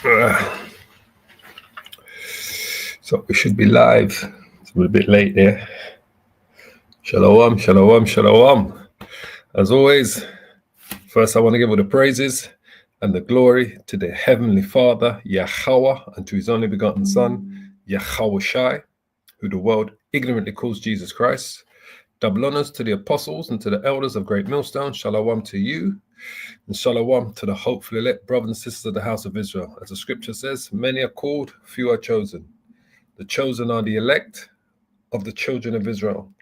So we should be live. It's a bit late there. Shalom, shalom, shalom. As always, first I want to give all the praises and the glory to the Heavenly Father, Yahweh, and to His only begotten Son, Yahweh Shai, who the world ignorantly calls Jesus Christ. Double honors to the apostles and to the elders of Great Millstone. Shalom to you, and shalom to the hopefully elect brothers and sisters of the house of Israel. As the scripture says, many are called, few are chosen. The chosen are the elect of the children of Israel.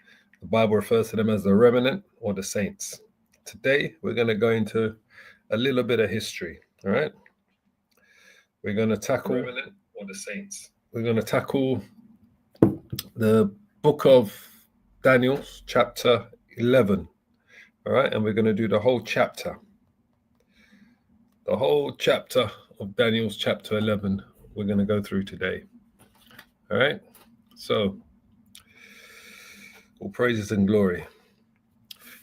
The Bible refers to them as the remnant or the saints. Today, we're going to go into a little bit of history, all right? We're going to tackle remnant or the saints. We're going to tackle the book of Daniel, chapter 11, all right? And we're going to do the whole chapter. The whole chapter of Daniel's chapter 11, we're going to go through today, all right? So, all praises and glory.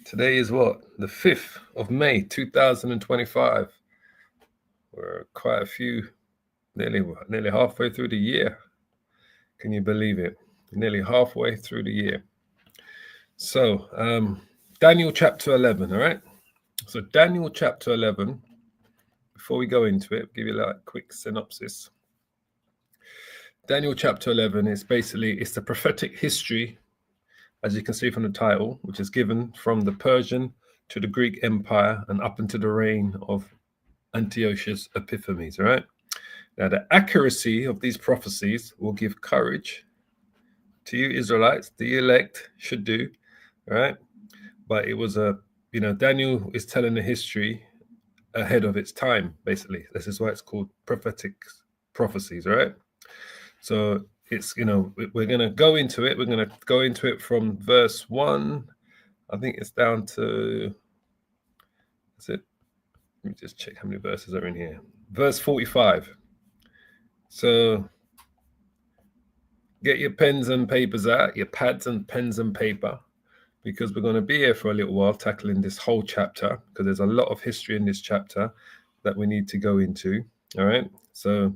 Today is what? The 5th of May, 2025. We're quite a few, nearly halfway through the year. Can you believe it? Nearly halfway through the year. So, Daniel chapter 11, all right? So Daniel chapter 11, before we go into it, I'll give you like a quick synopsis. Daniel chapter 11 is basically, it's the prophetic history, as you can see from the title, which is given from the Persian to the Greek Empire and up into the reign of Antiochus Epiphanes, all right? Now, the accuracy of these prophecies will give courage to you Israelites, the elect should do, all right? But it was Daniel is telling the history ahead of its time, basically. This is why it's called prophetic prophecies, all right? So it's, we're going to go into it. We're going to go into it from verse 1. I think it's down to, that's it. Let me just check how many verses are in here. Verse 45. So get your pens and papers out, your pads and pens and paper, because we're going to be here for a little while tackling this whole chapter, because there's a lot of history in this chapter that we need to go into. All right. So,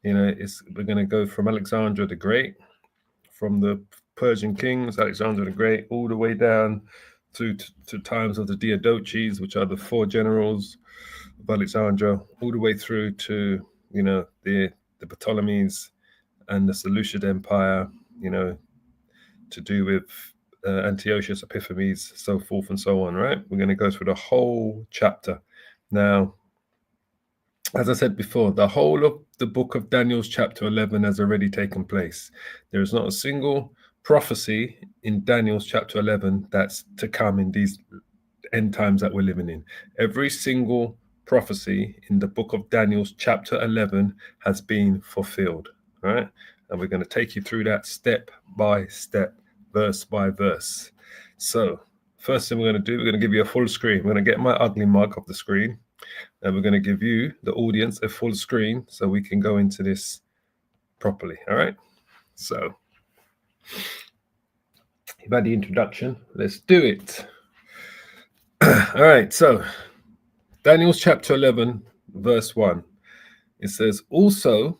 we're going to go from Alexander the Great, from the Persian kings, Alexander the Great, all the way down to times of the Diadoches, which are the 4 generals of Alexandria, all the way through to, the Ptolemies and the Seleucid Empire, to do with Antiochus Epiphanes, so forth and so on, right? We're going to go through the whole chapter. Now, as I said before, the whole of the book of Daniel's chapter 11 has already taken place. There is not a single prophecy in Daniel's chapter 11 that's to come in these end times that we're living in. Every single prophecy in the book of Daniel's chapter 11 has been fulfilled, right? And we're going to take you through that step by step, verse by verse. So first thing we're going to do, we're going to give you a full screen. We're going to get my ugly mug off the screen, and we're going to give you, the audience, a full screen so we can go into this properly, all right? So you've had the introduction. Let's do it. All right, so Daniel's chapter 11, verse 1. It says, also,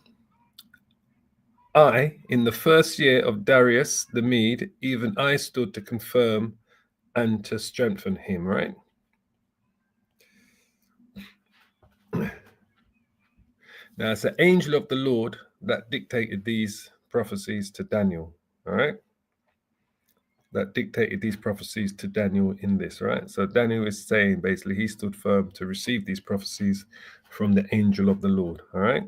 I, in the first year of Darius the Mede, even I stood to confirm and to strengthen him, right? Now, it's the angel of the Lord that dictated these prophecies to Daniel, all right? That dictated these prophecies to Daniel in this, right? So Daniel is saying, basically, he stood firm to receive these prophecies from the angel of the Lord, all right?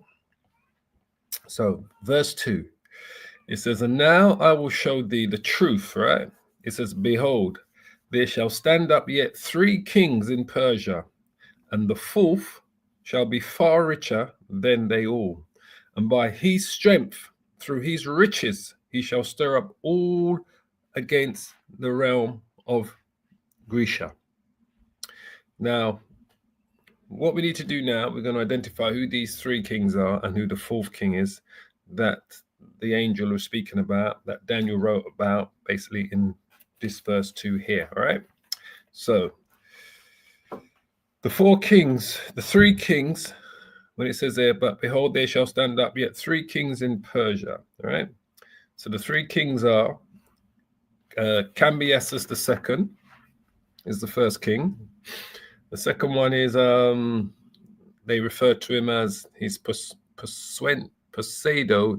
So verse 2, it says, and now I will show thee the truth, right? It says, behold, there shall stand up yet 3 kings in Persia, and the 4th shall be far richer than they all. And by his strength, through his riches, he shall stir up all against the realm of Grecia. Now, what we need to do now, we're going to identify who these 3 kings are and who the 4th king is that the angel was speaking about, that Daniel wrote about, basically in this verse 2 here, all right? So, the 4 kings, the 3 kings when it says there, but behold, there shall stand up yet 3 kings in Persia. All right. So the 3 kings are Cambyses II is the first king. The second one is they refer to him as his Poseido.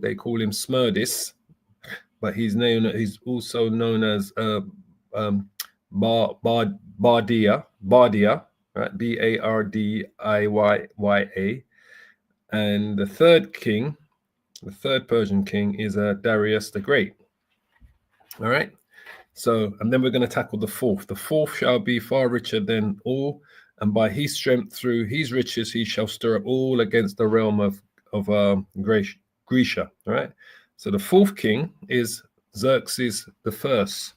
They call him Smerdis, but he's also known as Bardia, right? Bardiya. And the third king, the third Persian king, is Darius the Great. All right. So, and then we're going to tackle the fourth. The fourth shall be far richer than all, and by his strength through his riches he shall stir up all against the realm of Grecia. All right. So the fourth king is Xerxes the First,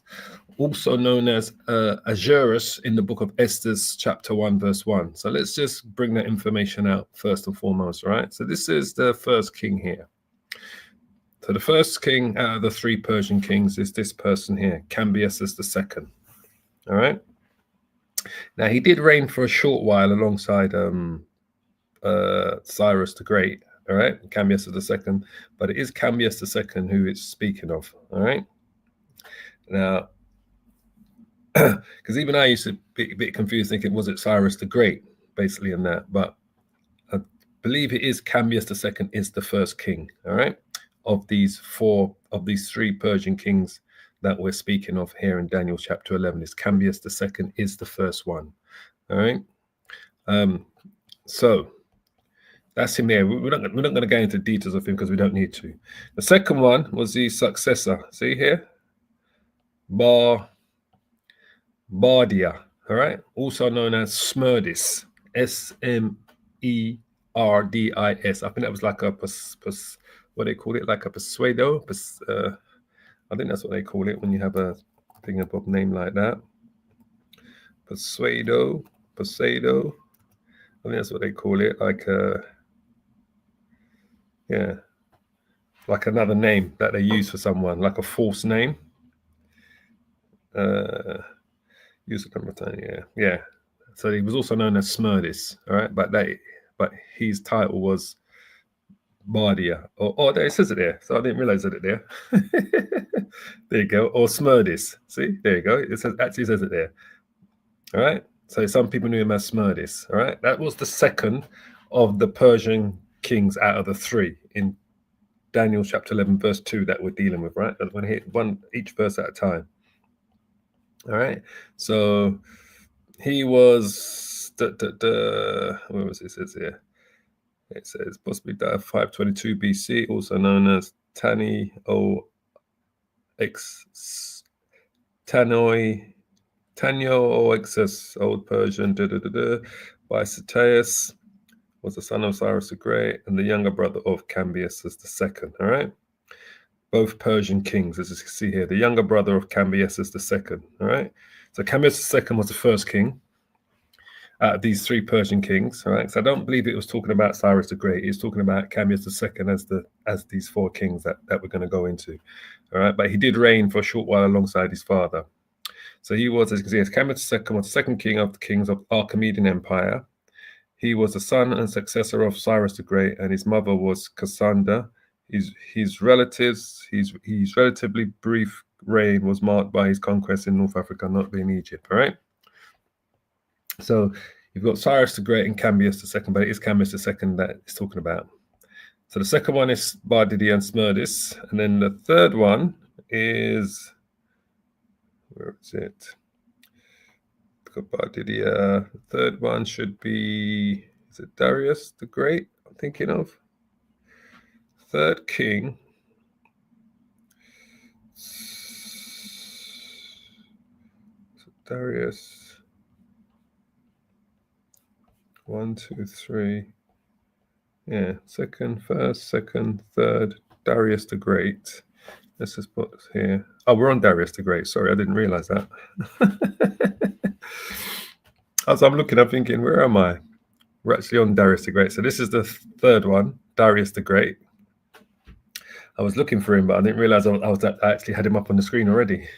also known as Ahasuerus in the book of Esther, chapter 1, verse 1. So let's just bring that information out first and foremost. All right. So this is the first king here. So the first king out of the 3 Persian kings is this person here, Cambyses II. All right. Now he did reign for a short while alongside Cyrus the Great. All right, Cambyses II, but it is Cambyses II who it's speaking of. All right. Now, because even I used to be a bit confused, thinking was it Cyrus the Great, basically in that, but I believe it is Cambyses II is the first king. All right. Of these 3 Persian kings that we're speaking of here in Daniel chapter 11, is Cambyses II is the first one. All right. So that's him there. We're not going to go into details of him because we don't need to. The second one was the successor. See here, Bardia. All right, also known as Smerdis, Smerdis. I think that was like a what they call it, like a Persuado. I think that's what they call it when you have a thing of a name like that. Persuado. I think that's what they call it, like like another name that they use for someone, like a false name. Use a number of times, yeah. So he was also known as Smerdis, all right, but his title was Bardia. Oh, there it says it there. So I didn't realize it there. There you go. Or Smerdis. See, there you go. It actually says it there. All right. So some people knew him as Smerdis. All right. That was the second of the Persian kings out of the 3 in Daniel chapter 11, verse 2 that we're dealing with, right? I'm going to hit each verse at a time. All right. So he was where was it? It says here. It says possibly died 522 BC, also known as Tanio Oxus, Old Persian, by Cyrus, was the son of Cyrus the Great and the younger brother of Cambyses II. All right, both Persian kings, as you can see here, the younger brother of Cambyses II. All right, so Cambyses II was the first king out of these 3 Persian kings. All right, so I don't believe it was talking about Cyrus the Great. It's talking about Cambyses II as these 4 kings that we're going to go into. All right, but he did reign for a short while alongside his father. So he was, as you can see, Cambyses II was the second king of the kings of Archimedean Empire. He was the son and successor of Cyrus the Great, and his mother was Cassandra. His relatively brief reign was marked by his conquest in North Africa, not in Egypt. All right. So you've got Cyrus the Great and Cambyses II, but it is Cambyses II that it's talking about. So the second one is Bardia and Smerdis, and then the third one is, where is it? Bardia. The third one should be, is it Darius the Great? I'm thinking of third king. So Darius. 1, 2, 3. Yeah, first, second, third, Darius the Great. Let's just put this here. Oh, we're on Darius the Great. Sorry, I didn't realize that. As I'm looking, I'm thinking, where am I? We're actually on Darius the Great. So this is the third one, Darius the Great. I was looking for him, but I didn't realize I actually had him up on the screen already.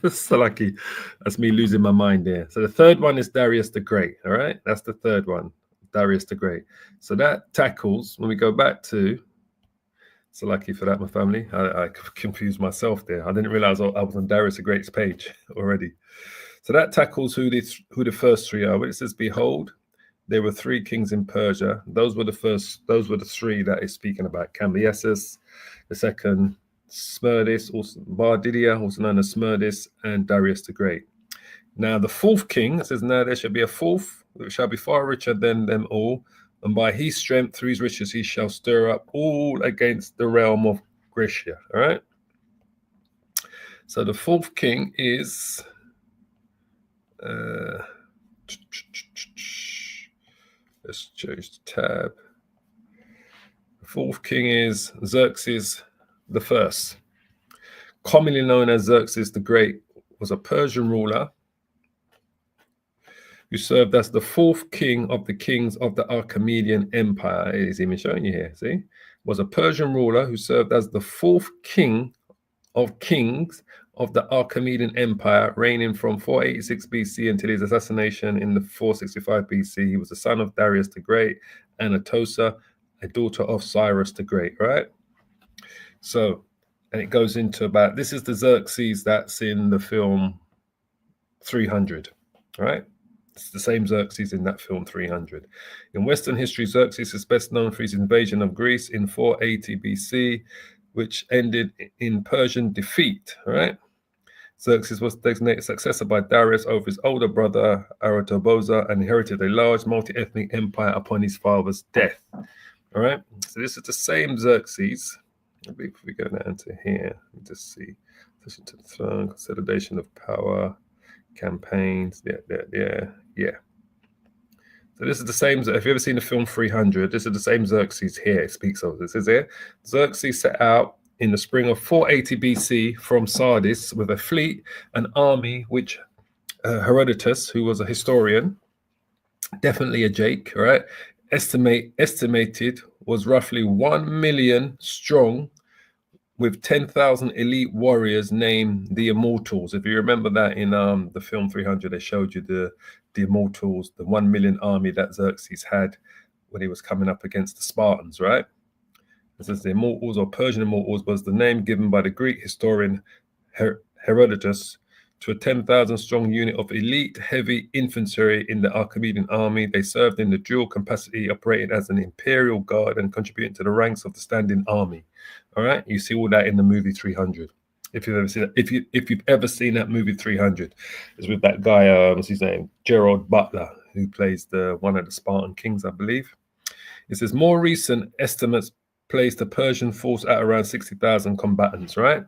So lucky. That's me losing my mind there. So the third one is Darius the Great. All right, that's the third one. Darius the Great. So that tackles, when we go back to, so lucky for that, my family. I confused myself there. I didn't realize I was on Darius the Great's page already. So that tackles who the first three are. When it says, behold, there were three kings in Persia. Those were the three that is speaking about. Cambyses, the second Smerdis, also Bardidia, also known as Smerdis, and Darius the Great. Now the fourth king, it says, now there shall be a fourth, which shall be far richer than them all, and by his strength, through his riches, he shall stir up all against the realm of Gracia. All right. So the fourth king is let's change the tab. The fourth king is Xerxes the First, commonly known as Xerxes the Great, was a Persian ruler who served as the fourth king of the kings of the Archimedean Empire. It is even showing you here, see? Was a Persian ruler who served as the fourth king of kings of the Archimedean Empire, reigning from 486 BC until his assassination in the 465 BC. He was the son of Darius the Great and Atossa, a daughter of Cyrus the Great, right? So, and it goes into about, this is the Xerxes that's in the film 300, right? It's the same Xerxes in that film 300. In Western history, Xerxes is best known for his invasion of Greece in 480 BC, which ended in Persian defeat, right? Xerxes was designated successor by Darius over his older brother Artaxerxes and inherited a large multi-ethnic empire upon his father's death. All right, so this is the same Xerxes. I believe if we go down to here, let me just see. Position to the throne, consolidation of power, campaigns. Yeah. So this is the same. If you've ever seen the film 300, this is the same Xerxes here. It speaks of this. Is here. Xerxes set out in the spring of 480 BC from Sardis with a fleet, an army which Herodotus, who was a historian, definitely a Jake, all right, estimated was roughly 1 million strong, with 10,000 elite warriors named the Immortals. If you remember that in the film 300, they showed you the Immortals, the 1 million army that Xerxes had when he was coming up against the Spartans, right? It says the Immortals, or Persian Immortals, was the name given by the Greek historian Herodotus to a 10,000 strong unit of elite heavy infantry in the Archimedean army. They served in the dual capacity, operating as an imperial guard and contributing to the ranks of the standing army. All right, you see all that in the movie 300. If you've ever seen that, if you've ever seen that movie 300, it's with that guy, what's his name, Gerard Butler, who plays one of the Spartan kings, I believe. It says more recent estimates place the Persian force at around 60,000 combatants. Right,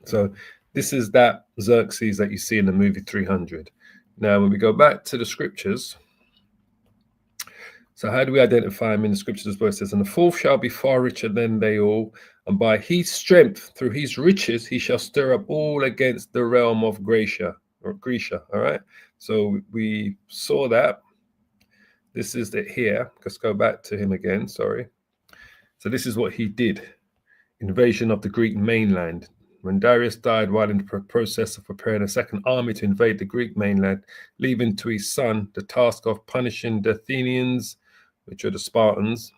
so this is that Xerxes that you see in the movie 300. Now, when we go back to the scriptures, so how do we identify him in the scriptures as well? It says, and the fourth shall be far richer than they all, and by his strength, through his riches, he shall stir up all against the realm of Gracia. All right. So we saw that. This is it here. Let's go back to him again. Sorry. So this is what he did. Invasion of the Greek mainland. When Darius died while in the process of preparing a second army to invade the Greek mainland, leaving to his son the task of punishing the Athenians, which are the Spartans,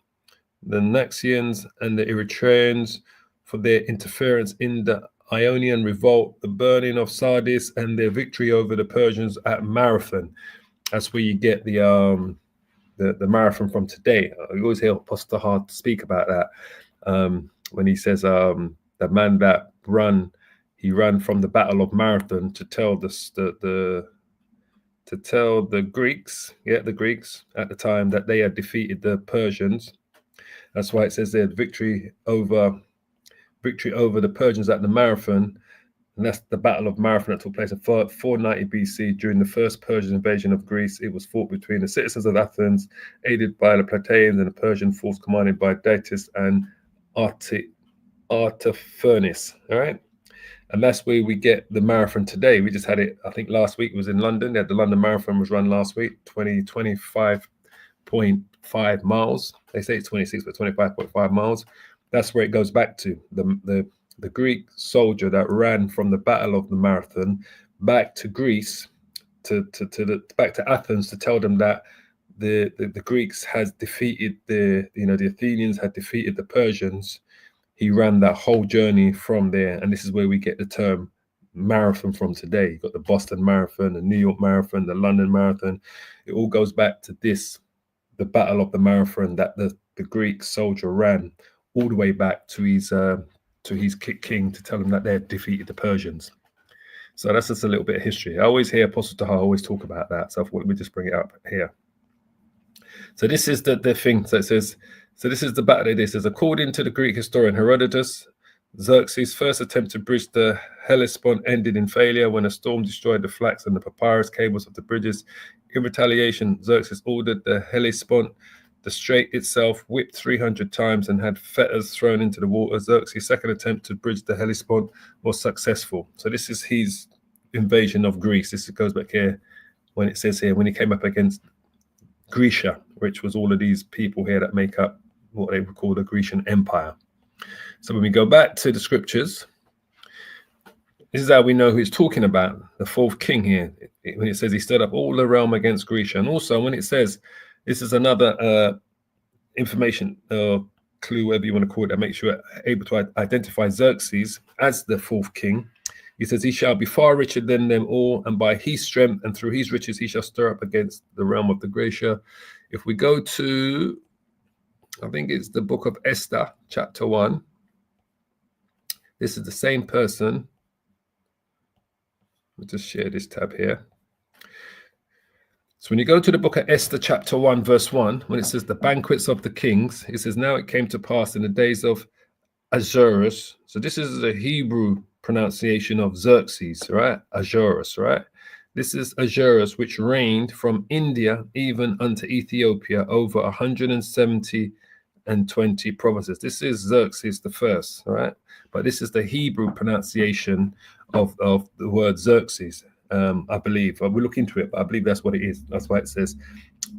the Naxians, and the Erythraeans for their interference in the Ionian revolt, the burning of Sardis, and their victory over the Persians at Marathon. That's where you get the Marathon from today. I always hear Apostle Hart speak about that when he says the man that he ran from the Battle of Marathon to tell the Greeks, the Greeks at the time, that they had defeated the Persians. That's why it says they had victory over the Persians at the Marathon, and that's the Battle of Marathon that took place in 490 BC during the first Persian invasion of Greece. It was fought between the citizens of Athens, aided by the Plataeans, and the Persian force commanded by Datis and Artaphernes. All right. And that's where we get the marathon today. We just had it, I think last week it was in London. They had the London Marathon was run last week, 25.5 miles. They say it's 26, but 25.5 miles. That's where it goes back to. The Greek soldier that ran from the Battle of the Marathon back to Greece, back to Athens, to tell them that the Greeks had defeated the Athenians had defeated the Persians, he ran that whole journey from there, and this is where we get the term marathon from today. You've got the Boston Marathon, the New York Marathon, the London Marathon. It all goes back to this, the Battle of the Marathon that the Greek soldier ran all the way back to his king to tell him that they had defeated the Persians. So that's just a little bit of history. I always hear Apostle Taha always talk about that. So I thought we'd just bring it up here. So this is the thing. So it says, so this is the battle. This is according to the Greek historian Herodotus, Xerxes' first attempt to bridge the Hellespont ended in failure when a storm destroyed the flax and the papyrus cables of the bridges. In retaliation, Xerxes ordered the Hellespont, the strait itself, whipped 300 times and had fetters thrown into the water. Xerxes' second attempt to bridge the Hellespont was successful. So this is his invasion of Greece. This goes back here when it says here, when he came up against Grecia, which was all of these people here that make up what they would call the Grecian Empire. So when we go back to the scriptures, this is how we know who he's talking about, the fourth king here. When it says he stirred up all the realm against Grecia. And also when it says, this is another information clue, whatever you want to call it, that makes you able to identify Xerxes as the fourth king. He says, he shall be far richer than them all, and by his strength and through his riches he shall stir up against the realm of the Gracia. If we go to, I think it's the book of Esther, chapter 1. This is the same person. We'll just share this tab here. So when you go to the book of Esther, chapter 1, verse 1, when it says the banquets of the kings, it says, now it came to pass in the days of Ahasuerus. So this is the Hebrew pronunciation of Xerxes, right? Ahasuerus, right? This is Ahasuerus, which reigned from India even unto Ethiopia over 170 and 20 provinces. This is Xerxes the first, right? But this is the Hebrew pronunciation of the word Xerxes, I believe. We'll look into it, but I believe that's what it is. That's why it says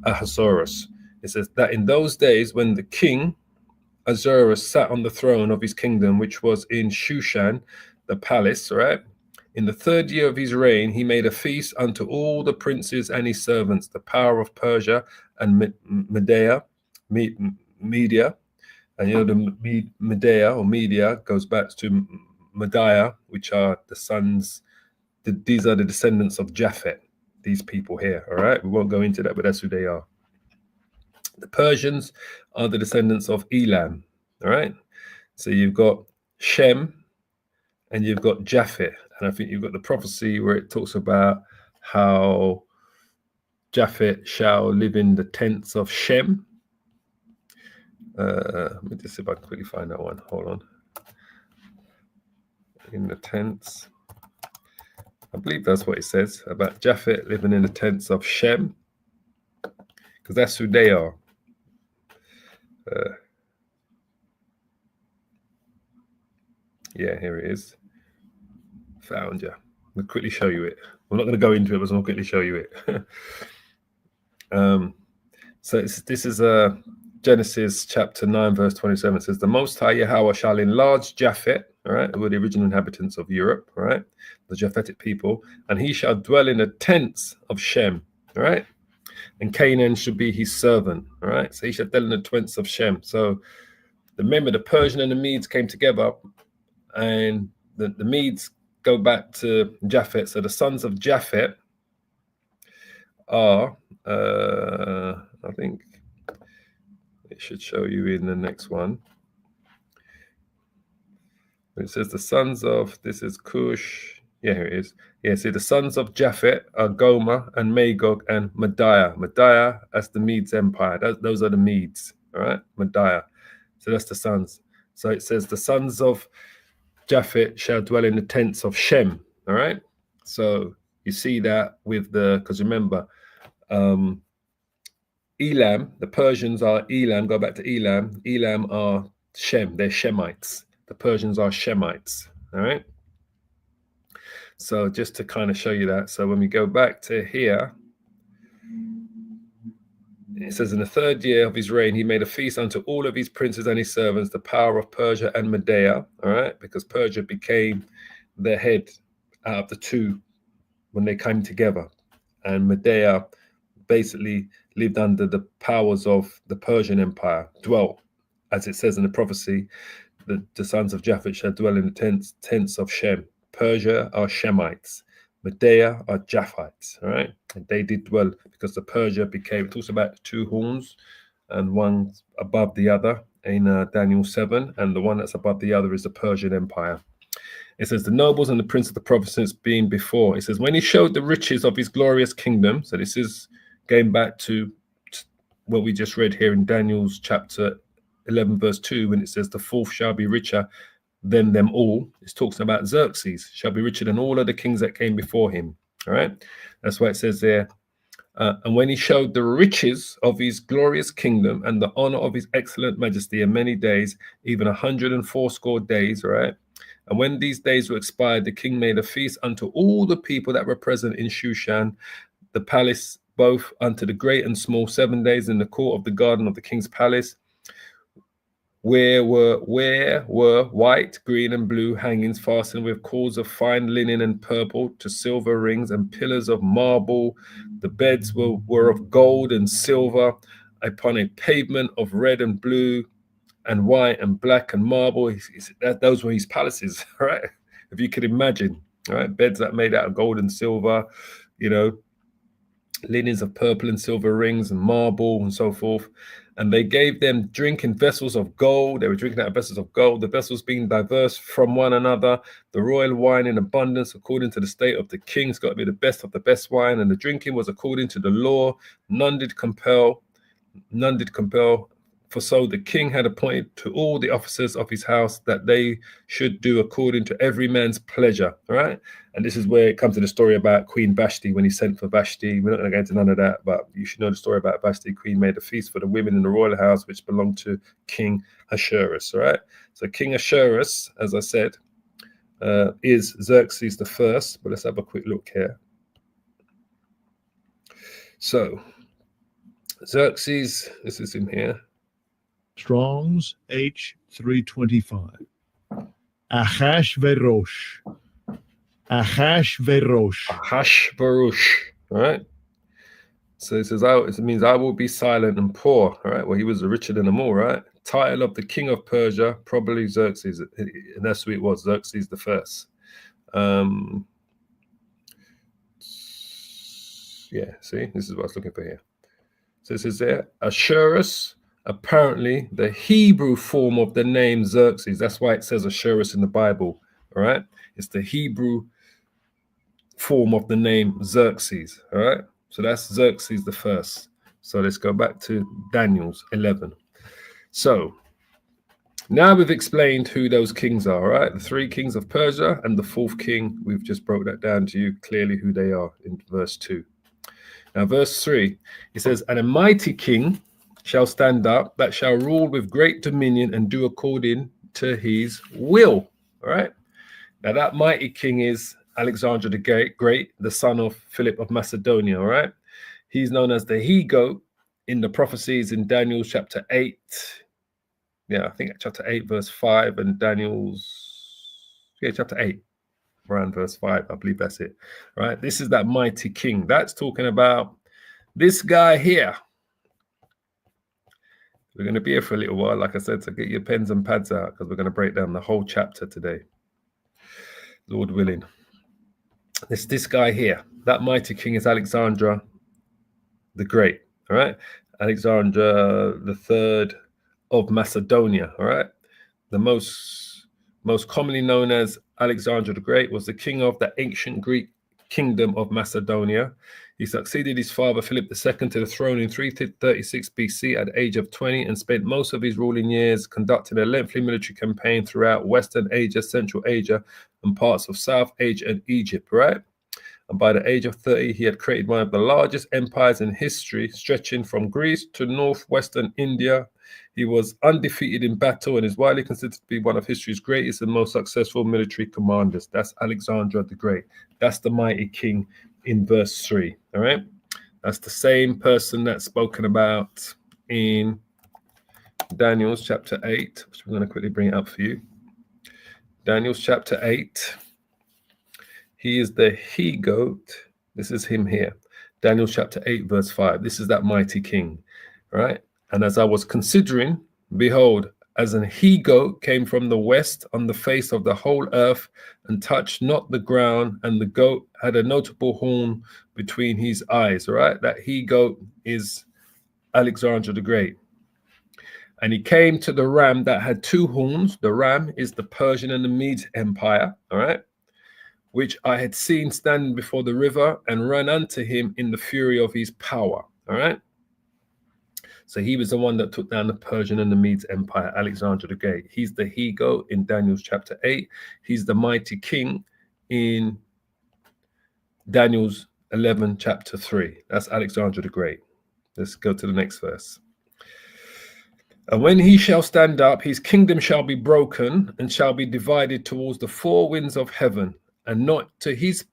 Ahasuerus. It says that in those days when the king Ahasuerus sat on the throne of his kingdom, which was in Shushan, the palace, right? In the 3rd year of his reign, he made a feast unto all the princes and his servants, the power of Persia and Media. And you know, the Medea or Media goes back to Mediah, which are the sons, these are the descendants of Japhet, these people here, all right? We won't go into that, but that's who they are. The Persians are the descendants of Elam, all right? So you've got Shem and you've got Japhet. And I think you've got the prophecy where it talks about how Japhet shall live in the tents of Shem. Let me just see if I can quickly find that one. Hold on. In the tents. I believe that's what it says about Japhet living in the tents of Shem, because that's who they are. Yeah, here it is. Found you. I'll quickly show you it. We're not going to go into it, but I'll quickly show you it. So this is Genesis chapter 9, verse 27. It says, the Most High Yahweh shall enlarge Japhet, all right, who are the original inhabitants of Europe, all right, the Japhetic people, and he shall dwell in the tents of Shem, all right, and Canaan should be his servant, all right, so he shall dwell in the tents of Shem. So remember, the Persian and the Medes came together, and the Medes go back to Japhet. So the sons of Japhet are, I think it should show you in the next one. It says the sons of, this is Cush. Yeah, here it is. Yeah, see, the sons of Japhet are Gomer and Magog and Mediah. Mediah, that's the Medes Empire. Those are the Medes, all right? Mediah. So that's the sons. So it says the sons of Japhet shall dwell in the tents of Shem, all right? So you see that with the, because remember, Elam, the Persians are Elam, go back to Elam. Elam are Shem, they're Shemites. The Persians are Shemites, all right? So just to kind of show you that. So when we go back to here, it says in the 3rd year of his reign, he made a feast unto all of his princes and his servants, the power of Persia and Media, all right? Because Persia became the head out of the two when they came together. And Media basically lived under the powers of the Persian Empire, dwelt, as it says in the prophecy, the sons of Japhet shall dwell in the tents of Shem. Persia are Shemites. Medea are Japhites, all right? And they did dwell because the Persia became, it talks about two horns and one above the other in Daniel 7, and the one that's above the other is the Persian Empire. It says, the nobles and the prince of the provinces being before. It says, when he showed the riches of his glorious kingdom, so this is going back to what we just read here in Daniel's chapter 11, verse 2, when it says, the fourth shall be richer than them all. It's talking about Xerxes, shall be richer than all of the kings that came before him. All right. That's why it says there, and when he showed the riches of his glorious kingdom and the honor of his excellent majesty in many days, even 180 days, right? And when these days were expired, the king made a feast unto all the people that were present in Shushan, the palace, both unto the great and small, 7 days in the court of the garden of the king's palace, where were white, green, and blue hangings fastened with cords of fine linen and purple to silver rings and pillars of marble. The beds were of gold and silver upon a pavement of red and blue and white and black and marble. Those were his palaces, right? If you could imagine, right? Beds that made out of gold and silver, you know, linens of purple and silver rings and marble and so forth. And they gave them drink in vessels of gold. They were drinking out of vessels of gold, the vessels being diverse from one another, the royal wine in abundance, according to the state of the king. It's got to be the best of the best wine. And the drinking was according to the law. None did compel. For so the king had appointed to all the officers of his house that they should do according to every man's pleasure. All right. And this is where it comes to the story about Queen Vashti when he sent for Vashti. We're not going to go into none of that, but you should know the story about Vashti. Queen made a feast for the women in the royal house, which belonged to King Ahasuerus. All right. So King Ahasuerus, as I said, is Xerxes the first. But let's have a quick look here. So Xerxes, this is him here. Strong's H325. Ahashverosh. Ahashverosh. All right. So it says, it means I will be silent and poor. All right. Well, he was richer than them all, right? Title of the king of Persia, probably Xerxes. And that's who it was, Xerxes the first. Yeah, see, this is what I was looking for here. So it says there, Ahasuerus, apparently the Hebrew form of the name Xerxes. That's why it says Ahasuerus in the Bible. All right. It's the Hebrew form of the name Xerxes. All right. So that's Xerxes the first. So let's go back to Daniel's 11. So now we've explained who those kings are, right? The three kings of Persia and the fourth king. We've just broke that down to you clearly who they are in verse 2. Now, verse 3, it says, and a mighty king shall stand up that shall rule with great dominion and do according to his will. All right. Now, that mighty king is Alexander the Great, the son of Philip of Macedonia. All right. He's known as the he-goat in the prophecies in Daniel chapter 8. Yeah, I think chapter 8, verse 5, and chapter 8, around verse 5. I believe that's it. All right. This is that mighty king. That's talking about this guy here. We're going to be here for a little while, like I said, so get your pens and pads out because we're going to break down the whole chapter today, Lord willing. This guy here, that mighty king is Alexander the Great, all right? Alexander the Third of Macedonia, all right? The most commonly known as Alexander the Great was the king of the ancient Greek kingdom of Macedonia. He succeeded his father Philip II to the throne in 336 BC at the age of 20 and spent most of his ruling years conducting a lengthy military campaign throughout Western Asia, Central Asia, and parts of South Asia and Egypt, right? And by the age of 30, he had created one of the largest empires in history, stretching from Greece to northwestern India. He was undefeated in battle and is widely considered to be one of history's greatest and most successful military commanders. That's Alexander the Great. That's the mighty king in verse 3. All right. That's the same person that's spoken about in Daniel's chapter 8, which we're going to quickly bring it up for you. Daniel's chapter 8. He is the he-goat. This is him here. Daniel chapter 8, verse 5. This is that mighty king, right? And as I was considering, behold, as an he-goat came from the west on the face of the whole earth and touched not the ground, and the goat had a notable horn between his eyes, right? That he-goat is Alexander the Great. And he came to the ram that had two horns. The ram is the Persian and the Mede Empire, all right, which I had seen standing before the river, and ran unto him in the fury of his power, all right? So he was the one that took down the Persian and the Mede Empire, Alexander the Great. He's the he-goat in Daniel's chapter 8. He's the mighty king in Daniel's 11, chapter 3. That's Alexander the Great. Let's go to the next verse. And when he shall stand up, his kingdom shall be broken and shall be divided towards the four winds of heaven, and not to his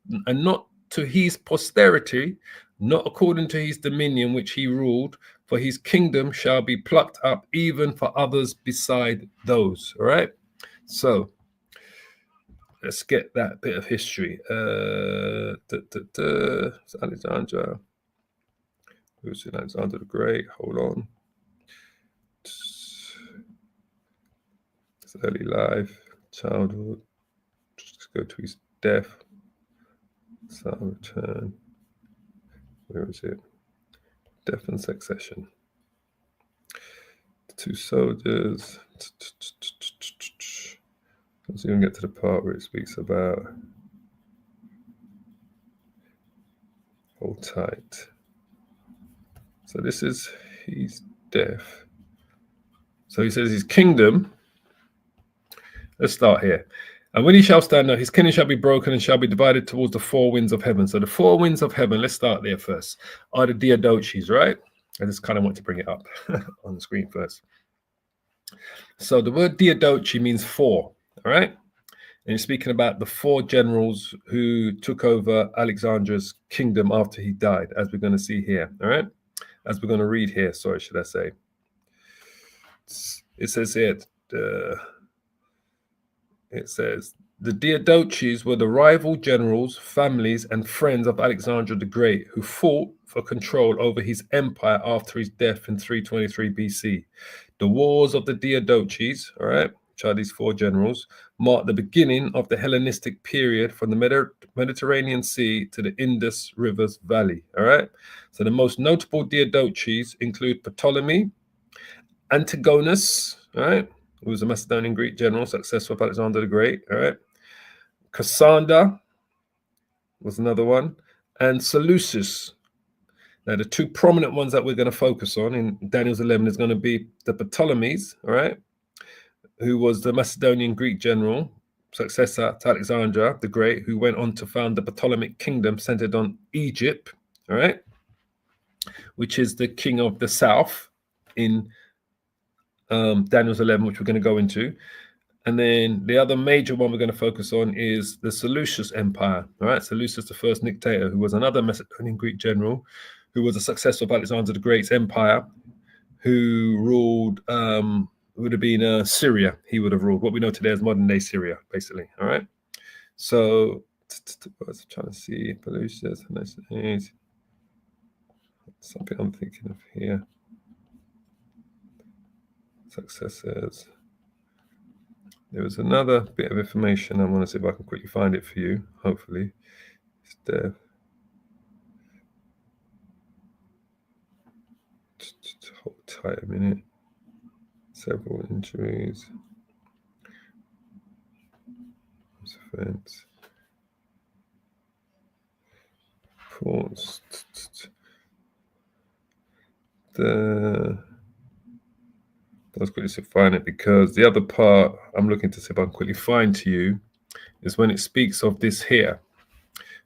posterity, not according to his dominion which he ruled, for his kingdom shall be plucked up even for others beside those. All right. So let's get that bit of history. It's Alexander. Who's in Alexander the Great? Hold on. His early life, childhood. Just go to his death. Son return. Where is it? Death and succession. The two soldiers. Let's even get to the part where it speaks about hold tight. So this is his death. So he says his kingdom. Let's start here. And when he shall stand up, his kingdom shall be broken and shall be divided towards the four winds of heaven. So the four winds of heaven, let's start there first, are the Diadoches, right? I just kind of want to bring it up on the screen first. So the word Diadochi means four, all right? And he's speaking about the four generals who took over Alexander's kingdom after he died, as we're going to see here, all right? As we're going to read here, sorry, should I say. It says here, it says, the Diadoches were the rival generals, families, and friends of Alexander the Great, who fought for control over his empire after his death in 323 BC. The wars of the Diadoches, all right, which are these four generals, marked the beginning of the Hellenistic period from the Mediterranean Sea to the Indus River's valley, all right? So the most notable Diadoches include Ptolemy, Antigonus, all right, who was a Macedonian Greek general, successor of Alexander the Great, all right? Cassander was another one, and Seleucus. Now, the two prominent ones that we're going to focus on in Daniel's 11 is going to be the Ptolemies, all right, who was the Macedonian Greek general, successor to Alexander the Great, who went on to found the Ptolemaic kingdom centered on Egypt, all right, which is the king of the south in Daniel's 11, which we're going to go into. And then the other major one we're going to focus on is the Seleucus Empire. All right, Seleucus the first dictator, who was another Macedonian Greek general, who was a successor of Alexander the Great's empire, who ruled, would have been Syria. He would have ruled what we know today as modern day Syria, basically. All right. So I was trying to see Seleucus. Something I'm thinking of here. Successors. There was another bit of information. I want to see if I can quickly find it for you. Hopefully, it's there. Just hold tight a minute. Several injuries. Offense. Pause. Let's quickly find it, because the other part I'm looking to see if I can quickly find to you is when it speaks of this here.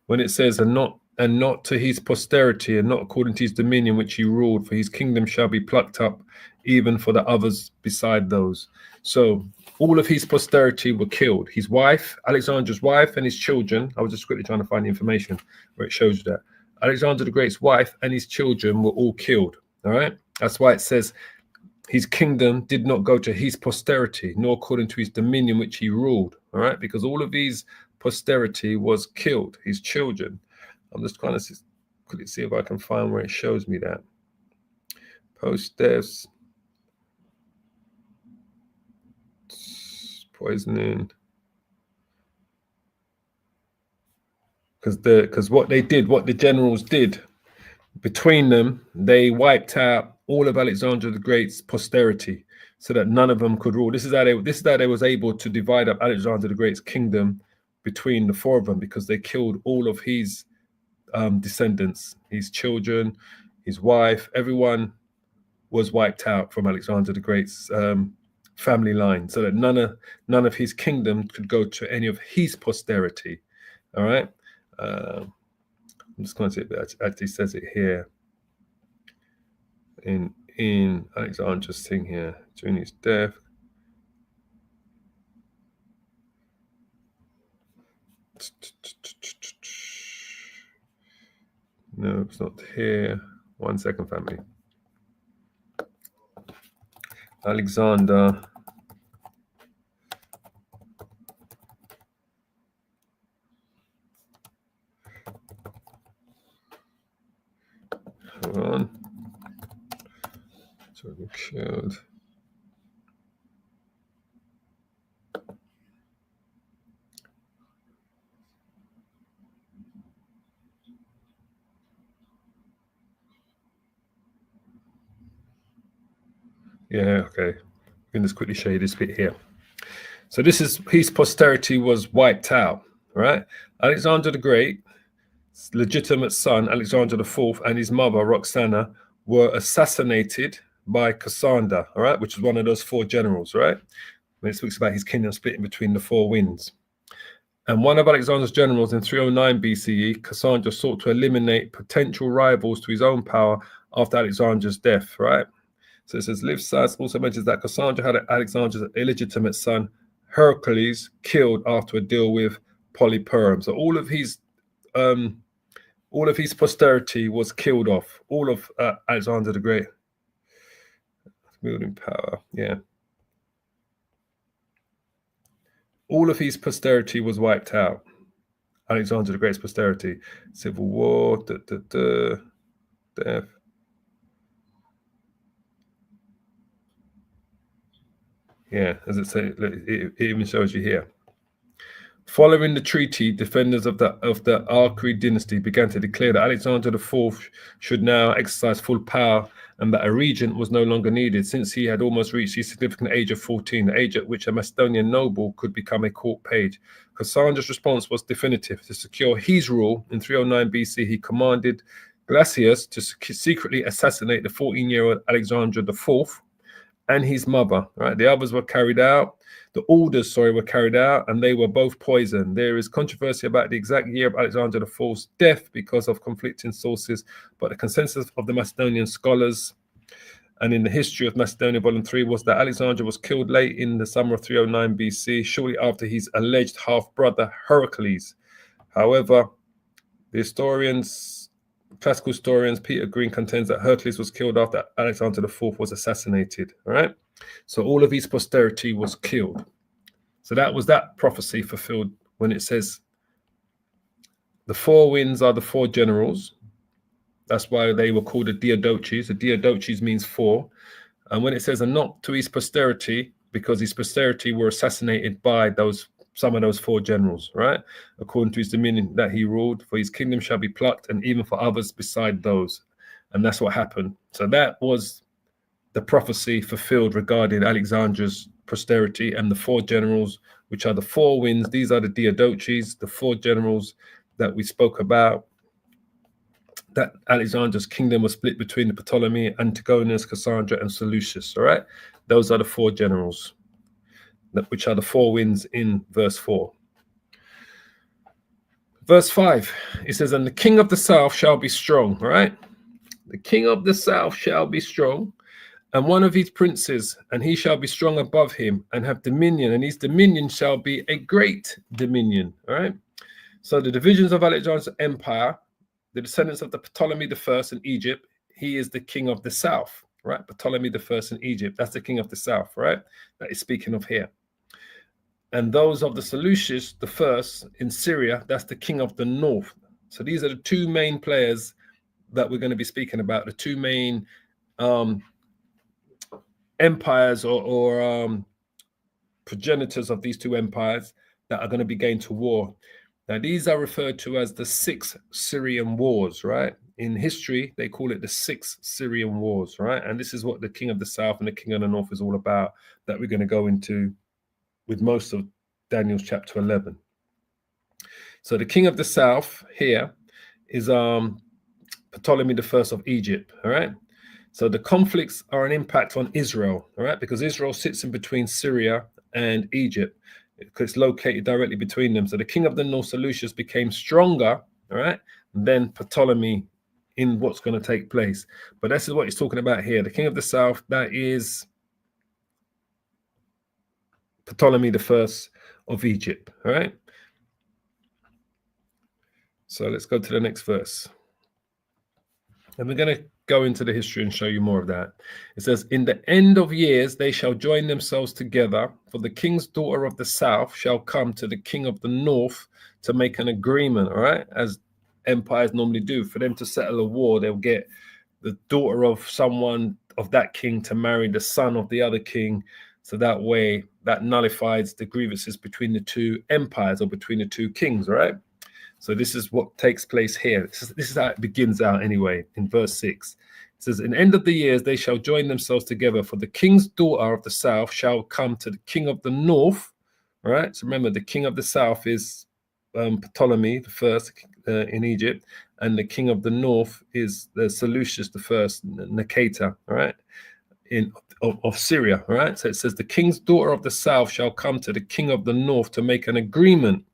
When it says, and not to his posterity, and not according to his dominion which he ruled, for his kingdom shall be plucked up even for the others beside those. So all of his posterity were killed. His wife, Alexander's wife, and his children. I was just quickly trying to find the information where it shows you that. Alexander the Great's wife and his children were all killed. All right. That's why it says his kingdom did not go to his posterity, nor according to his dominion which he ruled. All right. Because all of his posterity was killed, his children. I'm just kind quickly see if I can find where it shows me that. Post deaths, poisoning. Because what the generals did between them, they wiped out all of Alexander the Great's posterity, so that none of them could rule. This is how they was able to divide up Alexander the Great's kingdom between the four of them, because they killed all of his descendants, his children, his wife. Everyone was wiped out from Alexander the Great's family line, so that none of his kingdom could go to any of his posterity. All right. I'm just going to say that actually says it here in Alexander's thing here during his death. No, it's not here. 1 second, family. Alexander. Hold on. So we killed. Yeah, okay. We can just quickly show you this bit here. So this is his posterity was wiped out, right? Alexander the Great, legitimate son Alexander the Fourth, and his mother Roxana were assassinated by Cassander, all right, which is one of those four generals, right? When it speaks about his kingdom splitting between the four winds. And one of Alexander's generals in 309 BCE, Cassander sought to eliminate potential rivals to his own power after Alexander's death, right? So it says, Livsas also mentions that Cassander had Alexander's illegitimate son, Heracles, killed after a deal with Polyperm. So all of his posterity was killed off. All of Alexander the Great. Building power, yeah. All of his posterity was wiped out. Alexander the Great's posterity. Civil war, death. Yeah, as it says, it even shows you here. Following the treaty, defenders of the Archid dynasty began to declare that Alexander IV should now exercise full power, and that a regent was no longer needed, since he had almost reached the significant age of 14, the age at which a Macedonian noble could become a court page. Cassandra's response was definitive. To secure his rule, in 309 BC, he commanded Glacius to secretly assassinate the 14-year-old Alexander IV and his mother, right? The others were carried out. The orders, were carried out, and they were both poisoned. There is controversy about the exact year of Alexander IV's death because of conflicting sources, but the consensus of the Macedonian scholars and in the history of Macedonia, Volume 3, was that Alexander was killed late in the summer of 309 BC, shortly after his alleged half-brother Heracles. However, classical historians, Peter Green contends that Heracles was killed after Alexander IV was assassinated. All right. So all of his posterity was killed. So that was that prophecy fulfilled when it says the four winds are the four generals. That's why they were called the Diadoches. The Diadoches means four. And when it says, and not to his posterity, because his posterity were assassinated by some of those four generals, right? According to his dominion that he ruled, for his kingdom shall be plucked, and even for others beside those. And that's what happened. So that was the prophecy fulfilled regarding Alexander's posterity and the four generals, which are the four winds. These are the Diadoches, the four generals that we spoke about. That Alexander's kingdom was split between the Ptolemy, Antigonus, Cassandra, and Seleucus, all right? Those are the four generals, which are the four winds in verse 4. Verse 5, it says, and the king of the south shall be strong, all right? The king of the south shall be strong, and one of his princes, and he shall be strong above him, and have dominion, and his dominion shall be a great dominion, all right? So the divisions of Alexander's empire, the descendants of the Ptolemy I in Egypt, he is the king of the south, right? Ptolemy I in Egypt, that's the king of the south, right? That is speaking of here. And those of the Seleucus I in Syria, that's the king of the north. So these are the two main players that we're going to be speaking about, the two main empires or progenitors of these two empires that are going to be going to war. Now, these are referred to as the 6 Syrian Wars, right? In history, they call it the 6 Syrian Wars, right? And this is what the king of the south and the king of the north is all about, that we're going to go into with most of Daniel's chapter 11. So the king of the south here is Ptolemy the First of Egypt, all right? So the conflicts are an impact on Israel, all right? Because Israel sits in between Syria and Egypt. It's located directly between them. So the king of the north, Seleucus, became stronger, all right, than Ptolemy in what's going to take place. But this is what he's talking about here. The king of the south, that is Ptolemy the First of Egypt, all right? So let's go to the next verse. And we're going to go into the history and show you more of that. It says, in the end of years, they shall join themselves together, for the king's daughter of the south shall come to the king of the north to make an agreement, all right? As empires normally do. For them to settle a war, they'll get the daughter of someone of that king to marry the son of the other king. So that way, that nullifies the grievances between the two empires or between the two kings, all right? So this is what takes place here. This is how it begins out anyway, in verse 6. It says, in the end of the years, they shall join themselves together, for the king's daughter of the south shall come to the king of the north. All right. So remember, the king of the south is Ptolemy the First in Egypt, and the king of the north is the Seleucus the First, Nicator, all right, of Syria. All right. So it says, the king's daughter of the south shall come to the king of the north to make an agreement.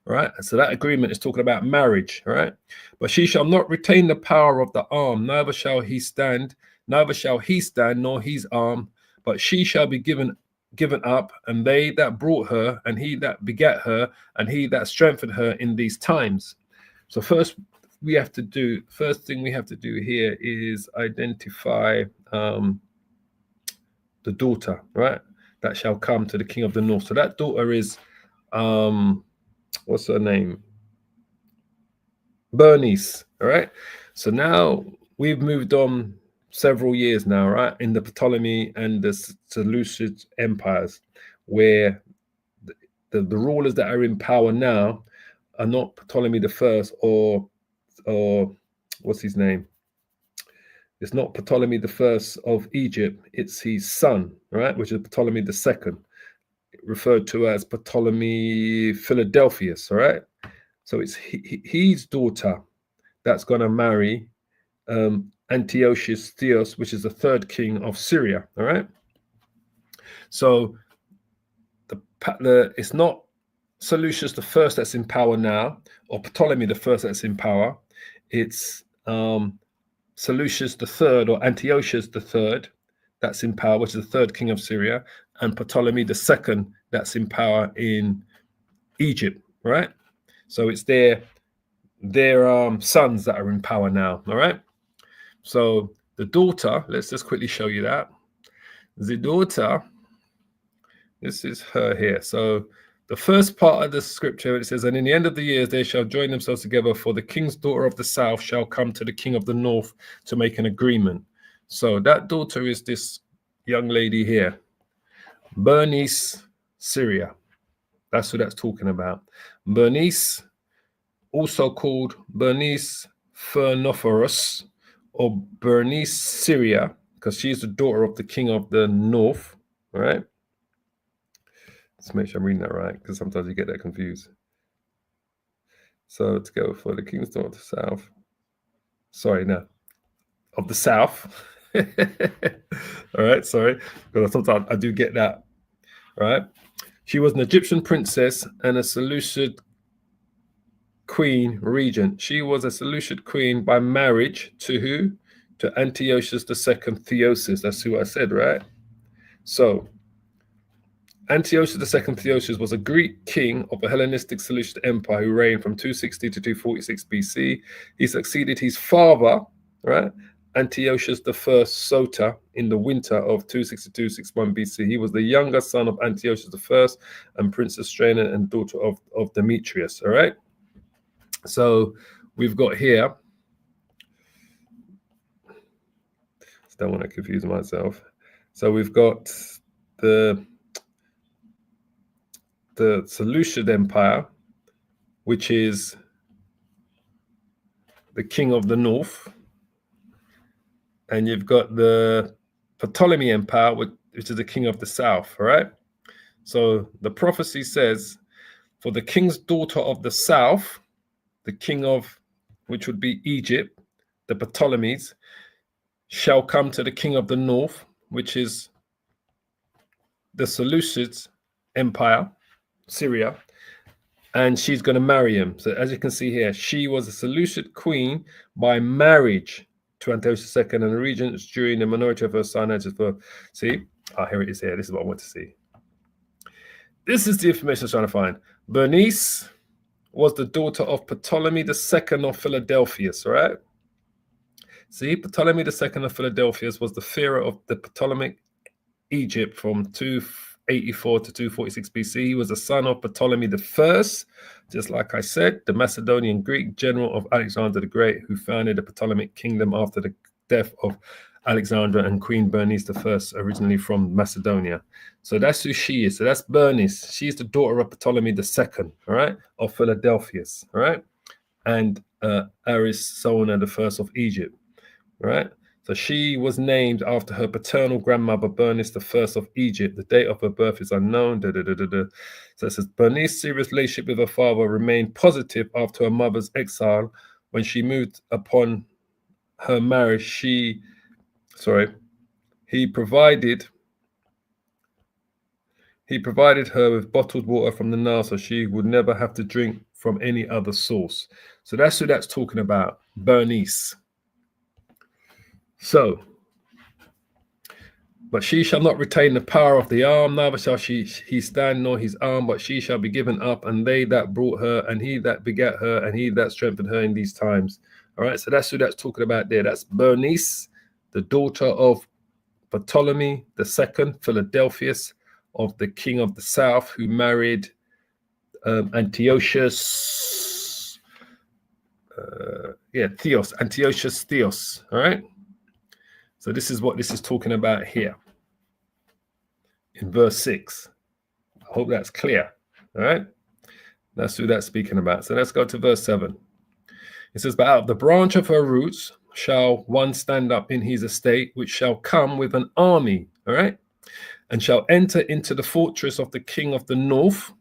Right, so that agreement is talking about marriage, right? But she shall not retain the power of the arm, neither shall he stand, nor his arm, but she shall be given up, and they that brought her, and he that begat her, and he that strengthened her in these times. So first thing we have to do here is identify the daughter, right? That shall come to the king of the north. So that daughter is what's her name? Bernice. All right. So now we've moved on several years now, right? In the Ptolemy and the Seleucid empires, where the rulers that are in power now are not Ptolemy the First or what's his name? It's not Ptolemy the First of Egypt. It's his son, right? Which is Ptolemy the Second, referred to as Ptolemy Philadelphus, all right? So it's his daughter that's going to marry Antiochus Epiphanes, which is the third king of Syria, all right? So it's not Seleucus the First that's in power now, or Ptolemy the First that's in power. It's Seleucus the Third or Antiochus the Third that's in power, which is the third king of Syria, and Ptolemy the Second that's in power in Egypt, right? So it's their sons that are in power now, all right? So the daughter, let's just quickly show you that. The daughter, this is her here. So the first part of the scripture, it says, and in the end of the years, they shall join themselves together, for the king's daughter of the south shall come to the king of the north to make an agreement. So that daughter is this young lady here, Bernice, Syria. That's who that's talking about. Bernice, also called Bernice Phernophorus or Bernice Syria, because she's the daughter of the king of the north, all right? Let's make sure I'm reading that right, because sometimes you get that confused. So let's go for the king's daughter of the south. Sorry, no, of the south. All right, sorry, because sometimes I do get that, right? She was an Egyptian princess and a Seleucid queen regent. She was a Seleucid queen by marriage to who? To Antiochus II Theosis. That's who I said, right? So Antiochus II Theosis was a Greek king of the Hellenistic Seleucid Empire who reigned from 260 to 246 BC. He succeeded his father, right, Antiochus I Sota, in the winter of 262-61 BC. He was the younger son of Antiochus I and Princess Straina and daughter of Demetrius, all right? So we've got here don't want to confuse myself. So we've got the Seleucid Empire, which is the king of the north, and you've got the Ptolemy Empire, which is the king of the south. All right. So the prophecy says, for the king's daughter of the south, the king of, which would be Egypt, the Ptolemies, shall come to the king of the north, which is the Seleucid Empire, Syria, and she's going to marry him. So as you can see here, she was a Seleucid queen by marriage to Antiochus II and the regents during the minority of her son. See, here it is here. This is what I want to see. This is the information I was trying to find. Bernice was the daughter of Ptolemy II of Philadelphus, all right? See, Ptolemy II of Philadelphus was the pharaoh of the Ptolemaic Egypt from 284 to 246 BC. He was the son of Ptolemy I, just like I said, the Macedonian Greek general of Alexander the Great, who founded the Ptolemaic kingdom after the death of Alexandra and Queen Bernice I, originally from Macedonia. So that's who she is. So that's Bernice. She's the daughter of Ptolemy II, all right, of Philadelphus, all right, and Arisona I of Egypt, all right. So she was named after her paternal grandmother, Bernice I of Egypt. The date of her birth is unknown. So it says, Bernice's serious relationship with her father remained positive after her mother's exile. When she moved upon her marriage, he provided her with bottled water from the Nile so she would never have to drink from any other source. So that's who that's talking about, Bernice. So, but she shall not retain the power of the arm, neither shall he stand nor his arm, but she shall be given up, and they that brought her, and he that begat her, and he that strengthened her in these times. All right, so that's who that's talking about there. That's Bernice, the daughter of Ptolemy II, Philadelphus, of the king of the south, who married Antiochus Theos. All right. So this is what this is talking about here in verse 6. I hope that's clear. All right. That's who that's speaking about. So let's go to verse 7. It says, but out of the branch of her roots shall one stand up in his estate, which shall come with an army. All right. And shall enter into the fortress of the king of the north,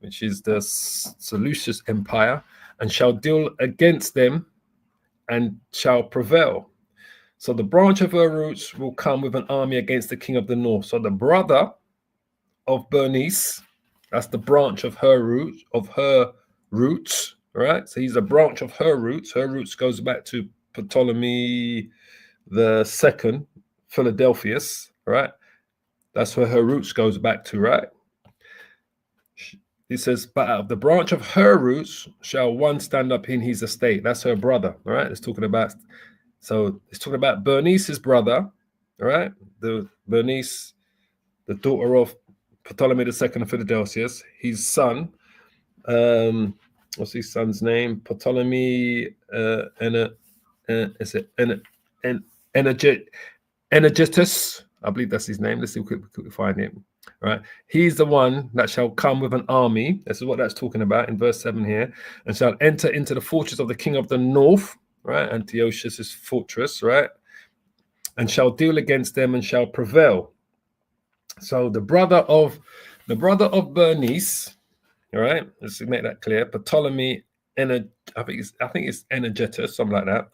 which is the Seleucid Empire, and shall deal against them and shall prevail. So the branch of her roots will come with an army against the king of the north. So the brother of Bernice, that's the branch of her roots, right? So he's a branch of her roots. Her roots goes back to Ptolemy II, Philadelphus, right? That's where her roots goes back to, right? He says, but out of the branch of her roots shall one stand up in his estate. That's her brother, all right? It's talking about Bernice's brother, all right? Bernice, the daughter of Ptolemy II of Philadelphus, his son, what's his son's name? Ptolemy Energetus, I believe that's his name. Let's see if we can find him. All right. He's the one that shall come with an army. This is what that's talking about in verse 7 here. And shall enter into the fortress of the king of the north, right? Antiochus' fortress, right? And shall deal against them and shall prevail. So the brother of Bernice, all right, let's make that clear. Ptolemy, I think it's Energetus, something like that.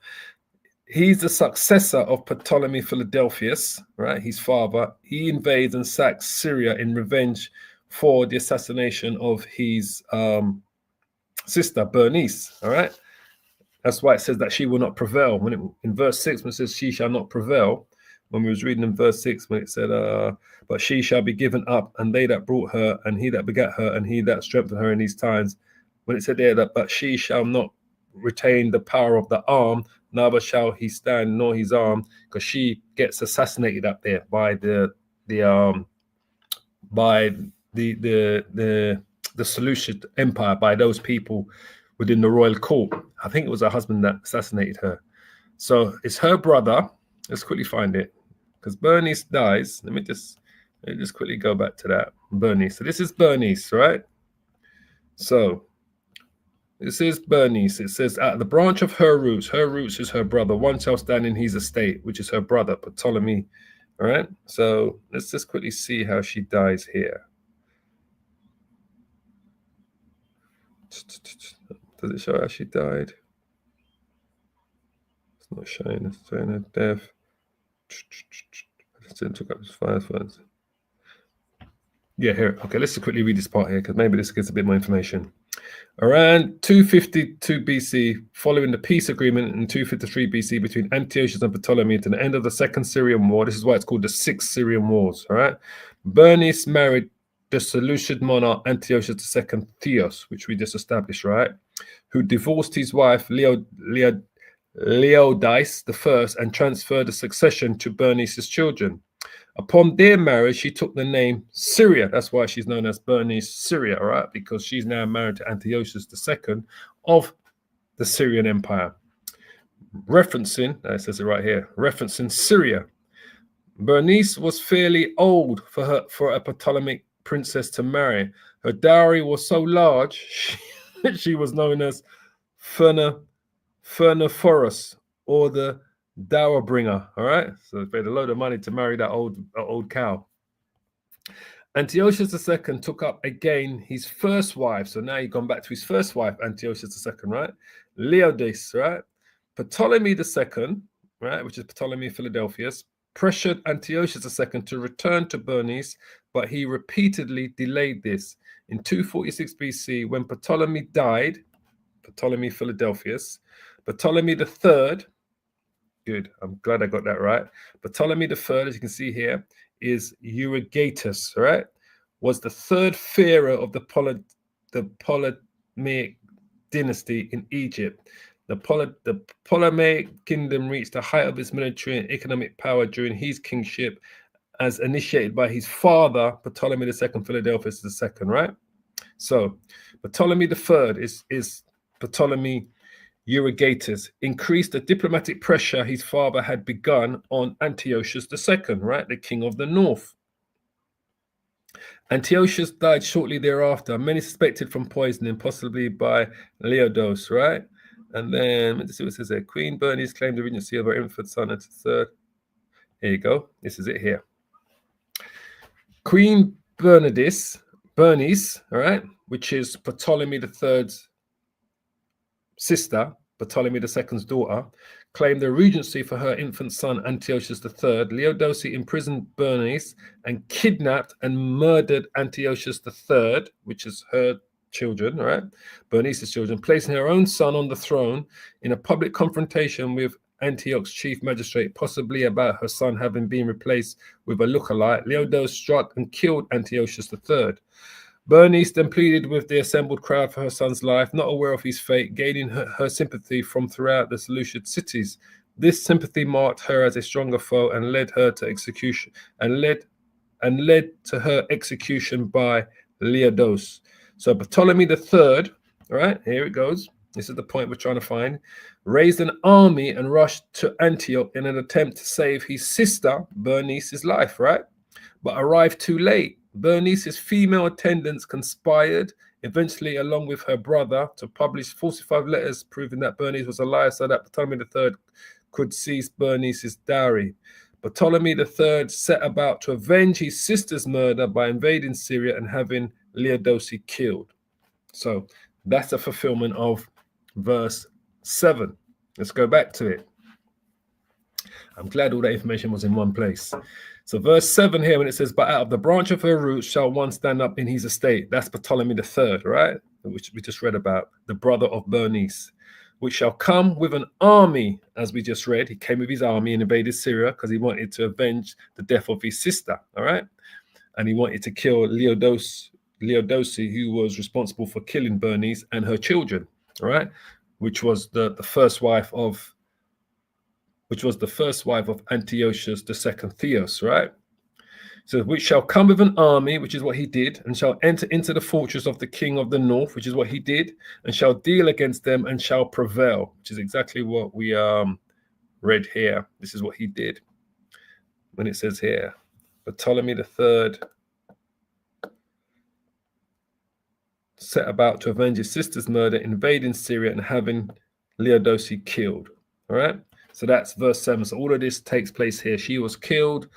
He's the successor of Ptolemy Philadelphus, right? His father. He invades and sacks Syria in revenge for the assassination of his sister Bernice, all right? That's why it says that she will not prevail. In verse 6, when it says she shall not prevail, when we was reading in verse 6, when it said, but she shall be given up, and they that brought her, and he that begat her, and he that strengthened her in these times. When it said there that, but she shall not retain the power of the arm, neither shall he stand nor his arm, because she gets assassinated up there by the Seleucid Empire, by those people within the royal court. I think it was her husband that assassinated her. So it's her brother, Let's quickly find it. Because Bernice dies. Let me just quickly go back to that. Bernice. So this is Bernice, right? So this is Bernice. It says, at the branch of her roots is her brother. One shall stand in his estate, which is her brother, Ptolemy. All right. So let's just quickly see how she dies here. Does it show how she died? It's not showing. It's showing her death. Took up his fire funds. Yeah, here. Okay, let's quickly read this part here because maybe this gives a bit more information. Around 252 BC, following the peace agreement in 253 BC between Antiochus and Ptolemy to the end of the Second Syrian War, this is why it's called the Six Syrian Wars, all right? Bernice married the Seleucid monarch Antiochus II Theos, which we just established, right? Who divorced his wife Leodice I and transferred the succession to Bernice's children. Upon their marriage, she took the name Syria. That's why she's known as Bernice Syria, all right? Because she's now married to Antiochus II of the Syrian Empire. Referencing, it says it right here, referencing Syria. Bernice was fairly old for a Ptolemaic princess to marry. Her dowry was so large, she was known as Fernophorus, or the dower bringer. All right, so they paid a load of money to marry that old cow. Antiochus II took up again his first wife. So now he's gone back to his first wife, Antiochus II, right? Leodice, right? Ptolemy II, right, which is Ptolemy Philadelphus, pressured Antiochus II to return to Bernice, but he repeatedly delayed this. In 246 BC, when Ptolemy died, Ptolemy Philadelphus, Ptolemy III, good, I'm glad I got that right. Ptolemy III, as you can see here, is Euergetus, right? Was the third pharaoh of the Ptolemaic dynasty in Egypt. The Ptolemaic kingdom reached the height of its military and economic power during his kingship, as initiated by his father, Ptolemy II Philadelphus II, right? So Ptolemy III is Ptolemy Euergetus, increased the diplomatic pressure his father had begun on Antiochus II, right, the king of the north. Antiochus died shortly thereafter, many suspected from poisoning, possibly by Leodos, right? And then, let's see what it says there. Queen Bernice claimed the regency of her infant son at the third. Here you go. This is it here. Queen Bernice, all right, which is Ptolemy III's sister, Ptolemy II's daughter, claimed the regency for her infant son Antiochus III. Leodice imprisoned Bernice and kidnapped and murdered Antiochus III, which is her children, right? Bernice's children, placing her own son on the throne in a public confrontation with Antioch's chief magistrate, possibly about her son having been replaced with a lookalike. Leodice struck and killed Antiochus III. Bernice then pleaded with the assembled crowd for her son's life, not aware of his fate, gaining her sympathy from throughout the Seleucid cities. This sympathy marked her as a stronger foe and led her to execution, and led to her execution by Leodos. So Ptolemy III, all right, here it goes. This is the point we're trying to find. Raised an army and rushed to Antioch in an attempt to save his sister Bernice's life, right? But arrived too late. Bernice's female attendants conspired, eventually along with her brother, to publish falsified letters proving that Bernice was a liar so that Ptolemy III could seize Bernice's dowry. Ptolemy III set about to avenge his sister's murder by invading Syria and having Leodice killed. So that's a fulfillment of verse 7. Let's go back to it. I'm glad all that information was in one place. So verse 7 here, when it says, but out of the branch of her roots shall one stand up in his estate. That's Ptolemy III, right? Which we just read about, the brother of Bernice, which shall come with an army, as we just read. He came with his army and invaded Syria because he wanted to avenge the death of his sister, all right? And he wanted to kill Leodice, who was responsible for killing Bernice and her children, all right? Which was the first wife of Antiochus II Theos, right? So which shall come with an army, which is what he did, and shall enter into the fortress of the king of the north, which is what he did, and shall deal against them and shall prevail, which is exactly what we read here. This is what he did. When it says here, Ptolemy III set about to avenge his sister's murder, invading Syria and having Leodosi killed. All right. So that's verse 7. So all of this takes place here. She was killed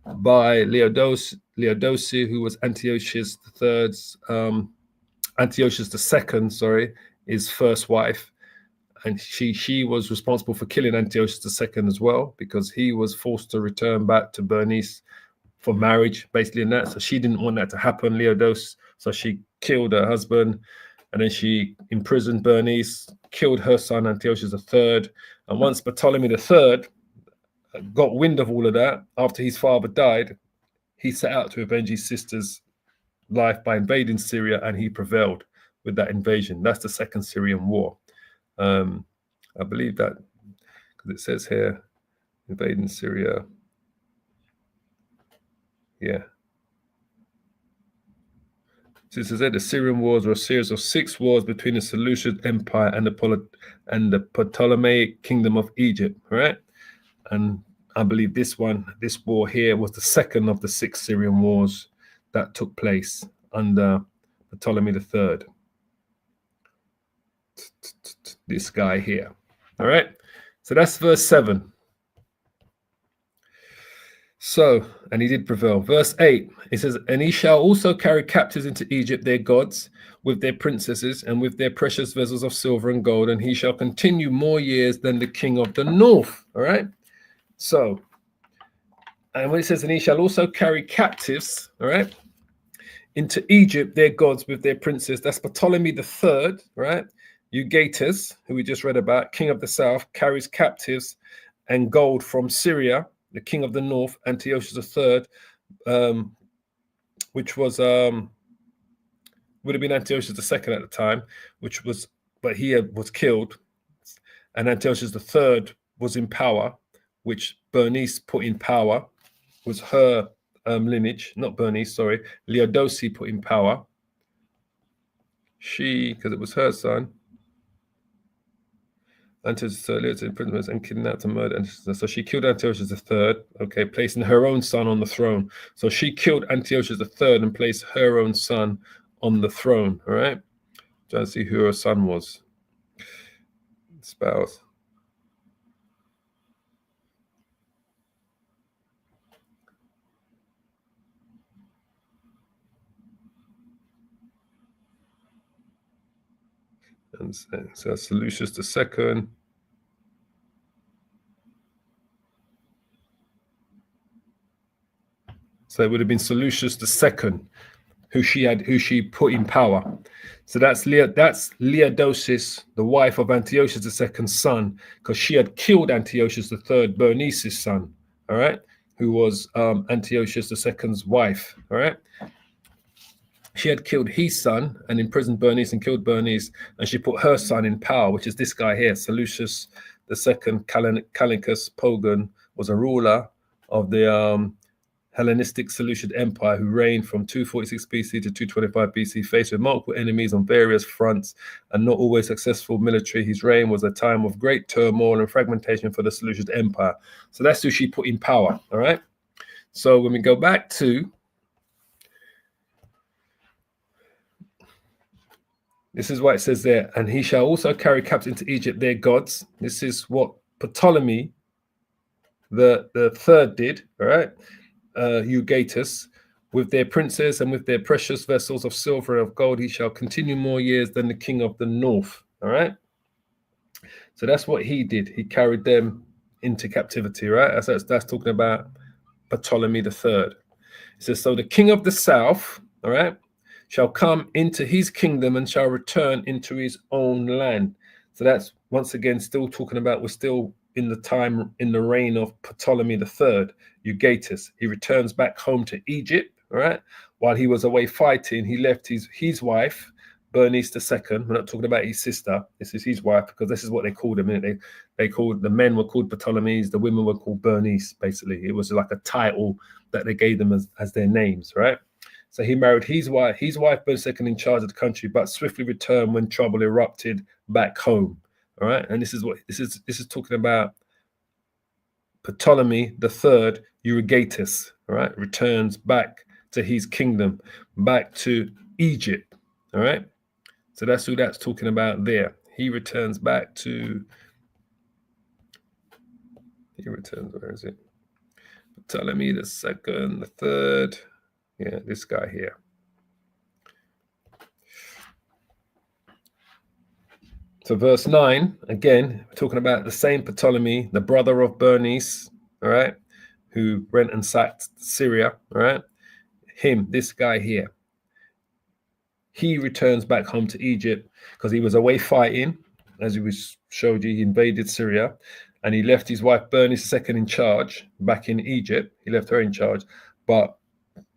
by Leodosi, who was Antiochus III's, Antiochus II, sorry, his first wife. And she was responsible for killing Antiochus II as well, because he was forced to return back to Bernice for marriage, basically, in that. So she didn't want that to happen, Leodos. So she killed her husband, and then she imprisoned Bernice, killed her son Antiochus III. And once Ptolemy III got wind of all of that, after his father died, he set out to avenge his sister's life by invading Syria, and he prevailed with that invasion. That's the Second Syrian War. I believe that, because it says here, invading Syria. Yeah. So it says there, the Syrian wars were a series of 6 wars between the Seleucid Empire and the Ptolemaic Kingdom of Egypt, right? And I believe this war here was the second of the 6 Syrian wars that took place under Ptolemy III. This guy here. All right. So that's verse 7. So, and he did prevail. Verse 8, it says, and he shall also carry captives into Egypt their gods, with their princesses, and with their precious vessels of silver and gold, and he shall continue more years than the king of the north. All right. So, and when it says, and he shall also carry captives, all right, into Egypt their gods with their princes, that's Ptolemy III, right? Eugatus, who we just read about, king of the south, carries captives and gold from Syria. The king of the north, Antiochus III, which was would have been Antiochus II at the time, but he was killed, and Antiochus III was in power, which Bernice put in power, was her lineage, not Bernice, sorry, Leodosi put in power. She, because it was her son. Antiochus imprisonment and kidnapped and murdered. So she killed Antiochus III, okay, placing her own son on the throne. So she killed Antiochus III and placed her own son on the throne, all right? Trying to see who her son was. Spouse. And so Seleucus II. So it would have been Seleucus II, who she put in power. So that's Leodosis, the wife of Antiochus II's son, because she had killed Antiochus III, Bernice's son, all right, who was Antiochus II's wife, all right. She had killed his son and imprisoned Bernice and killed Bernice, and she put her son in power, which is this guy here, Seleucus II Callicus Pogan, was a ruler of the Hellenistic Seleucid Empire, who reigned from 246 BC to 225 BC, faced with multiple enemies on various fronts and not always successful military. His reign was a time of great turmoil and fragmentation for the Seleucid Empire. So that's who she put in power, all right? So when we go back to, this is what it says there, and he shall also carry captives into Egypt their gods. This is what Ptolemy the third did, all right? Eugatus, with their princes and with their precious vessels of silver and of gold, he shall continue more years than the king of the north. All right. So that's what he did. He carried them into captivity, right? That's talking about Ptolemy III. It says, so the king of the south, all right, shall come into his kingdom and shall return into his own land. So that's once again still talking about, we're still in the time in the reign of Ptolemy III, Eugatus. He returns back home to Egypt, all right? While he was away fighting, he left his wife, Bernice II. We're not talking about his sister. This is his wife, because this is what they called him. They called, the men were called Ptolemies, the women were called Bernice, basically. It was like a title that they gave them as their names, right? So he married his wife Bernice II, in charge of the country, but swiftly returned when trouble erupted back home. All right, and this is talking about Ptolemy III Euergetes, all right, returns back to his kingdom, back to Egypt, all right? So that's who that's talking about there. He returns back to, where is it? Ptolemy the second, the third, yeah, this guy here. So verse 9, again, we're talking about the same Ptolemy, the brother of Bernice, all right, who went and sacked Syria, all right? Him, this guy here. He returns back home to Egypt because he was away fighting, as we showed you. He invaded Syria, and he left his wife Bernice II in charge back in Egypt. He left her in charge, but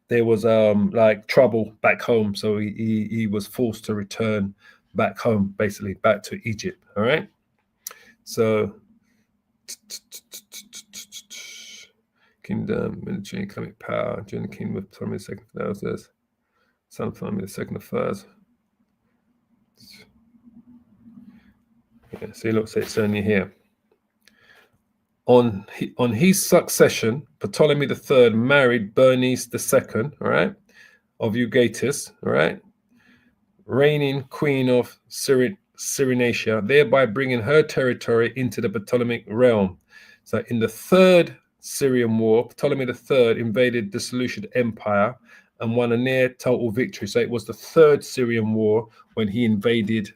there was like trouble back home, so he was forced to return back home, basically back to Egypt. All right. So kingdom, military, economic power during the kingdom of Ptolemy II. That was this. Son of Ptolemy II the first. Yeah, see, look, so it's only here. On his succession, Ptolemy III married Bernice II, all right, of Euergetes, all right, reigning queen of Cyrenaica, thereby bringing her territory into the Ptolemaic realm. So in the Third Syrian War, Ptolemy III invaded the Seleucid Empire and won a near total victory. So it was the Third Syrian War when he invaded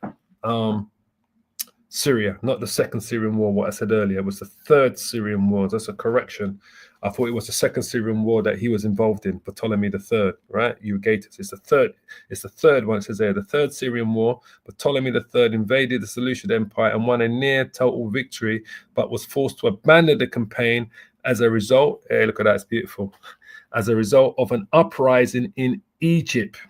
Syria, not the Second Syrian War, what I said earlier. It was the Third Syrian War. That's a correction. I thought it was the Second Syrian War that he was involved in, Ptolemy III, right? Euergetes. It's the third one, it says there, the Third Syrian War. Ptolemy III invaded the Seleucid Empire and won a near total victory, but was forced to abandon the campaign as a result. Hey, look at that, it's beautiful. As a result of an uprising in Egypt.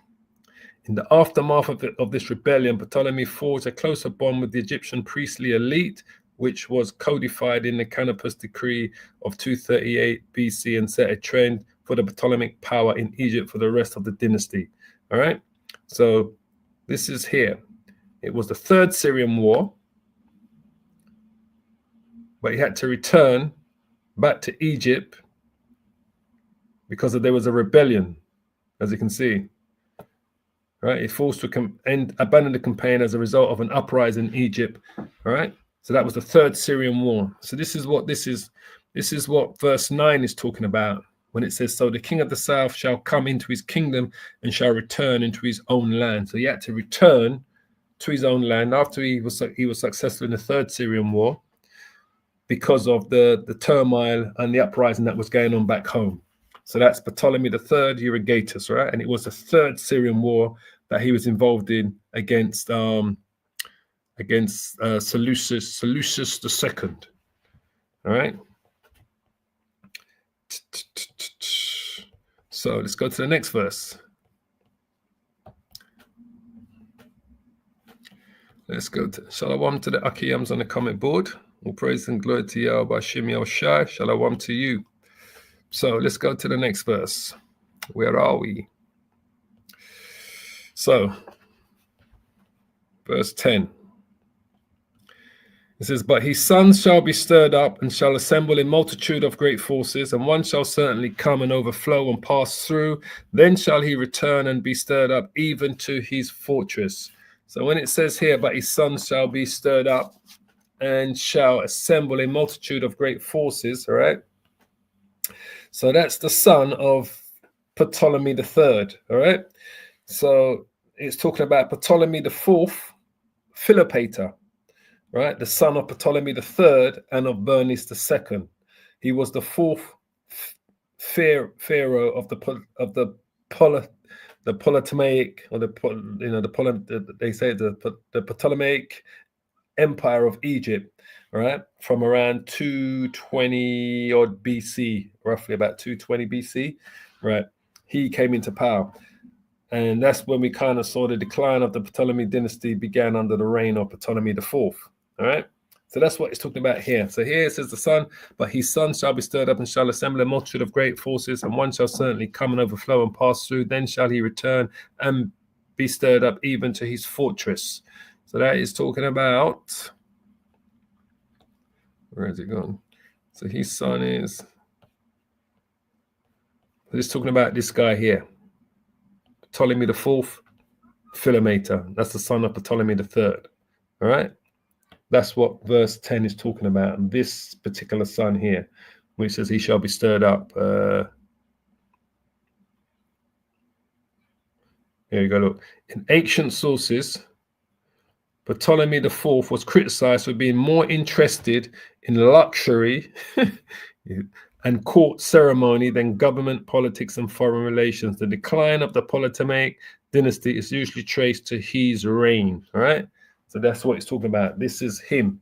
In the aftermath of this rebellion, Ptolemy forged a closer bond with the Egyptian priestly elite, which was codified in the Canopus Decree of 238 BC and set a trend for the Ptolemaic power in Egypt for the rest of the dynasty. All right, so this is here. It was the Third Syrian War, but he had to return back to Egypt because there was a rebellion, as you can see. Right, he forced to abandon the campaign as a result of an uprising in Egypt. All right, so that was the Third Syrian War. So this is what verse 9 is talking about when it says, "So the king of the south shall come into his kingdom and shall return into his own land." So he had to return to his own land after he was successful in the Third Syrian War because of the turmoil and the uprising that was going on back home. So that's Ptolemy III Euergetes, right? And it was the Third Syrian War that he was involved in against Seleucus II. All right. So let's go to the next verse. Let's go to Shalom to the Akiyams on the comment board. All praise and glory to Yahweh Shem Yahushai. Shalom to you. So let's go to the next verse. Where are we? So, verse 10. It says, "But his sons shall be stirred up and shall assemble in multitude of great forces, and one shall certainly come and overflow and pass through. Then shall he return and be stirred up even to his fortress." So when it says here, "But his sons shall be stirred up and shall assemble a multitude of great forces," all right? So that's the son of Ptolemy III, all right? So it's talking about Ptolemy IV, Philopator, right? The son of Ptolemy III and of Bernice II. He was the fourth pharaoh of the Ptolemaic, or they say the Ptolemaic Empire of Egypt, right? From around 220 odd BC, roughly about 220 BC, right? He came into power. And that's when we kind of saw the decline of the Ptolemy dynasty began under the reign of Ptolemy IV. All right. So that's what it's talking about here. So here it says the son, "But his son shall be stirred up and shall assemble a multitude of great forces, and one shall certainly come and overflow and pass through. Then shall he return and be stirred up even to his fortress." So that is talking about, where is it gone? So his son is, we're just talking about this guy here, Ptolemy the Fourth, Philometor. That's the son of Ptolemy the Third. All right. That's what verse 10 is talking about. And this particular son here, which says he shall be stirred up. Here you go, look. In ancient sources, Ptolemy the Fourth was criticized for being more interested in luxury and court ceremony than government, politics, and foreign relations. The decline of the Ptolemaic dynasty is usually traced to his reign. All right. So that's what he's talking about. This is him.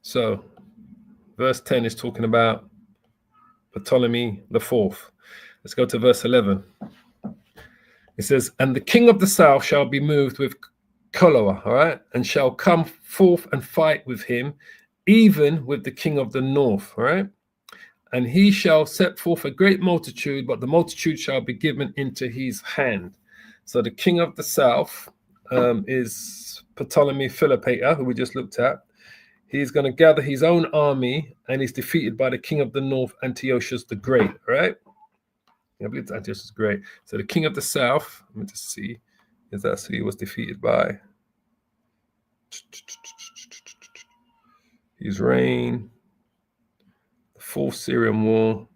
So verse 10 is talking about Ptolemy the Fourth. Let's go to verse 11. It says, and the king of the south shall be moved with choler, all right, and shall come forth and fight with him, even with the king of the north, all right. And he shall set forth a great multitude, but the multitude shall be given into his hand. So the king of the south is Ptolemy Philopator, who we just looked at. He's going to gather his own army, and he's defeated by the king of the north, Antiochus the Great, right? I believe it's Antiochus the Great. So the king of the south, let me just see, is that who he was defeated by? His reign, the Fourth Syrian War.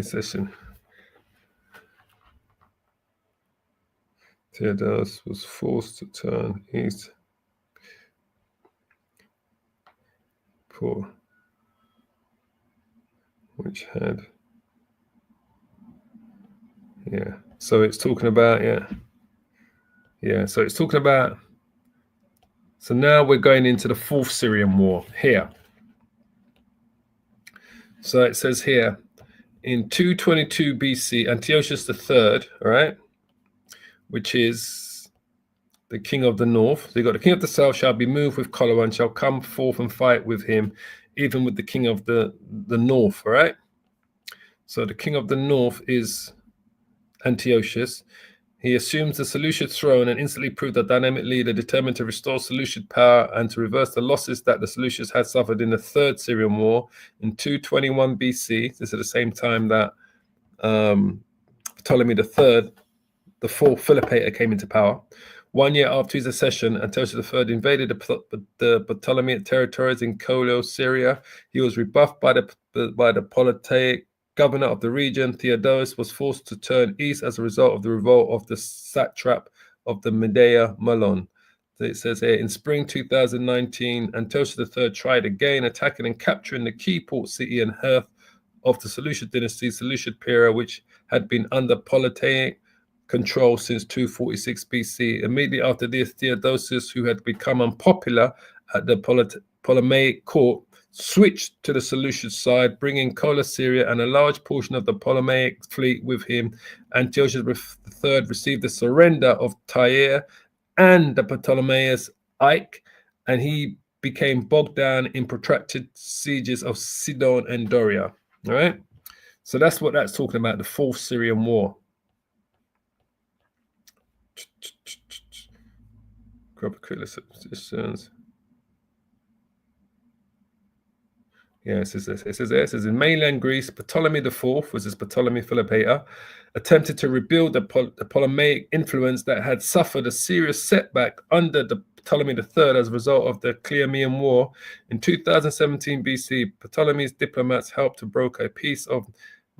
Session. Theodosius was forced to turn east for which had so it's talking about so it's talking about, so now we're going into the Fourth Syrian War here. So it says here in 222 BC, Antiochus III, all right, which is the king of the north. So you got the king of the south shall be moved with choler and shall come forth and fight with him, even with the king of the north, all right? So the king of the north is Antiochus. He assumes the Seleucid throne and instantly proved a dynamic leader determined to restore Seleucid power and to reverse the losses that the Seleucids had suffered in the Third Syrian War in 221 BC. This is at the same time that Ptolemy III, the Fourth Philopator, came into power. 1 year after his accession, Antiochus III invaded the Ptolemaic territories in Colio, Syria. He was rebuffed by the Politaic governor of the region. Theodosius was forced to turn east as a result of the revolt of the satrap of the Medea Malon. So it says here, in spring 2019, Antiochus III tried again, attacking and capturing the key port city and hearth of the Seleucid dynasty, Seleucid Pera, which had been under Politaic control since 246 BC. Immediately after this, Theodosius, who had become unpopular at the Ptolemaic court, switched to the Seleucid side, bringing Syria and a large portion of the Ptolemaic fleet with him. Antiochus III received the surrender of Tyre and the Ptolemaious Ike, and he became bogged down in protracted sieges of Sidon and Doria. All right, so that's what that's talking about, the Fourth Syrian War. Grab a quick list of positions. Yeah, it says this. It says in mainland Greece, Ptolemy IV, was this Ptolemy Philopator, attempted to rebuild the Ptolemaic influence that had suffered a serious setback under the Ptolemy III as a result of the Cleomean War. In 2017 BC, Ptolemy's diplomats helped to broker a peace of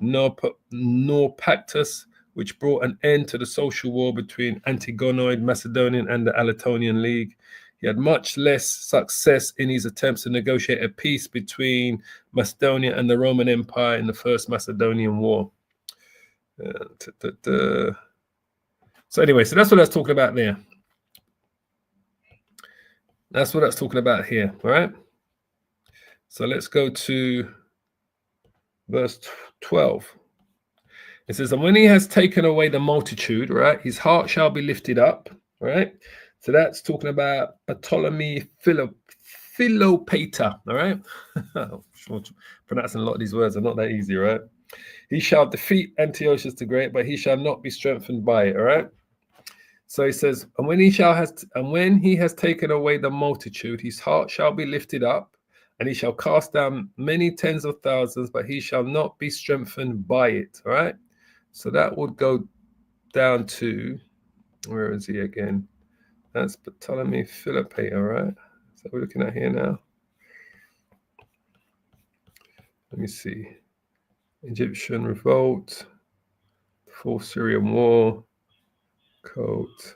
Naupactus, which brought an end to the social war between Antigonoid Macedonian and the Aletonian League. He had much less success in his attempts to negotiate a peace between Macedonia and the Roman Empire in the First Macedonian War. So anyway, so that's what that's talking about there. That's what that's talking about here, all right? So let's go to verse 12. It says, and when he has taken away the multitude, right, his heart shall be lifted up, right? So that's talking about Ptolemy Philopator. All right. Pronouncing a lot of these words are not that easy, right? He shall defeat Antiochus the Great, but he shall not be strengthened by it. All right. So he says, and when he has taken away the multitude, his heart shall be lifted up, and he shall cast down many tens of thousands, but he shall not be strengthened by it. All right. So that would go down to, where is he again? That's Ptolemy Philopator, right? So we're looking at here now. Let me see. Egyptian revolt, Fourth Syrian War, quote.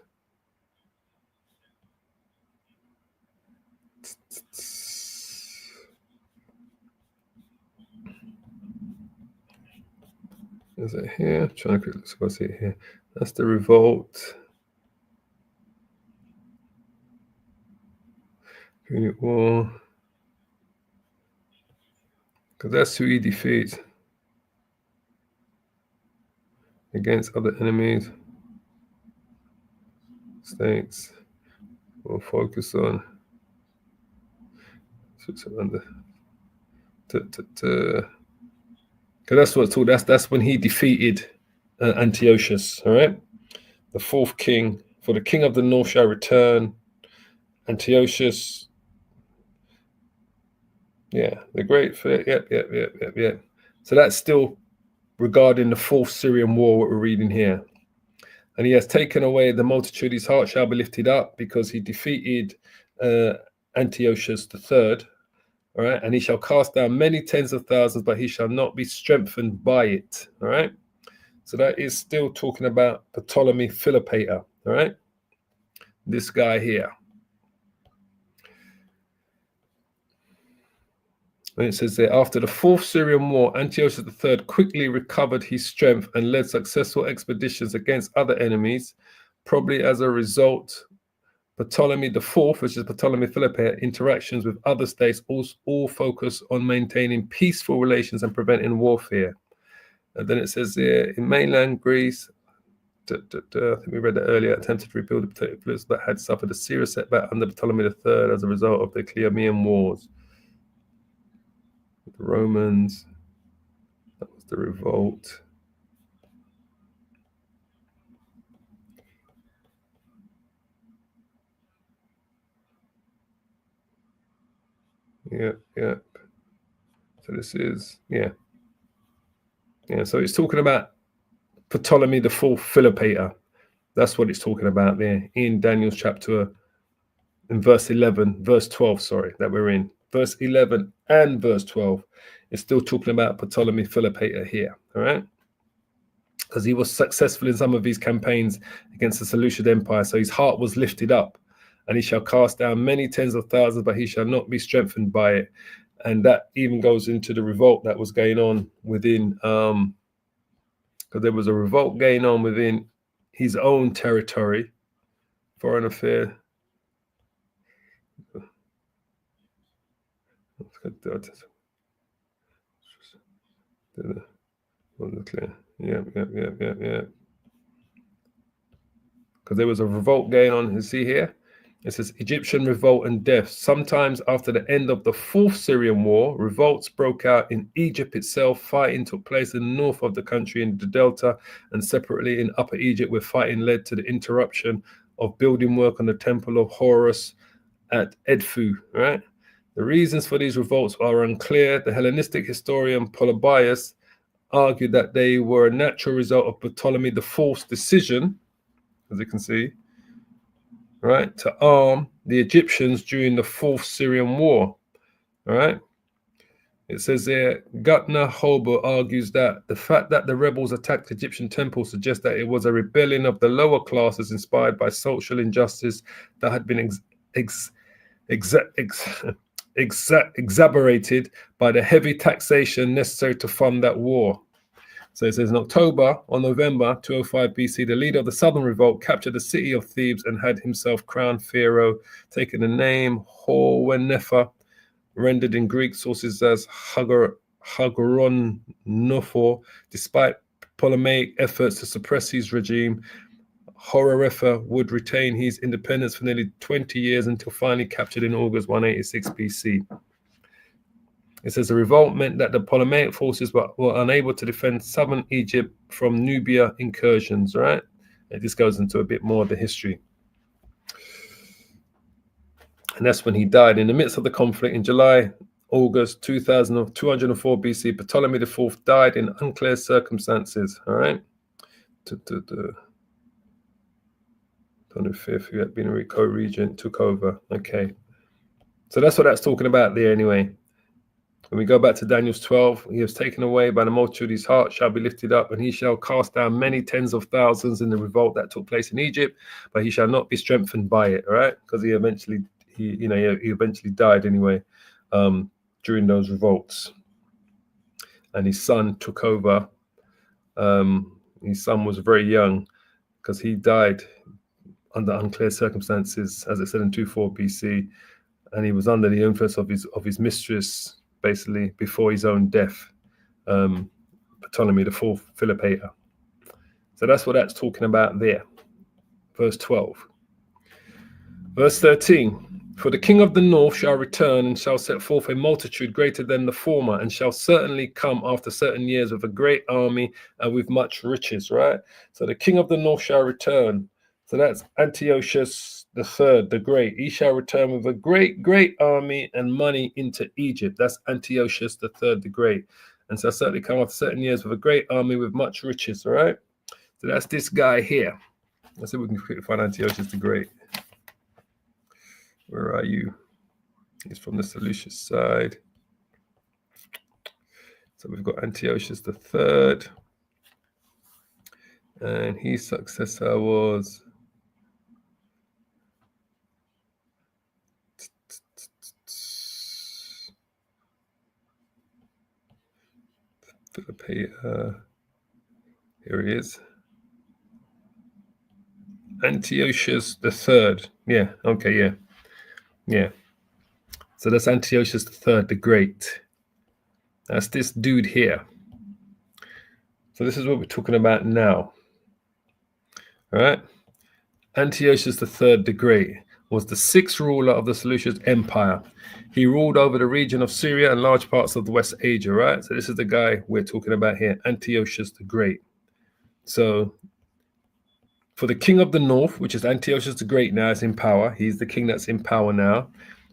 Is it here? I'm trying to quickly see it here. That's the revolt. Punic War. Because that's who he defeats against other enemies. States. We'll focus on. Switzerland. Because that's what it's called. That's when he defeated Antiochus. All right, the fourth king. For the king of the north shall return. Antiochus. Yeah, the great. Yep. So that's still regarding the fourth Syrian war. What we're reading here, and he has taken away the multitude. His heart shall be lifted up because he defeated Antiochus the third. All right, and he shall cast down many tens of thousands, but he shall not be strengthened by it. All right, so that is still talking about Ptolemy Philopator. All right, this guy here. And it says there, after the fourth Syrian war, Antiochus III quickly recovered his strength and led successful expeditions against other enemies. Probably as a result, Ptolemy IV, which is Ptolemy Philopator, interactions with other states all focus on maintaining peaceful relations and preventing warfare. And then it says here, in mainland Greece, I think we read that earlier, attempted to rebuild the Ptolemies, but had suffered a serious setback under Ptolemy III as a result of the Cleomean Wars. The Romans, that was the revolt. Yep. So this is, yeah. So it's talking about Ptolemy the fourth Philopator. That's what it's talking about there in Daniel's chapter, in verse 11, verse 12, sorry, that we're in. Verse 11 and verse 12. It's still talking about Ptolemy Philopator here, all right? Because he was successful in some of his campaigns against the Seleucid Empire, so his heart was lifted up, and he shall cast down many tens of thousands, but he shall not be strengthened by it. And that even goes into the revolt that was going on within, because there was a revolt going on within his own territory, foreign affair. Yeah. Because there was a revolt going on. You see here? It says Egyptian revolt and death. Sometimes after the end of the fourth Syrian war, revolts broke out in Egypt itself. Fighting took place in the north of the country in the Delta, and separately in Upper Egypt, where fighting led to the interruption of building work on the temple of Horus at Edfu. Right? The reasons for these revolts are unclear. The Hellenistic historian Polybius argued that they were a natural result of Ptolemy IV's decision, as you can see, right, to arm the Egyptians during the fourth Syrian war. All right. It says there, Gutner Holber argues that the fact that the rebels attacked Egyptian temples suggests that it was a rebellion of the lower classes inspired by social injustice that had been exacerbated by the heavy taxation necessary to fund that war. So it says in October or November 205 BC, the leader of the southern revolt captured the city of Thebes and had himself crowned pharaoh, taking the name Horwenefer, rendered in Greek sources as Hagoron-Nophor. Despite Ptolemaic efforts to suppress his regime, Horarepha would retain his independence for nearly 20 years until finally captured in August 186 BC. It says the revolt meant that the Ptolemaic forces were unable to defend southern Egypt from Nubia incursions, right? And this goes into a bit more of the history. And that's when he died. In the midst of the conflict in August 204 BC, Ptolemy IV died in unclear circumstances, all right? 25th, who had been a co-regent, took over. Okay. So that's what that's talking about there anyway. When we go back to Daniel's 12, he was taken away by the multitude, his heart shall be lifted up, and he shall cast down many tens of thousands in the revolt that took place in Egypt, but he shall not be strengthened by it, all right? Because he eventually died anyway during those revolts. And his son took over. His son was very young because he died under unclear circumstances, as it said in 24 BC, and he was under the influence of his mistress, basically before his own death, Ptolemy IV Philopator. So that's what that's talking about there. Verse 12. Verse 13. For the king of the north shall return and shall set forth a multitude greater than the former, and shall certainly come after certain years with a great army and with much riches, right? So the king of the north shall return. So that's Antiochus III, the Great. He shall return with a great army and money into Egypt. That's Antiochus III, the Great. And shall certainly come after certain years with a great army with much riches, all right? So that's this guy here. Let's see if we can quickly find Antiochus the Great. Where are you? He's from the Seleucid side. So we've got Antiochus III. And his successor was Philopator. Here he is. Antiochus III. Yeah, okay, yeah. Yeah. So that's Antiochus III, the Great. That's this dude here. So this is what we're talking about now. All right. Antiochus III, the Great, was the sixth ruler of the Seleucid Empire. He ruled over the region of Syria and large parts of the West Asia, right? So this is the guy we're talking about here, Antiochus the Great. So for the king of the north, which is Antiochus the Great now, is in power. He's the king that's in power now,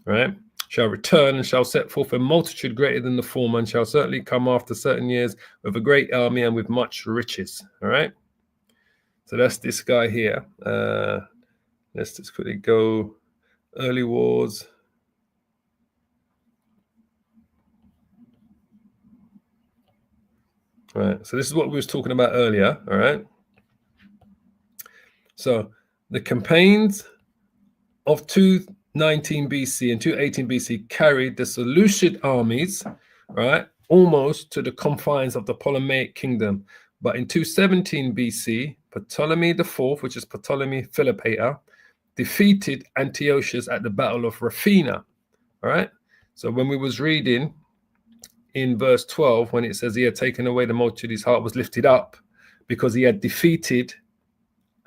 right? Shall return and shall set forth a multitude greater than the former, and shall certainly come after certain years with a great army and with much riches, all right? So that's this guy here. Let's just quickly go early wars. All right, so this is what we was talking about earlier, all right? So the campaigns of 219 BC and 218 BC carried the Seleucid armies, right, almost to the confines of the Ptolemaic kingdom. But in 217 BC, Ptolemy IV, which is Ptolemy Philopator, defeated Antiochus at the Battle of Raphina, all right? So when we was reading in verse 12, when it says he had taken away the multitude, his heart was lifted up because he had defeated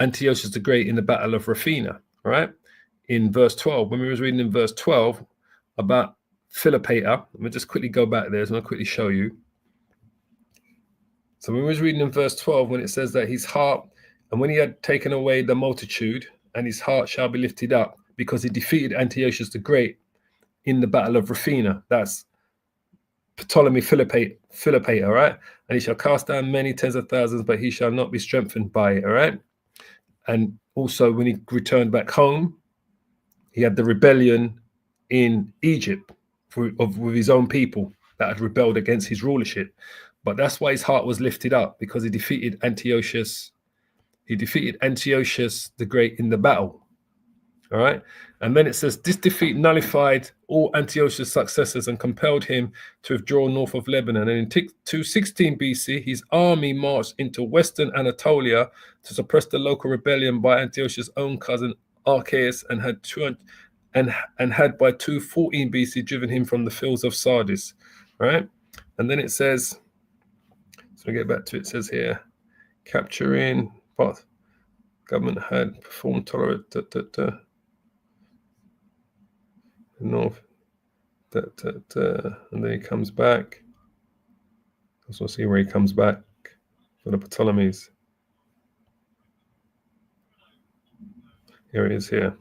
Antiochus the Great in the Battle of Raphina, all right? In verse 12, when we was reading in verse 12 about Philopator, let me just quickly go back there, so I'll quickly show you. So when we was reading in verse 12, when it says that his heart, and when he had taken away the multitude, and his heart shall be lifted up, because he defeated Antiochus the Great in the Battle of Raphina. That's Ptolemy Philopator, all right? And he shall cast down many tens of thousands, but he shall not be strengthened by it, all right? And also when he returned back home, he had the rebellion in Egypt with his own people that had rebelled against his rulership. But that's why his heart was lifted up, because he defeated Antiochus. He defeated Antiochus the Great in the battle. All right. And then it says this defeat nullified all Antiochus' successors and compelled him to withdraw north of Lebanon. And in 216 BC, his army marched into western Anatolia to suppress the local rebellion by Antiochus' own cousin Archaeus, and had by 214 BC driven him from the fields of Sardis. All right. And then it says, so we get back to it, says here, capturing, go government had performed tolerant the north, and then he comes back. Let's also see where he comes back for the Ptolemies. Here it is here.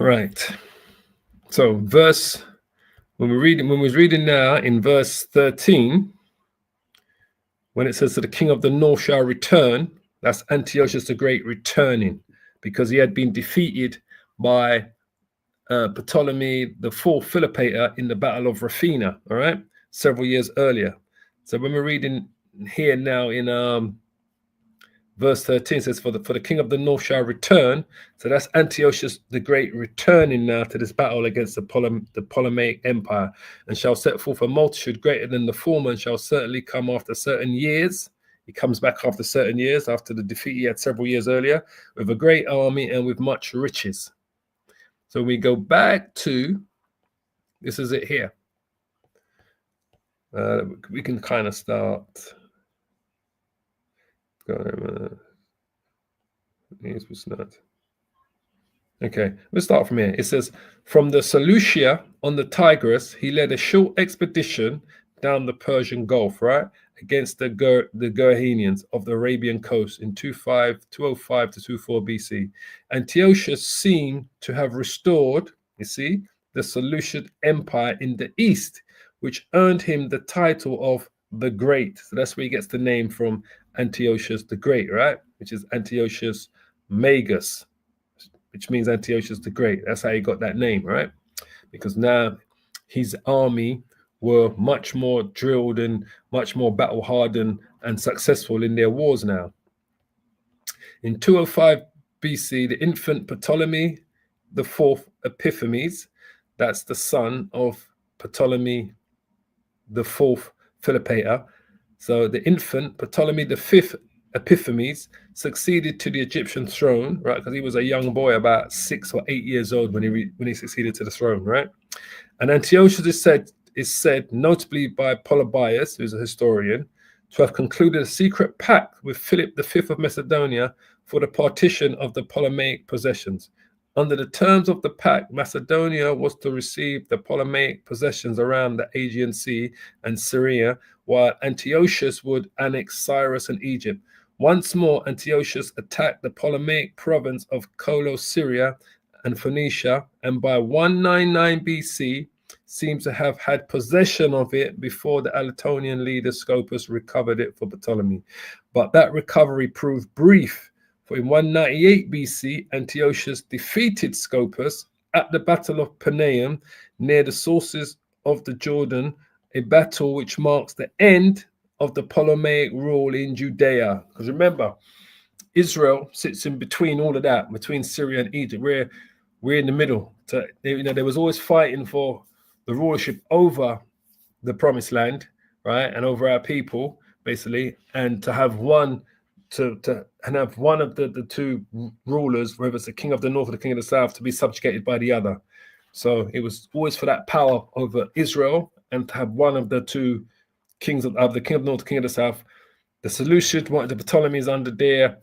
Right. So when we was reading now in verse 13, when it says that the king of the north shall return, that's Antiochus the Great returning, because he had been defeated by Ptolemy the fourth Philopator in the Battle of Rafina, all right, several years earlier. So when we're reading here now in verse 13, it says, for the king of the north shall return. So that's Antiochus the Great returning now to this battle against the Ptolemaic Empire, and shall set forth a multitude greater than the former, and shall certainly come after certain years. He comes back after certain years, after the defeat he had several years earlier, with a great army and with much riches. So we go back to, this is it here. We can kind of start. Okay, let's start from here. It says, from the Seleucia on the Tigris, he led a short expedition down the Persian Gulf, right, against the Gerhanians of the Arabian coast in 205 to 24 BC. Antiochus seemed to have restored, you see, the Seleucid Empire in the east, which earned him the title of the Great. So that's where he gets the name from, Antiochus the Great, right? Which is Antiochus Magus, which means Antiochus the Great. That's how he got that name, right? Because now his army were much more drilled and much more battle hardened and successful in their wars now. In 205 BC, the infant Ptolemy the fourth Epiphanes, that's the son of Ptolemy the fourth Philopator. So the infant Ptolemy the fifth Epiphanes succeeded to the Egyptian throne, right? Because he was a young boy, about 6 or 8 years old when he succeeded to the throne, right? And Antiochus is said, notably by Polybius, who's a historian, to have concluded a secret pact with Philip V of Macedonia for the partition of the Ptolemaic possessions. Under the terms of the pact, Macedonia was to receive the Ptolemaic possessions around the Aegean Sea and Syria, while Antiochus would annex Cyrus and Egypt. Once more, Antiochus attacked the Ptolemaic province of Colo-Syria and Phoenicia, and by 199 BC, seems to have had possession of it before the Anatolian leader Scopus recovered it for Ptolemy. But that recovery proved brief, for in 198 BC, Antiochus defeated Scopus at the Battle of Paneum near the sources of the Jordan, a battle which marks the end of the Ptolemaic rule in Judea. Because remember, Israel sits in between all of that, between Syria and Egypt. We're in the middle. So, there was always fighting for the rulership over the promised land, right, and over our people, basically, and to have one have one of the two rulers, whether it's the king of the north or the king of the south, to be subjugated by the other. So it was always for that power over Israel, and to have one of the two kings of the king of the north, the king of the south. The Seleucids wanted the Ptolemies under their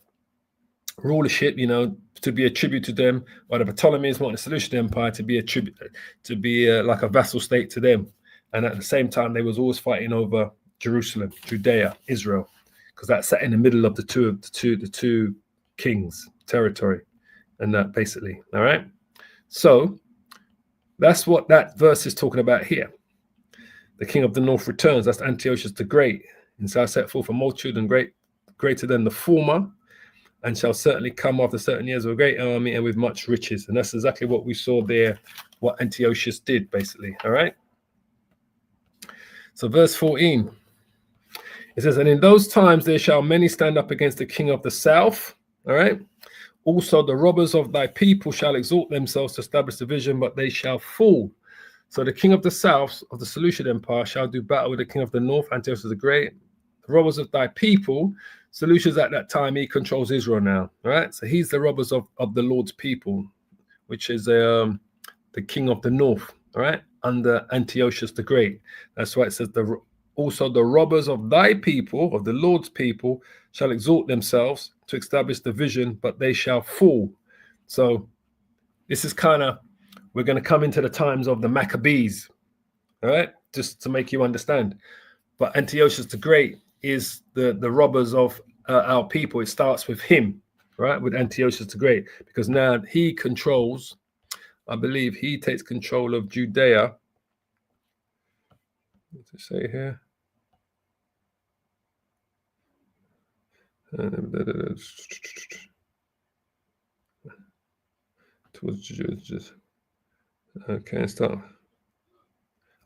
rulership, to be a tribute to them, while the Ptolemies wanted the Seleucid Empire to be a tribute, to be like a vassal state to them. And at the same time, they was always fighting over Jerusalem, Judea, Israel, because that sat in the middle of the two kings' territory, and that basically, all right. So that's what that verse is talking about here. The king of the north returns. That's Antiochus the Great. And so I set forth a multitude and greater than the former, and shall certainly come after certain years with a great army and with much riches. And that's exactly what we saw there, what Antiochus did, basically. All right. So verse 14. It says, and in those times there shall many stand up against the king of the south. All right. Also the robbers of thy people shall exalt themselves to establish division, but they shall fall. So the king of the south of the Seleucid Empire shall do battle with the king of the north, Antiochus the Great. The robbers of thy people, Seleucus at that time, he controls Israel now. All right. So he's the robbers of the Lord's people, which is the king of the north. All right. Under Antiochus the Great. That's why it says Also the robbers of thy people, of the Lord's people, shall exalt themselves to establish the vision, but they shall fall. So this is kind of, we're going to come into the times of the Maccabees, all right, just to make you understand. But Antiochus the Great is the robbers of our people. It starts with him, right, with Antiochus the Great, because now he controls, I believe he takes control of Judea. What does it say here? Okay, start.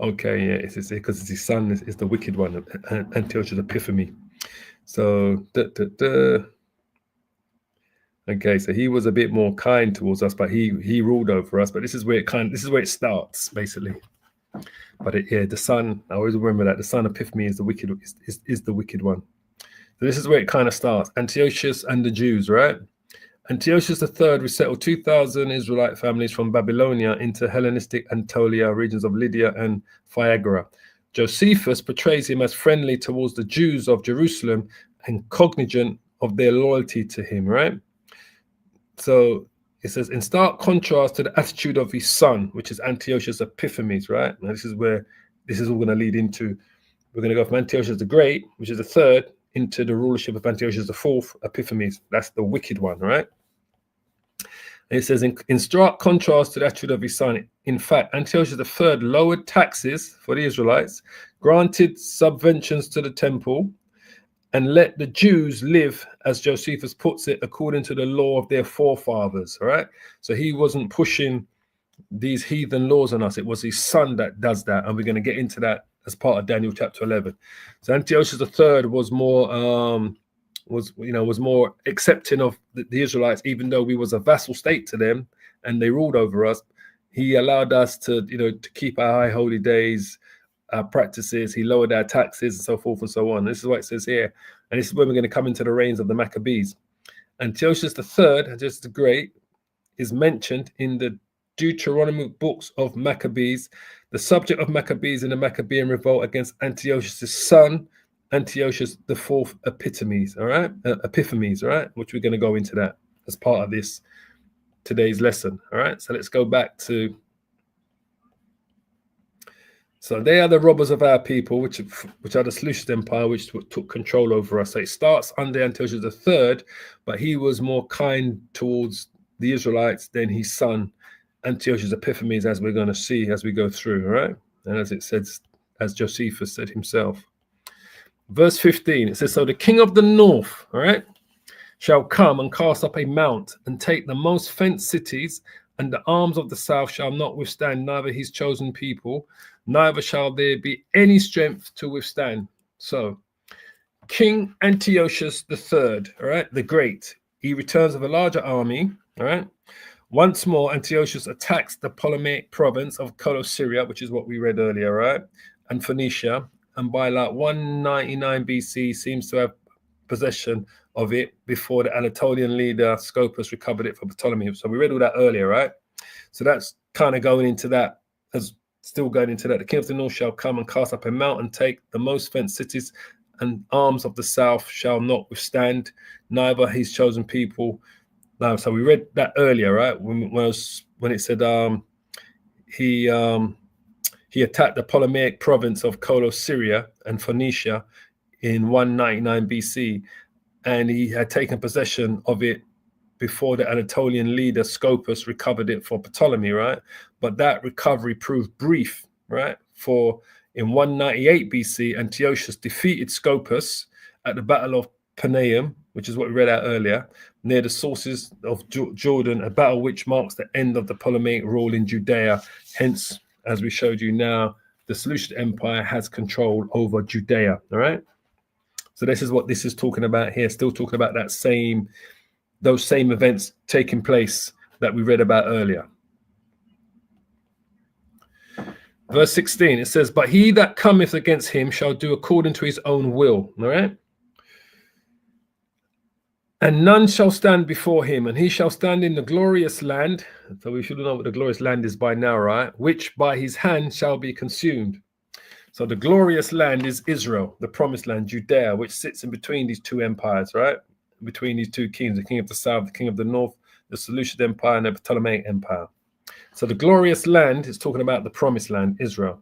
Okay, yeah, it's because it's his son is the wicked one, Antiochus Epiphanes. So, okay, so he was a bit more kind towards us, but he ruled over us. But this is where it starts, basically. But the son, I always remember that the son Epiphanes is the wicked is the wicked one. So this is where it kind of starts. Antiochus and the Jews, right? Antiochus III resettled 2,000 Israelite families from Babylonia into Hellenistic Anatolia, regions of Lydia and Phrygia. Josephus portrays him as friendly towards the Jews of Jerusalem and cognizant of their loyalty to him, right? So it says, in stark contrast to the attitude of his son, which is Antiochus Epiphanes, right? Now this is where this is all going to lead into. We're going to go from Antiochus the Great, which is the third, into the rulership of Antiochus the Fourth, Epiphanes. That's the wicked one, right? And it says, in stark contrast to the attitude of his son, in fact, Antiochus III lowered taxes for the Israelites, granted subventions to the temple, and let the Jews live, as Josephus puts it, according to the law of their forefathers. All right. So he wasn't pushing these heathen laws on us. It was his son that does that. And we're going to get into that as part of Daniel chapter 11. So Antiochus III was more was more accepting of the Israelites, even though we was a vassal state to them and they ruled over us. He allowed us to, to keep our high holy days, our practices. He lowered our taxes and so forth and so on. This is what it says here. And this is when we're going to come into the reigns of the Maccabees. Antiochus III, Antiochus the Great, is mentioned in the Deuteronomic books of Maccabees. The subject of Maccabees in the Maccabean revolt against Antiochus' son, Antiochus the Fourth Epiphanes, all right? Epiphanes, all right? Which we're going to go into that as part of this today's lesson, all right? So let's go back to. So they are the robbers of our people, which are the Seleucid Empire, which took control over us. So it starts under Antiochus III, but he was more kind towards the Israelites than his son, Antiochus Epiphanes, as we're going to see as we go through, all right? And as it says, as Josephus said himself. Verse 15, it says, so the king of the north, all right, shall come and cast up a mount and take the most fenced cities, and the arms of the south shall not withstand neither his chosen people, neither shall there be any strength to withstand. So King Antiochus III, all right, the Great, he returns with a larger army, all right. Once more, Antiochus attacks the Ptolemaic province of Colossyria, which is what we read earlier, right, and Phoenicia, and by like 199 BC seems to have possession of it before the Anatolian leader Scopas recovered it from Ptolemy. So we read all that earlier, right? So that's kind of going into that, as still going into that. The king of the north shall come and cast up a mount and take the most fenced cities, and arms of the south shall not withstand, neither his chosen people. Now, so we read that earlier, right? When it said he attacked the Ptolemaic province of Colossyria and Phoenicia in 199 BC, and he had taken possession of it before the Anatolian leader Scopas recovered it for Ptolemy, right? But that recovery proved brief, right? For in 198 BC, Antiochus defeated Scopas at the Battle of Paneum, which is what we read out earlier, near the sources of Jordan, a battle which marks the end of the Ptolemaic rule in Judea. Hence, as we showed you now, the Seleucid Empire has control over Judea, all right? So this is what this is talking about here, still talking about those same events taking place that we read about earlier. Verse 16, it says, but he that cometh against him shall do according to his own will, all right? And none shall stand before him, and he shall stand in the glorious land. So we should know what the glorious land is by now, right? Which by his hand shall be consumed. So the glorious land is Israel, the promised land, Judea, which sits in between these two empires, right? Between these two kings, the king of the south, the king of the north, the Seleucid Empire, and the Ptolemaic Empire. So the glorious land is talking about the promised land, Israel,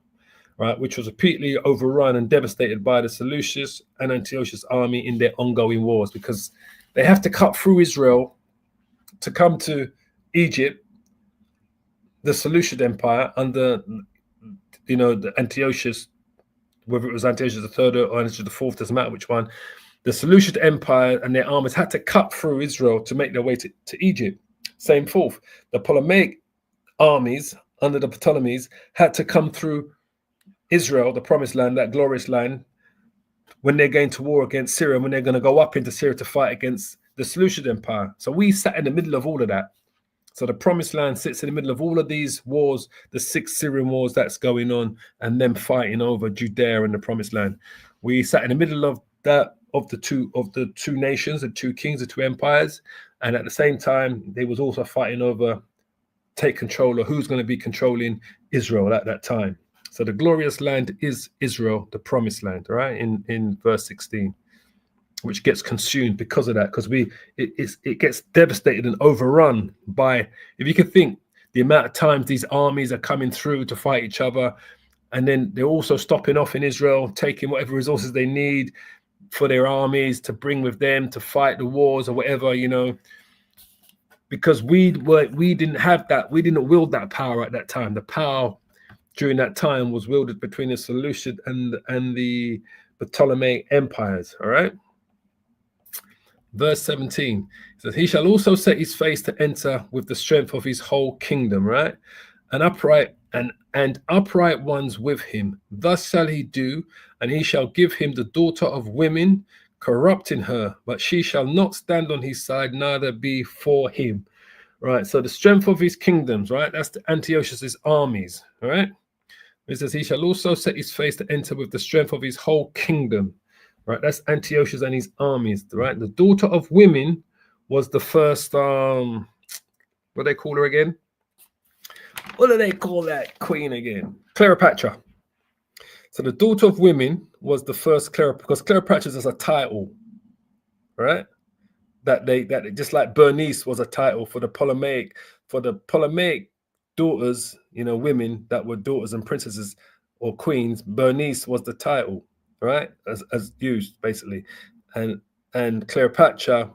right, which was repeatedly overrun and devastated by the Seleucids and Antiochus army in their ongoing wars, because they have to cut through Israel to come to Egypt, the Seleucid Empire under, the Antiochus, whether it was Antiochus III or Antiochus IV, doesn't matter which one. The Seleucid Empire and their armies had to cut through Israel to make their way to Egypt. Same forth. The Ptolemaic armies under the Ptolemies had to come through Israel, the promised land, that glorious land, when they're going to war against Syria, when they're going to go up into Syria to fight against the Seleucid Empire. So we sat in the middle of all of that. So the promised land sits in the middle of all of these wars, the 6 Syrian wars that's going on, and them fighting over Judea and the promised land. We sat in the middle of that, of the two nations, the two kings, the two empires, and at the same time, they was also fighting over, take control of who's going to be controlling Israel at that time. So the glorious land is Israel, the promised land, right? In verse 16, which gets consumed because of that, because it gets devastated and overrun by, if you can think, the amount of times these armies are coming through to fight each other, and then they're also stopping off in Israel, taking whatever resources they need for their armies to bring with them to fight the wars or whatever, because we didn't have that, we didn't wield that power at that time. The power during that time was wielded between the Seleucid and the Ptolemaic empires, all right? Verse 17 says, he shall also set his face to enter with the strength of his whole kingdom, right? And upright ones with him. Thus shall he do, and he shall give him the daughter of women, corrupting her, but she shall not stand on his side, neither be for him. Right, so the strength of his kingdoms, right? That's the Antiochus's armies, all right? It says, he shall also set his face to enter with the strength of his whole kingdom. Right, that's Antiochus and his armies, right? The daughter of women was the first, what do they call her again? What do they call that queen again? Cleopatra. So the daughter of women was the first Cleopatra, because Cleopatra is a title, right? That just like Bernice was a title for the Ptolemaic daughters, women that were daughters and princesses or queens. Bernice was the title, right, as used basically, and Cleopatra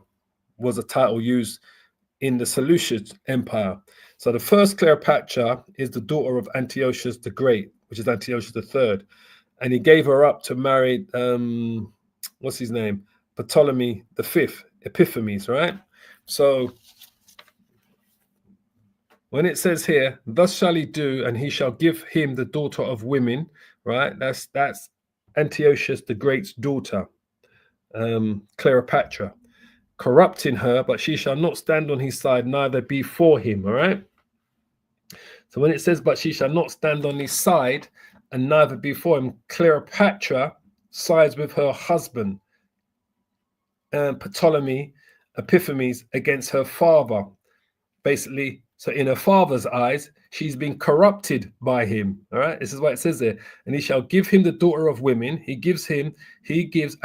was a title used in the Seleucid Empire. So the first Cleopatra is the daughter of Antiochus the Great, which is Antiochus III, and he gave her up to marry what's his name, Ptolemy V, Epiphanes, right? So when it says here, thus shall he do, and he shall give him the daughter of women, right? That's Antiochus the Great's daughter, Cleopatra, corrupting her, but she shall not stand on his side, neither be for him, all right? So when it says, but she shall not stand on his side, and neither be for him, Cleopatra sides with her husband, Ptolemy Epiphanes, against her father. Basically, so in her father's eyes, she's been corrupted by him. All right, this is what it says there. And he shall give him the daughter of women. He gives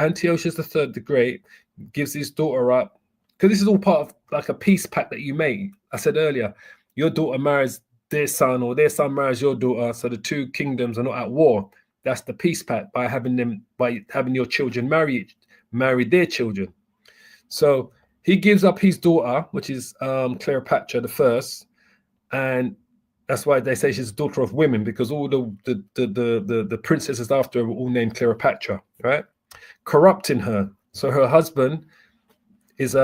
Antiochus III the Great, gives his daughter up, because this is all part of like a peace pact that you make. I said earlier, your daughter marries their son, or their son marries your daughter, so the two kingdoms are not at war. That's the peace pact, by having your children marry their children. So he gives up his daughter, which is Cleopatra the first, and that's why they say she's the daughter of women, because all the princesses after her were all named Cleopatra, right? Corrupting her. So her husband is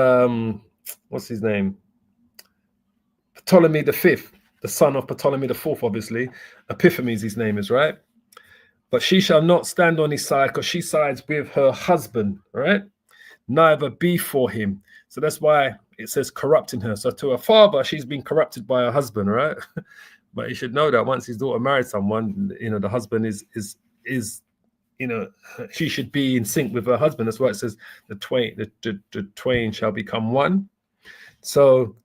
what's his name? Ptolemy V, the son of Ptolemy IV, obviously. Epiphanes, his name is, right? But she shall not stand on his side, because she sides with her husband, right? Neither be for him. So that's why it says corrupting her. So to her father, she's been corrupted by her husband, right? But you should know that once his daughter married someone, the husband is she should be in sync with her husband. That's why it says the twain shall become one. So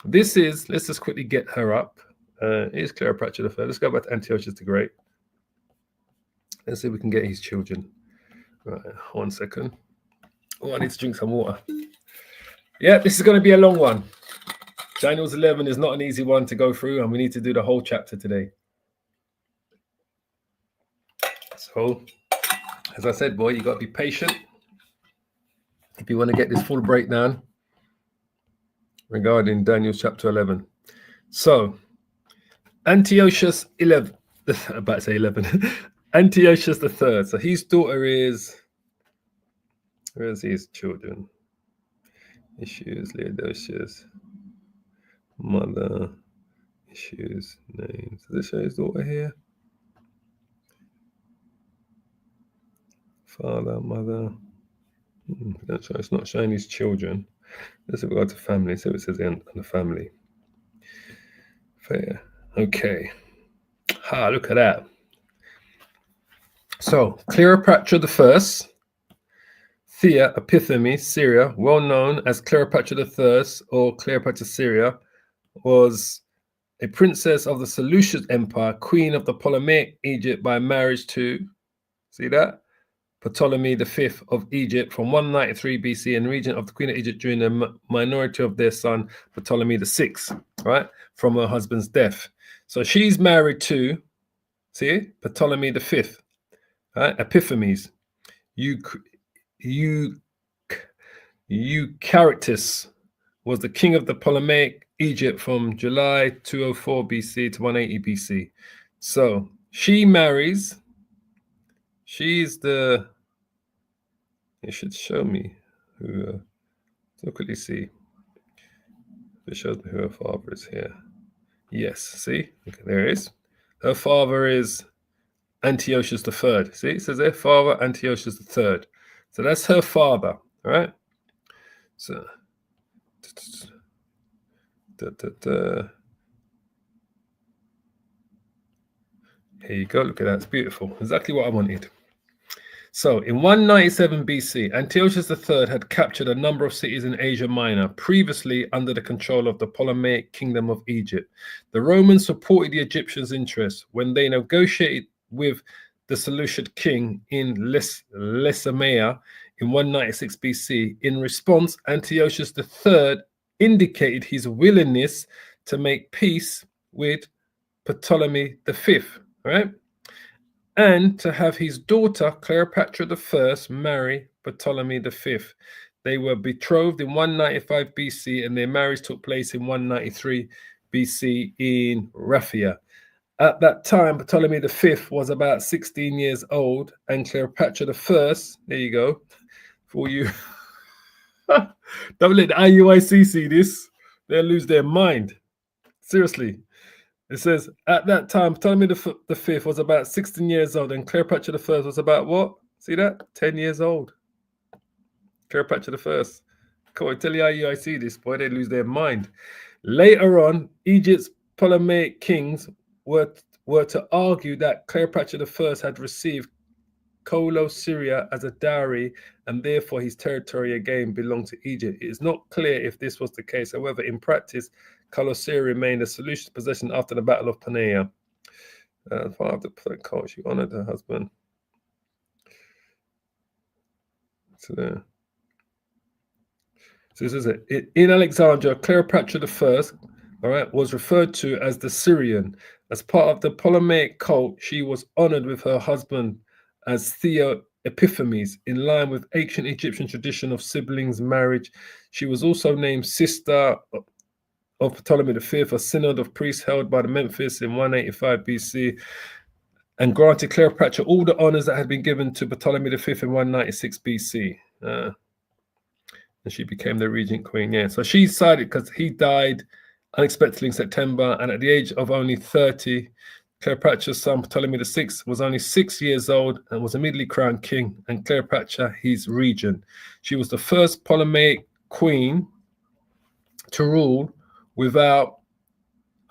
this is, let's just quickly get her up. Here's Cleopatra the First. Let's go back to Antiochus the Great. Let's see if we can get his children. Right, 1 second. Oh, I need to drink some water. Yeah, this is going to be a long one. Daniel's 11 is not an easy one to go through, and we need to do the whole chapter today. So, as I said, boy, you got to be patient if you want to get this full breakdown regarding Daniel chapter 11. So, Antiochus 11, about to say 11, Antiochus the third. So his daughter is, where's his children? Issues, Leodosius, mother, issues, names. Does it show his daughter here? Father, mother. It's not showing his children. Let's go to family. So it says on the family. Fair. Okay. Look at that. So Cleopatra the First, Thea Epiphanes, Syria, well known as Cleopatra the First or Cleopatra Syria, was a princess of the Seleucid Empire, queen of the Ptolemaic Egypt by marriage to, see that? Ptolemy V of Egypt from 193 BC and regent of the Queen of Egypt during the minority of their son Ptolemy VI, right, from her husband's death. So she's married to, see, Ptolemy V, right, Epiphanes, Eucharitus was the king of the Ptolemaic Egypt from July 204 BC to 180 BC. So she marries, she's the, it should show me who, so quickly see. It shows me who her father is here. Yes, see, okay, there it is. Her father is Antiochus III. See, it says there, father Antiochus III. So that's her father, all right? So, here you go, look at that, it's beautiful. Exactly what I wanted. So, in 197 BC, Antiochus III had captured a number of cities in Asia Minor, previously under the control of the Ptolemaic Kingdom of Egypt. The Romans supported the Egyptians' interests when they negotiated with the Seleucid king in Lysimania in 196 BC. In response, Antiochus III indicated his willingness to make peace with Ptolemy V, right? And to have his daughter Cleopatra I marry Ptolemy V. They were betrothed in 195 BC and their marriage took place in 193 BC in Raphia. At that time, Ptolemy V was about 16 years old and Cleopatra I, there you go, for you. Don't let the IUIC see this. They'll lose their mind. Seriously. It says, at that time, Ptolemy V was about 16 years old and Cleopatra I was about what? See that? 10 years old. Cleopatra I. Come on, tell you how I see this, boy, they lose their mind. Later on, Egypt's Ptolemaic kings were to argue that Cleopatra I had received Syria as a dowry and therefore his territory again belonged to Egypt. It is not clear if this was the case. However, in practice, Syria remained a Seleucid possession after the Battle of Panaea. Part of the cult, she honored her husband. So this is it. In Alexandria, Cleopatra I, all right, was referred to as the Syrian. As part of the Ptolemaic cult, she was honored with her husband as Thea Epiphanes, in line with ancient Egyptian tradition of siblings marriage. She was also named sister of Ptolemy V, a synod of priests held by the Memphis in 185 BC, and granted Cleopatra all the honors that had been given to Ptolemy V in 196 BC. And she became the regent queen. Yeah, so she decided, because he died unexpectedly in September, and at the age of only 30, Cleopatra's son Ptolemy VI was only 6 years old and was immediately crowned king, and Cleopatra his regent. She was the first Ptolemaic queen to rule without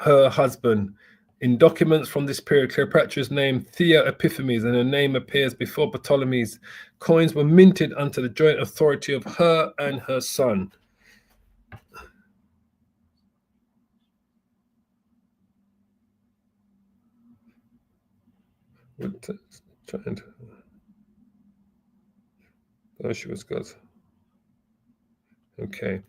her husband. In documents from this period, Cleopatra is named Thea Epiphanes, and her name appears before Ptolemy's. Coins were minted under the joint authority of her and her son. Trying. Oh, she was good. Okay.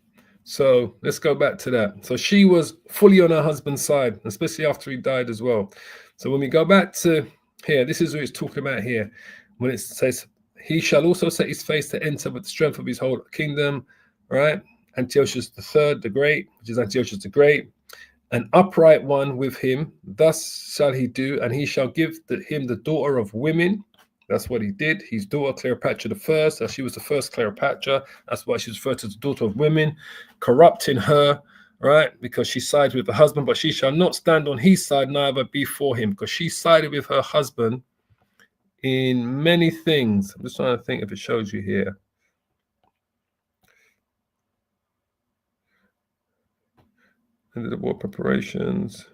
So let's go back to that. So she was fully on her husband's side, especially after he died as well. So when we go back to here, this is what it's talking about here. When it says, he shall also set his face to enter with the strength of his whole kingdom, right? Antiochus the third, the great, which is Antiochus the great, an upright one with him. Thus shall he do, and he shall give him the daughter of women. That's what he did. His daughter Cleopatra the first, as she was the first Cleopatra. That's why she's referred to as the daughter of women, corrupting her, right? Because she sided with the husband, but she shall not stand on his side, neither be for him, because she sided with her husband in many things. I'm just trying to think if it shows you here. Into the war preparations.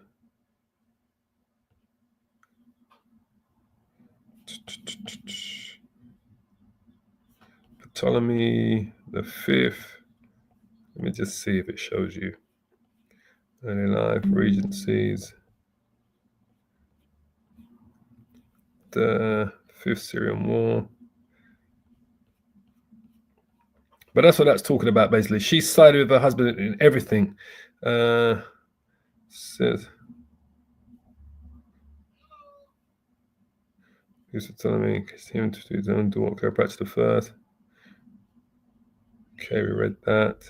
Ptolemy the fifth. Let me just see if it shows you. Early life, regencies. The Fifth Syrian War. But that's what that's talking about, basically. She sided with her husband in everything. Says, who's telling me? Him to do his own daughter, Cleopatra the first. Okay, we read that.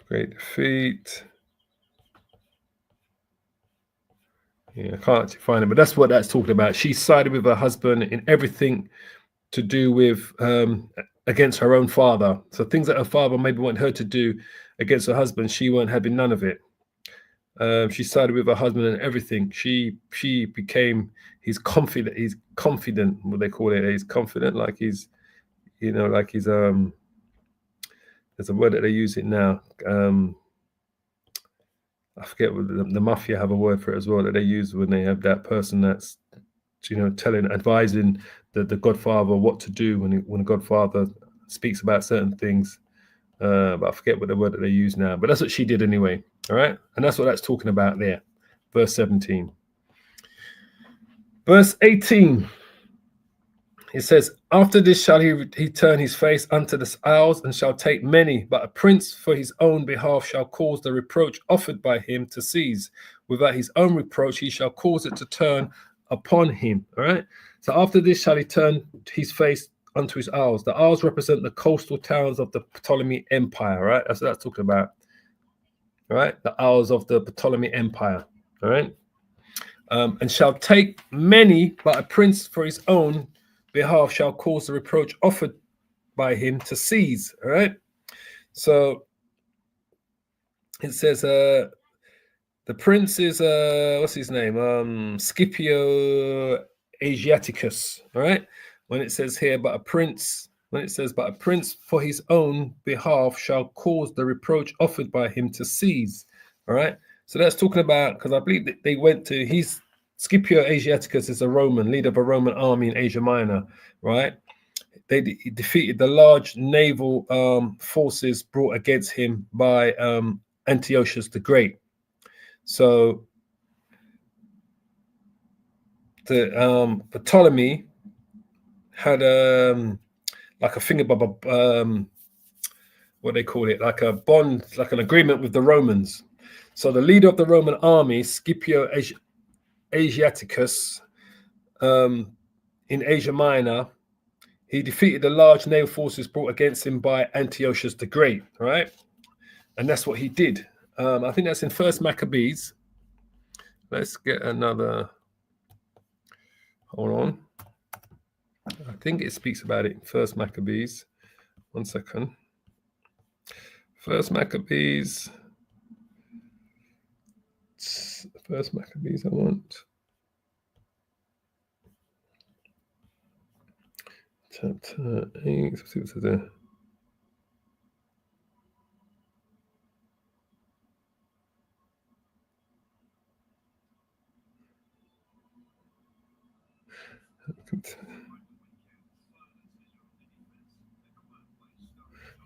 Great defeat. Yeah, I can't actually find it, but that's what that's talking about. She sided with her husband in everything to do with against her own father. So things that her father maybe wanted her to do against her husband, she weren't having none of it. She sided with her husband in everything. She became he's confident. He's confident. What they call it? He's confident, like he's, you know, like he's there's a word that they use it now. I forget what the mafia have a word for it as well that they use when they have that person that's, you know, advising the godfather what to do when a godfather speaks about certain things. But I forget what the word that they use now. But that's what she did anyway. All right, and that's what that's talking about there. Verse 17. Verse 18. It says, after this shall he turn his face unto the isles, and shall take many, but a prince for his own behalf shall cause the reproach offered by him to cease. Without his own reproach, he shall cause it to turn upon him. All right. So after this shall he turn his face unto his isles. The isles represent the coastal towns of the Ptolemy Empire. Right. That's what that's talking about. All right. The isles of the Ptolemy Empire. All right. And shall take many, but a prince for his own behalf shall cause the reproach offered by him to cease. All right. So it says the prince is what's his name? Scipio Asiaticus. All right. When it says here, but a prince, when it says, but a prince for his own behalf shall cause the reproach offered by him to cease. All right. So that's talking about, because I believe that they went to, he's Scipio Asiaticus is a Roman, leader of a Roman army in Asia Minor, right? He defeated the large naval forces brought against him by Antiochus the Great. So the Ptolemy had like a thingamabob, what they call it, like a bond, like an agreement with the Romans. So the leader of the Roman army, Scipio Asiaticus, in Asia Minor, he defeated the large naval forces brought against him by Antiochus the Great, right? And that's what he did. I think that's in First Maccabees. Let's get another. Hold on. I think it speaks about it in First Maccabees. 1 second. First Maccabees. First Maccabees, I want. Chapter 8. Let's see what's there.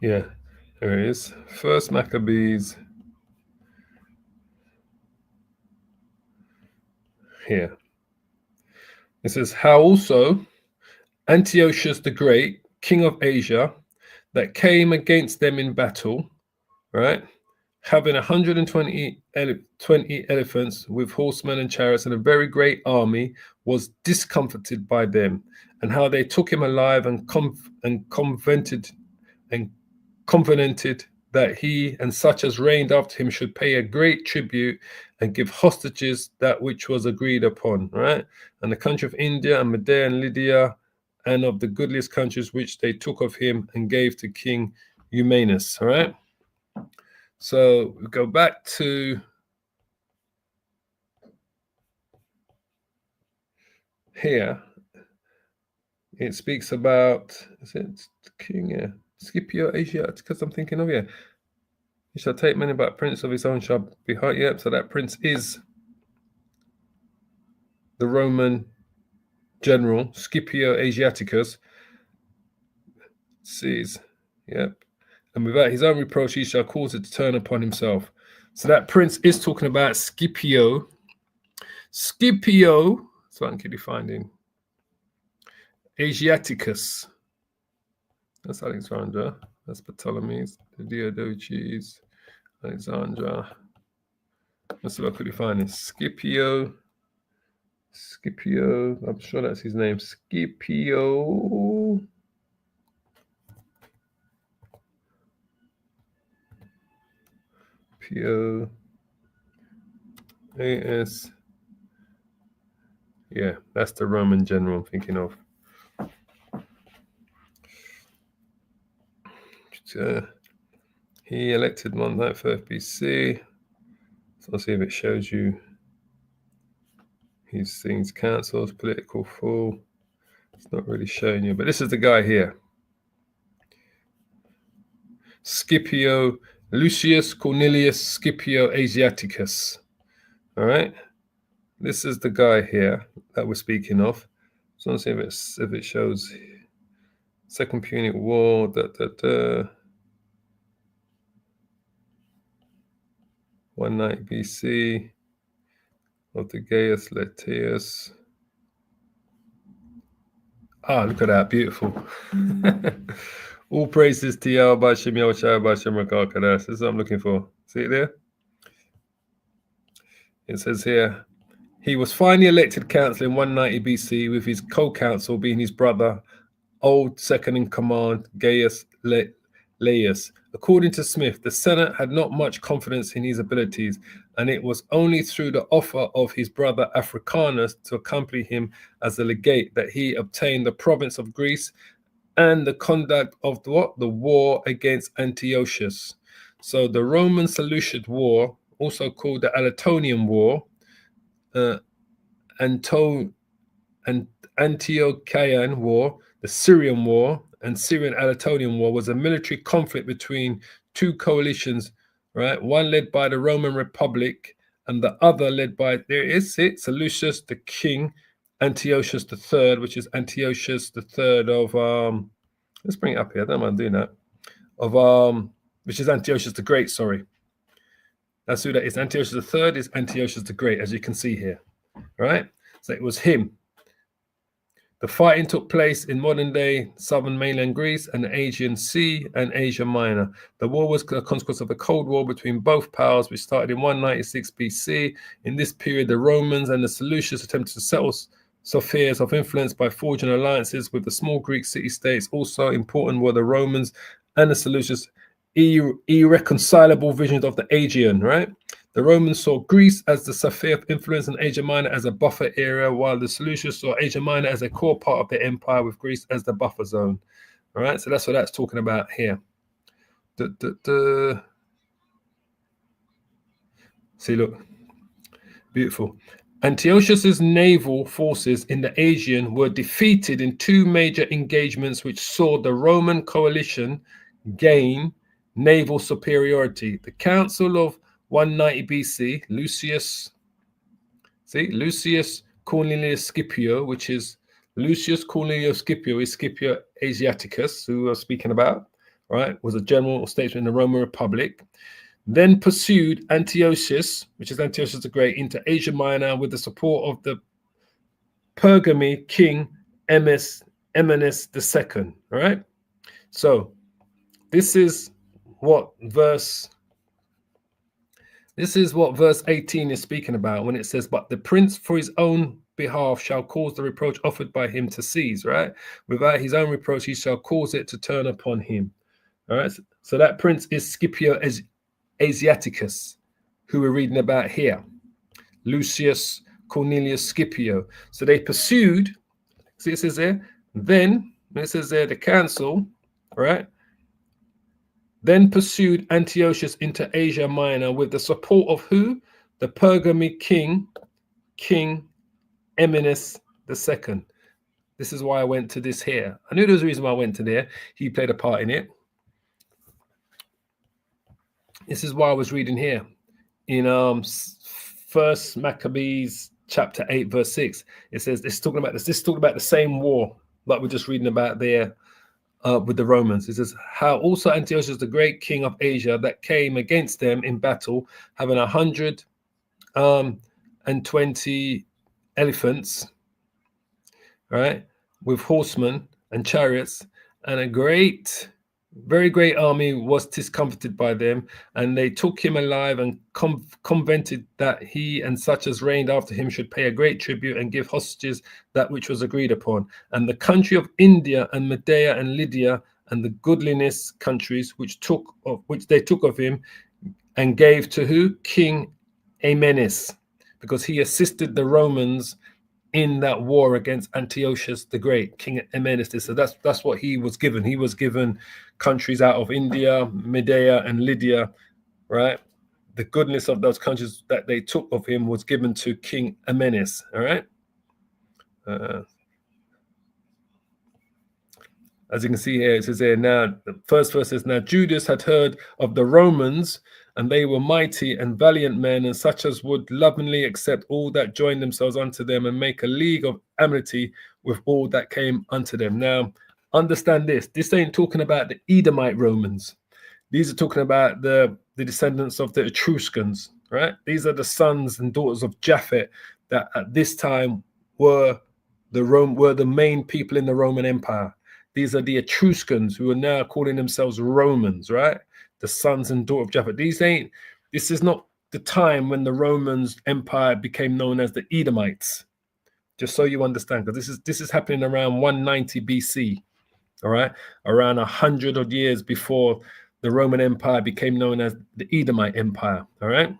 Yeah, there it is. First Maccabees. here. It says, how also Antiochus the Great, king of Asia, that came against them in battle, right, having 120 elephants with horsemen and chariots and a very great army, was discomfited by them, and how they took him alive and covenanted that he and such as reigned after him should pay a great tribute and give hostages that which was agreed upon, right? And the country of India and Media and Lydia, and of the goodliest countries which they took of him and gave to King Eumenes, all right? So we go back to here. It speaks about, is it King? Yeah, Scipio Asia, because I'm thinking of, yeah. He shall take many, but a prince of his own shall be hurt. Yep, so that prince is the Roman general, Scipio Asiaticus. Sees, yep. And without his own reproach, he shall cause it to turn upon himself. So that prince is talking about Scipio. Scipio, so I can keep finding. Asiaticus. That's Alexandra. That's Ptolemy's, the Diadoches, Alexandra. Let's see what I could find this. Scipio, I'm sure that's his name. Scipio. P-O-A-S. Yeah, that's the Roman general I'm thinking of. He elected 191 BC. So I'll see if it shows you his things, councils, political fool. It's not really showing you, but this is the guy here. Scipio Lucius Cornelius Scipio Asiaticus. All right, this is the guy here that we're speaking of. So let's see if it shows Second Punic War. 190 BC of the Gaius Latius. Ah, look at that, beautiful. All praises to Yahweh Shem Yahushua Bashem Rakakadas. This is what I'm looking for. See it there? It says here, he was finally elected council in 190 BC with his co-counsel being his brother, old second in command, Gaius Laius. According to Smith, the Senate had not much confidence in his abilities, and it was only through the offer of his brother Africanus to accompany him as a legate that he obtained the province of Greece and the conduct of the war against Antiochus. So the Roman Seleucid War, also called the Anatolian War, Antiochian War, the Syrian War, and Syrian-Anatolian War, was a military conflict between two coalitions, right? One led by the Roman Republic and the other led by, there it is, Seleucus the king, Antiochus III, which is Antiochus III of, let's bring it up here, I don't mind doing that, of, which is Antiochus the Great, sorry. That's who that is. Antiochus III is Antiochus the Great, as you can see here, right? So it was him. The fighting took place in modern-day southern mainland Greece and the Aegean Sea and Asia Minor. The war was a consequence of a Cold War between both powers, which started in 196 BC. In this period, the Romans and the Seleucids attempted to settle spheres of influence by forging alliances with the small Greek city-states. Also important were the Romans and the Seleucids' irreconcilable visions of the Aegean, right? The Romans saw Greece as the sphere of influence and Asia Minor as a buffer area, while the Seleucids saw Asia Minor as a core part of the empire, with Greece as the buffer zone. All right, so that's what that's talking about here. See, look, beautiful. Antiochus's naval forces in the Aegean were defeated in two major engagements, which saw the Roman coalition gain naval superiority. The Council of 190 BC, Lucius Cornelius Scipio, which is Lucius Cornelius Scipio, is Scipio Asiaticus, who we're speaking about, right, was a general or statesman in the Roman Republic. then pursued Antiochus, which is Antiochus the Great, into Asia Minor with the support of the Pergami king Epiphanes II. All right. So this is what verse 18 is speaking about when it says, "But the prince for his own behalf shall cause the reproach offered by him to cease." Right. Without his own reproach, he shall cause it to turn upon him. All right. So that prince is Scipio Asiaticus, who we're reading about here. Lucius Cornelius Scipio. So they pursued. See, it says there. Then it says there the council, right? Then pursued Antiochus into Asia Minor with the support of who? The Pergami king Epiphanes II. This is why I went to this here. I knew there was a reason why I went to there. He played a part in it. This is why I was reading here in First Maccabees chapter 8 verse 6. It says it's talking about this. This is talking about the same war like we're just reading about there with the Romans. It says how also Antiochus the great king of Asia that came against them in battle, having 120 elephants, right, with horsemen and chariots, and a very great army was discomfited by them, and they took him alive and convented that he and such as reigned after him should pay a great tribute and give hostages that which was agreed upon. And the country of India and Medea and Lydia and the goodliness countries which they took of him and gave to who? King Epiphanes, because he assisted the Romans in that war against Antiochus the Great, King Epiphanes. So that's what he was given. He was given countries out of India, Medea, and Lydia, right? The goodness of those countries that they took of him was given to King Epiphanes, all right? As you can see here, it says here, now, the first verse says, now Judas had heard of the Romans, and they were mighty and valiant men, and such as would lovingly accept all that joined themselves unto them, and make a league of amity with all that came unto them. Now, understand this. This ain't talking about the Edomite Romans. These are talking about the descendants of the Etruscans, right? These are the sons and daughters of Japhet that at this time were the main people in the Roman Empire. These are the Etruscans who are now calling themselves Romans, right? The sons and daughters of Japhet. This is not the time when the Romans Empire became known as the Edomites. Just so you understand, because this is happening around 190 BC, all right? Around 100 odd years before the Roman Empire became known as the Edomite Empire, all right?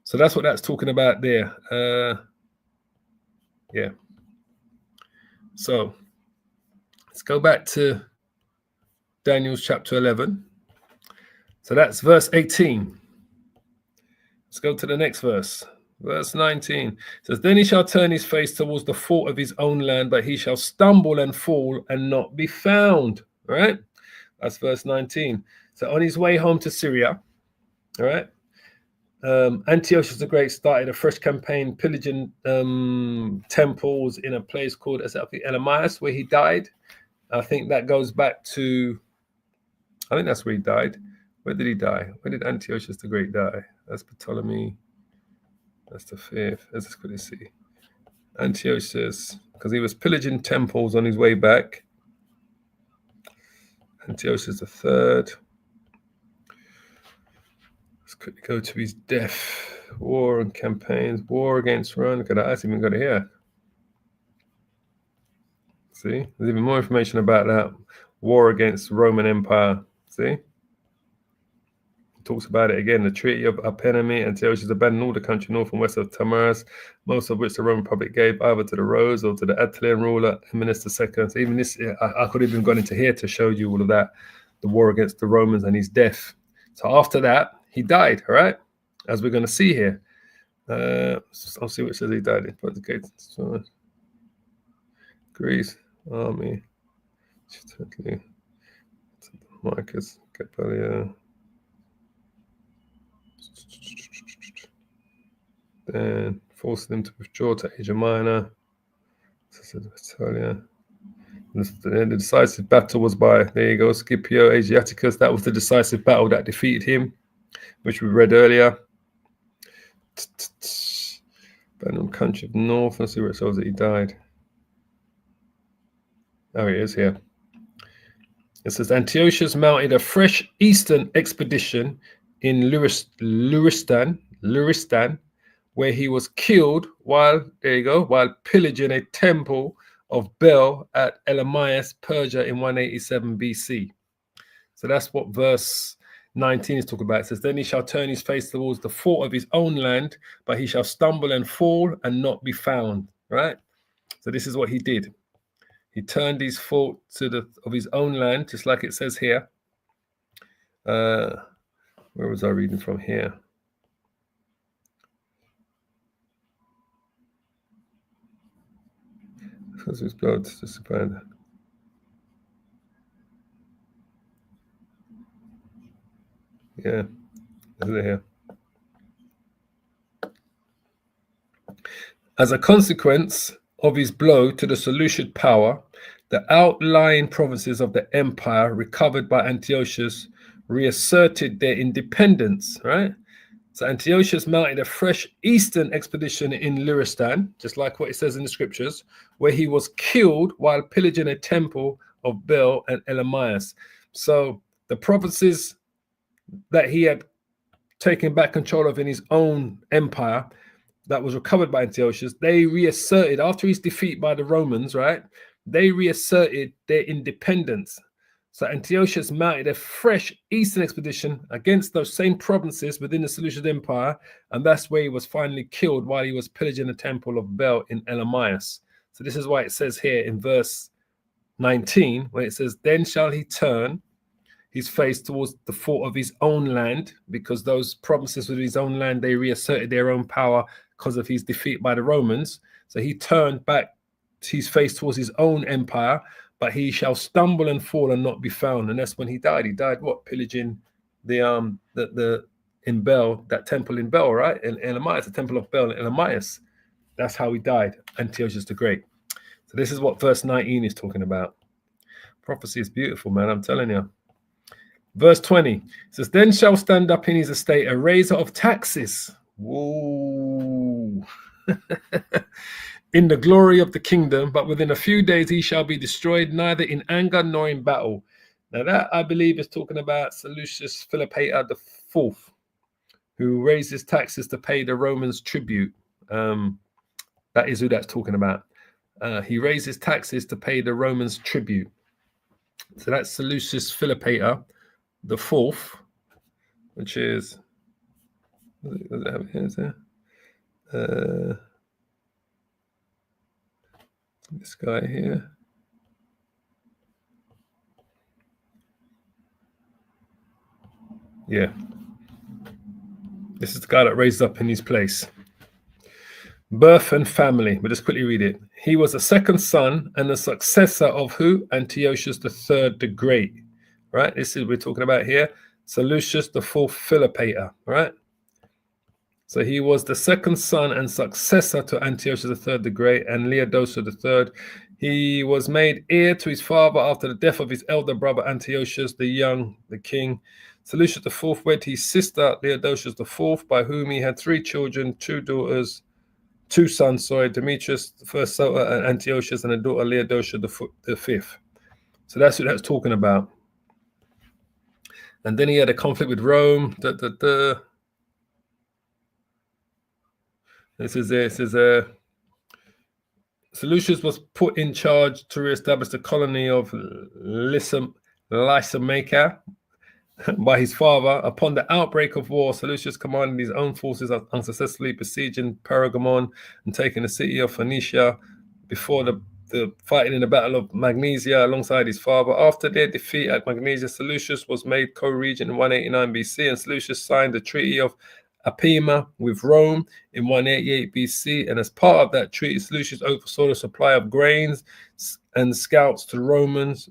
So that's what that's talking about there. Yeah. So let's go back to Daniel's chapter 11. So that's verse 18. Let's go to the next verse. Verse 19 says, then he shall turn his face towards the fort of his own land, but he shall stumble and fall and not be found. All right. That's verse 19. So on his way home to Syria, all right, Antiochus the Great started a fresh campaign, pillaging temples in a place called Elamias, where he died. I think that goes back to, I think that's where he died. Where did he die? Where did Antiochus the Great die? That's Ptolemy. That's the 5th. Let's quickly see. Antiochus, because he was pillaging temples on his way back. Antiochus the 3rd. Let's quickly go to his death. War and campaigns. War against Rome. Look at that. That's even got it here. See? There's even more information about that. War against Roman Empire. See? Talks about it again. The Treaty of Apennine. Antiochus abandoned all the country north and west of Tamaris, most of which the Roman Republic gave either to the Rose or to the Attilian ruler, Epiphanes II. So even this, I could have even gone into here to show you all of that, the war against the Romans and his death. So after that, he died, all right? As we're going to see here. I'll see what says he died in. Greece, army, Marcus, Capelia. Then forcing them to withdraw to Asia Minor. The decisive battle was by, there you go, Scipio Asiaticus. That was the decisive battle that defeated him. which we read earlier. Random country of north. Let's see where it shows that he died. Oh, he is here. It says Antiochus mounted a fresh eastern expedition in Luristan, where he was killed while pillaging a temple of Bel at Elamias, Persia in 187 BC. So that's what verse 19 is talking about. It says, then he shall turn his face towards the fort of his own land, but he shall stumble and fall and not be found. Right? So this is what he did. He turned his fort of his own land, just like it says here. Where was I reading from here? Because his blood disappeared. Yeah, is it here? As a consequence of his blow to the Seleucid power, the outlying provinces of the empire recovered by Antiochus reasserted their independence, right? So Antiochus mounted a fresh eastern expedition in Luristan, just like what it says in the scriptures, where he was killed while pillaging a temple of Bel and Elamias. So the provinces that he had taken back control of in his own empire that was recovered by Antiochus, they reasserted, after his defeat by the Romans, right? They reasserted their independence. So Antiochus mounted a fresh eastern expedition against those same provinces within the Seleucid Empire, and that's where he was finally killed while he was pillaging the temple of Bel in Elamias. So this is why it says here in verse 19, when it says, then shall he turn his face towards the fort of his own land, because those provinces within his own land, they reasserted their own power because of his defeat by the Romans. So he turned back his face towards his own empire, but he shall stumble and fall and not be found. And that's when he died. He died what? Pillaging the in Bel, that temple in Bel, right? In Elamias, the temple of Bel in Elamias. That's how he died, Antiochus the Great. So this is what verse 19 is talking about. Prophecy is beautiful, man, I'm telling you. Verse 20 says, then shall stand up in his estate a raiser of taxes. Whoa. In the glory of the kingdom, but within a few days he shall be destroyed, neither in anger nor in battle. Now that, I believe, is talking about Seleucus Philopator the fourth, who raises taxes to pay the Romans tribute. That is who that's talking about. He raises taxes to pay the Romans tribute. So that's Seleucus Philopator the fourth, which is, does it have it here? Is there? This guy here. Yeah. This is the guy that raised up in his place. Birth and family. We'll just quickly read it. He was the second son and the successor of who? Antiochus III the Great. Right? This is what we're talking about here. Seleucus the fourth Philopator. Right? So he was the second son and successor to Antiochus III the Great and Leodosia III. He was made heir to his father after the death of his elder brother Antiochus the king. Seleucus IV wed his sister Leodosia IV, by whom he had three children, two sons, Demetrius the first and Antiochus, and a daughter Leodosia the fifth. So that's what that's talking about. And then he had a conflict with Rome. This is Seleucus was put in charge to reestablish the colony of Lysimachia by his father. Upon the outbreak of war, Seleucus commanded his own forces unsuccessfully besieging Pergamon and taking the city of Phoenicia before the fighting in the Battle of Magnesia alongside his father. After their defeat at Magnesia, Seleucus was made co-regent in 189 BC, and Seleucus signed the Treaty of Apima with Rome in 188 BC, and as part of that treaty, Seleucus oversaw the supply of grains and scouts to Romans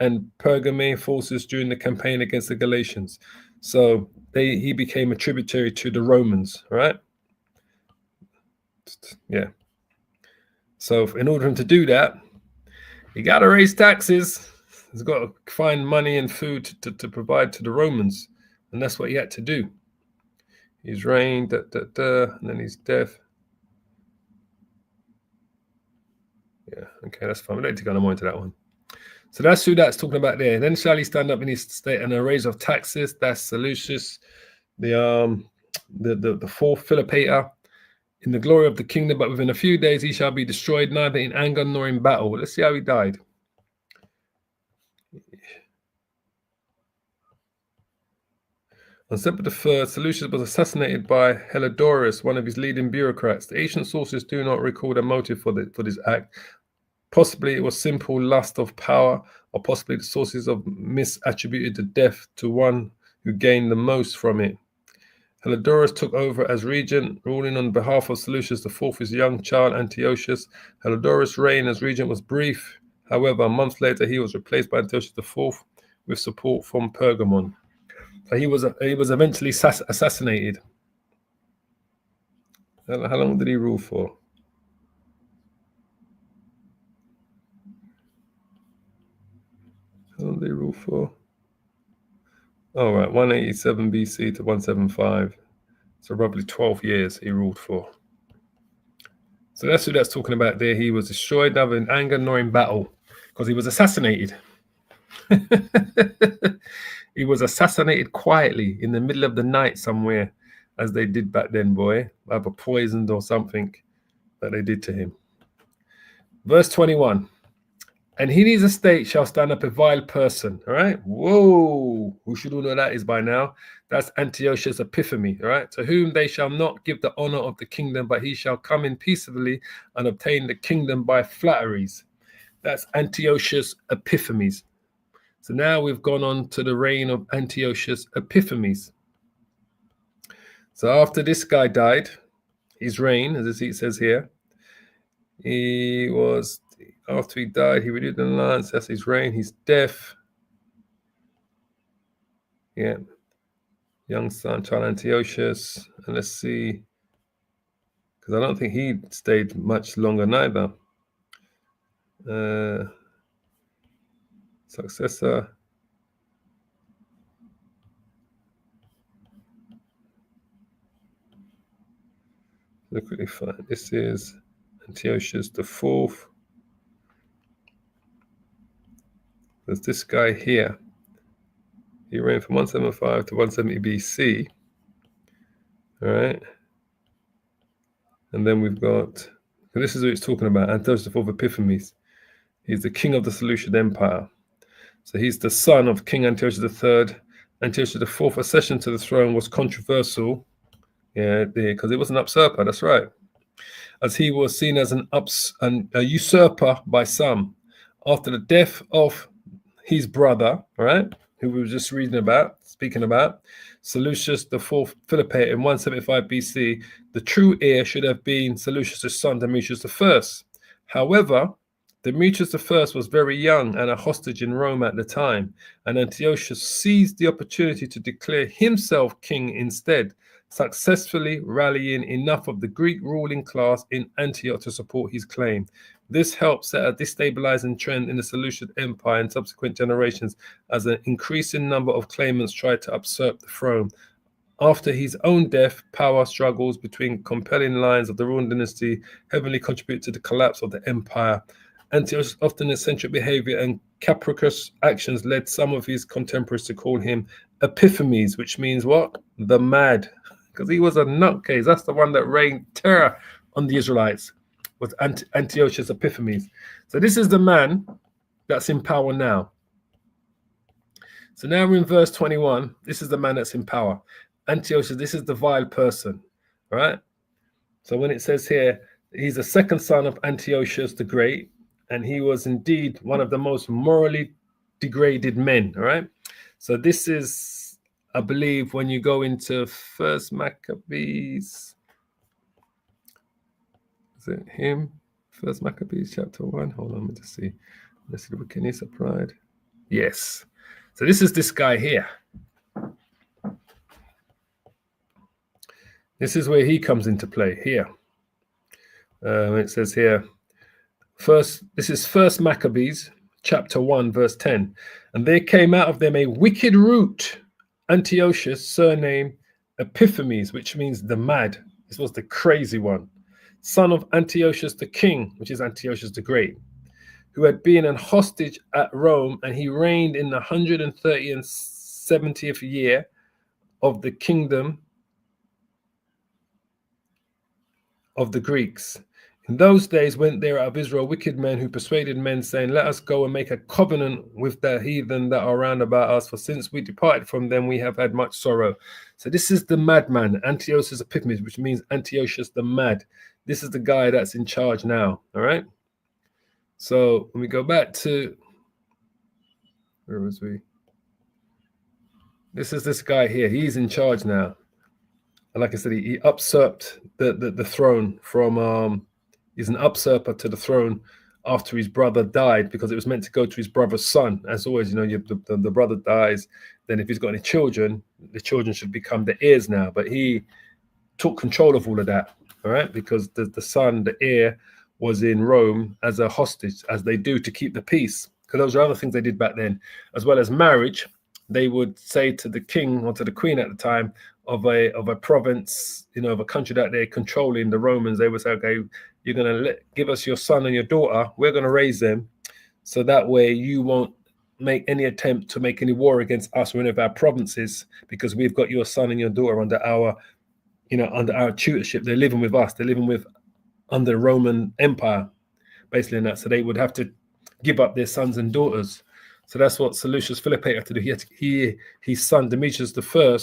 and Pergamene forces during the campaign against the Galatians. So he became a tributary to the Romans, right? Yeah. So in order for him to do that, he got to raise taxes. He's got to find money and food to provide to the Romans, and that's what he had to do. His reign, and then his death. Yeah, okay, that's fine. We don't need to go more into that one. So that's who that's talking about there. Then shall he stand up in his state and a raise of taxes? That's Seleucus, the fourth Philopator, in the glory of the kingdom. But within a few days he shall be destroyed, neither in anger nor in battle. Let's see how he died. On September 3rd, Seleucus was assassinated by Helidorus, one of his leading bureaucrats. The ancient sources do not record a motive for this act. Possibly it was simple lust of power, or possibly the sources of misattributed the death to one who gained the most from it. Helidorus took over as regent, ruling on behalf of Seleucus IV, his young child Antiochus. Helidorus' reign as regent was brief. However, a month later he was replaced by Antiochus IV with support from Pergamon. So he was eventually assassinated. How long did he rule for? How long did he rule for? Oh, right, 187 BC to 175. So roughly 12 years he ruled for. So that's who that's talking about there. He was destroyed neither in anger nor in battle, because he was assassinated. He was assassinated quietly in the middle of the night somewhere, as they did back then, boy. Either poisoned or something that they did to him. Verse 21. And in his estate shall stand up a vile person. All right. Whoa. Who should all know that is by now? That's Antiochus Epiphanes. All right. To whom they shall not give the honor of the kingdom, but he shall come in peaceably and obtain the kingdom by flatteries. That's Antiochus Epiphanes. So now we've gone on to the reign of Antiochus Epiphanes. So after this guy died, his reign, as it says here, after he died, he renewed the alliance. That's his reign. His death. Yeah. Young son, child Antiochus. And let's see. Because I don't think he stayed much longer neither. Successor. Let's quickly find. This is Antiochus IV. There's this guy here. He reigned from 175 to 170 BC. All right. And then we've got, this is what it's talking about, Antiochus IV Epiphanes. He's the king of the Seleucid Empire. So he's the son of King Antiochus III. Antiochus IV's accession to the throne was controversial. Yeah, because it was an usurper, that's right. As he was seen as a usurper by some. After the death of his brother, all right, who we were just speaking about, Seleucus IV Philopator in 175 BC, the true heir should have been Seleucus' son, Demetrius I. However, Demetrius I was very young and a hostage in Rome at the time, and Antiochus seized the opportunity to declare himself king instead, successfully rallying enough of the Greek ruling class in Antioch to support his claim. This helped set a destabilizing trend in the Seleucid Empire in subsequent generations as an increasing number of claimants tried to usurp the throne. After his own death, power struggles between compelling lines of the ruling dynasty heavily contributed to the collapse of the empire. Antiochus' often eccentric behavior and capricious actions led some of his contemporaries to call him Epiphanes, which means what? The mad. Because he was a nutcase. That's the one that rained terror on the Israelites, was Antiochus Epiphanes. So this is the man that's in power now. So now we're in verse 21. This is the man that's in power. Antiochus, this is the vile person, right? So when it says here, he's the second son of Antiochus the Great, and he was indeed one of the most morally degraded men, all right? So this is, I believe, when you go into First Maccabees, is it him? First Maccabees chapter 1. Hold on, let me just see. Let's see the wickedness of pride. Yes. So this is this guy here. This is where he comes into play here. It says here, this is First Maccabees chapter 1, verse 10. And there came out of them a wicked root, Antiochus, surnamed Epiphanes, which means the mad. This was the crazy one. Son of Antiochus the king, which is Antiochus the Great, who had been an hostage at Rome, and he reigned in the 130th and 70th year of the kingdom of the Greeks. In those days went there out of Israel wicked men who persuaded men, saying, let us go and make a covenant with the heathen that are round about us, for since we departed from them, we have had much sorrow. So this is the madman, Antiochus Epiphanes, which means Antiochus the mad. This is the guy that's in charge now, all right? So when we go back to, where was we? This is this guy here. He's in charge now. And like I said, he usurped the throne from, he's an usurper to the throne after his brother died, because it was meant to go to his brother's son. As always, you know, the brother dies, then if he's got any children, the children should become the heirs now. But he took control of all of that, all right? Because the son, the heir, was in Rome as a hostage, as they do to keep the peace. Because those are other things they did back then, as well as marriage. They would say to the king or to the queen at the time of a province, you know, of a country that they're controlling, the Romans, they would say, okay, you're going to give us your son and your daughter. We're going to raise them, so that way you won't make any attempt to make any war against us or any of our provinces, because we've got your son and your daughter under our, you know, under our tutorship. They're living with us. They're living under the Roman Empire, basically, in that. So they would have to give up their sons and daughters. So that's what Seleucus Philippe had to do. His son Demetrius I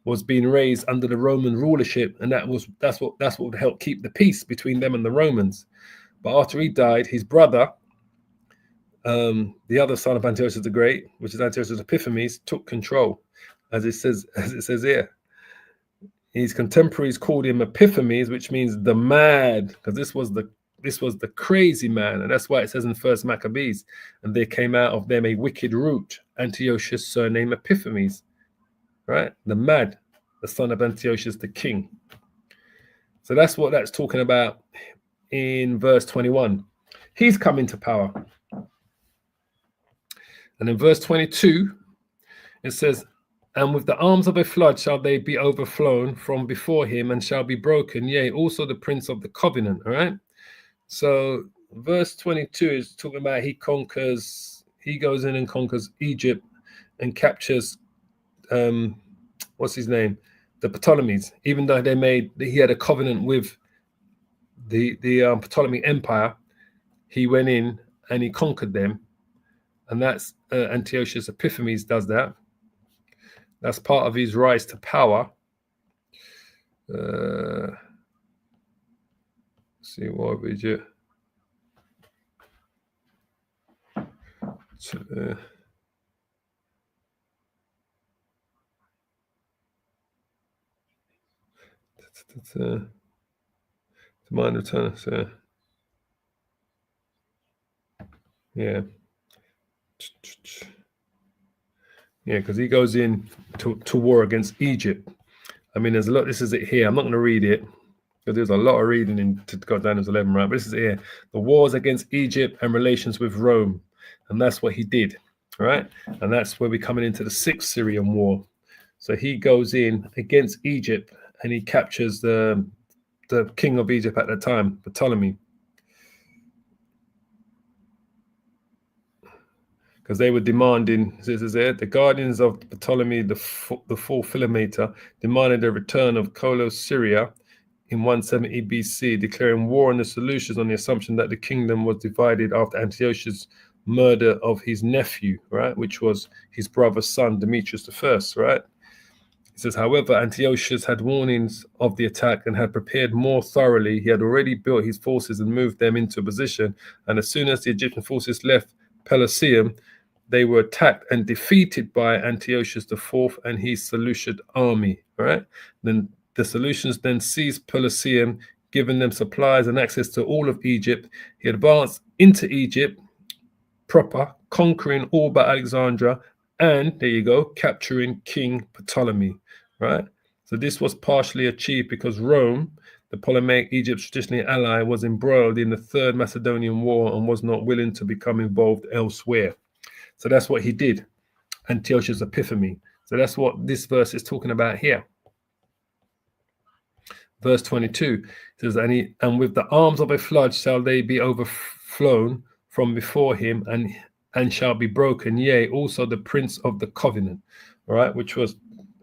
was being raised under the Roman rulership, and that's what would help keep the peace between them and the Romans. But after he died, his brother, the other son of Antiochus the Great, which is Antiochus Epiphanes, took control, as it says here. His contemporaries called him Epiphanes, which means the mad, because this was the crazy man, and that's why it says in First Maccabees, and there came out of them a wicked root, Antiochus surnamed Epiphanes, right? The mad, the son of Antiochus the king. So that's what that's talking about in verse 21. He's come into power. And in verse 22, it says, and with the arms of a flood shall they be overflown from before him, and shall be broken, yea, also the prince of the covenant, all right? So verse 22 is talking about he goes in and conquers Egypt and captures, what's his name? The Ptolemies, even though he had a covenant with the Ptolemy Empire, he went in and he conquered them. And that's Antiochus Epiphanes does that. That's part of his rise to power. See what we do. Mind return. Yeah. Yeah, because he goes in to war against Egypt. I mean, there's a lot. This is it here. I'm not going to read it, because there's a lot of reading in to go down to 11, right? But this is it here. The wars against Egypt and relations with Rome. And that's what he did, right? And that's where we're coming into the 6th Syrian war. So he goes in against Egypt and he captures the king of Egypt at the time, Ptolemy. Because they were demanding, this is it, the guardians of Ptolemy, the fourth Philometor, demanded the return of Syria in 170 BC, declaring war on the Seleucids on the assumption that the kingdom was divided after Antiochus' murder of his nephew, right, which was his brother's son, Demetrius I, right? It says, however, Antiochus had warnings of the attack and had prepared more thoroughly. He had already built his forces and moved them into position. And as soon as the Egyptian forces left Pelusium, they were attacked and defeated by Antiochus IV and his Seleucid army, right? Then the Seleucians then seized Pelusium, giving them supplies and access to all of Egypt. He advanced into Egypt proper, conquering all but Alexandria, and there you go, capturing King Ptolemy, right? So this was partially achieved because Rome, the Ptolemaic Egypt's traditionally ally, was embroiled in the Third Macedonian War and was not willing to become involved elsewhere. So that's what he did, Antiochus Epiphanes. So that's what this verse is talking about here. verse 22, it says, and with the arms of a flood shall they be overflown from before him, and shall be broken, yea, also the prince of the covenant, all right, which was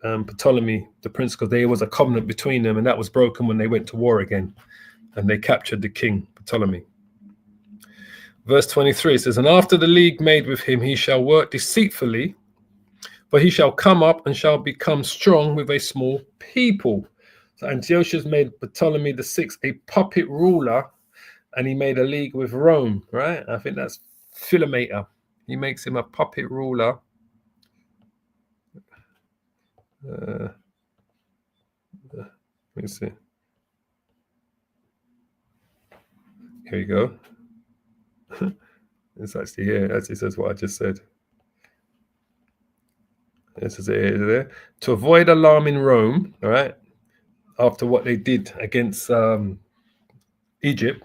Ptolemy, the prince, because there was a covenant between them, and that was broken when they went to war again, and they captured the king, Ptolemy. Verse 23 says, and after the league made with him, he shall work deceitfully, for he shall come up and shall become strong with a small people. So Antiochus made Ptolemy VI a puppet ruler, and he made a league with Rome, right? I think that's Philometor. He makes him a puppet ruler. Let me see. Here you go. It's actually here. It actually says what I just said. It says it there. To avoid alarming Rome, all right, after what they did against Egypt,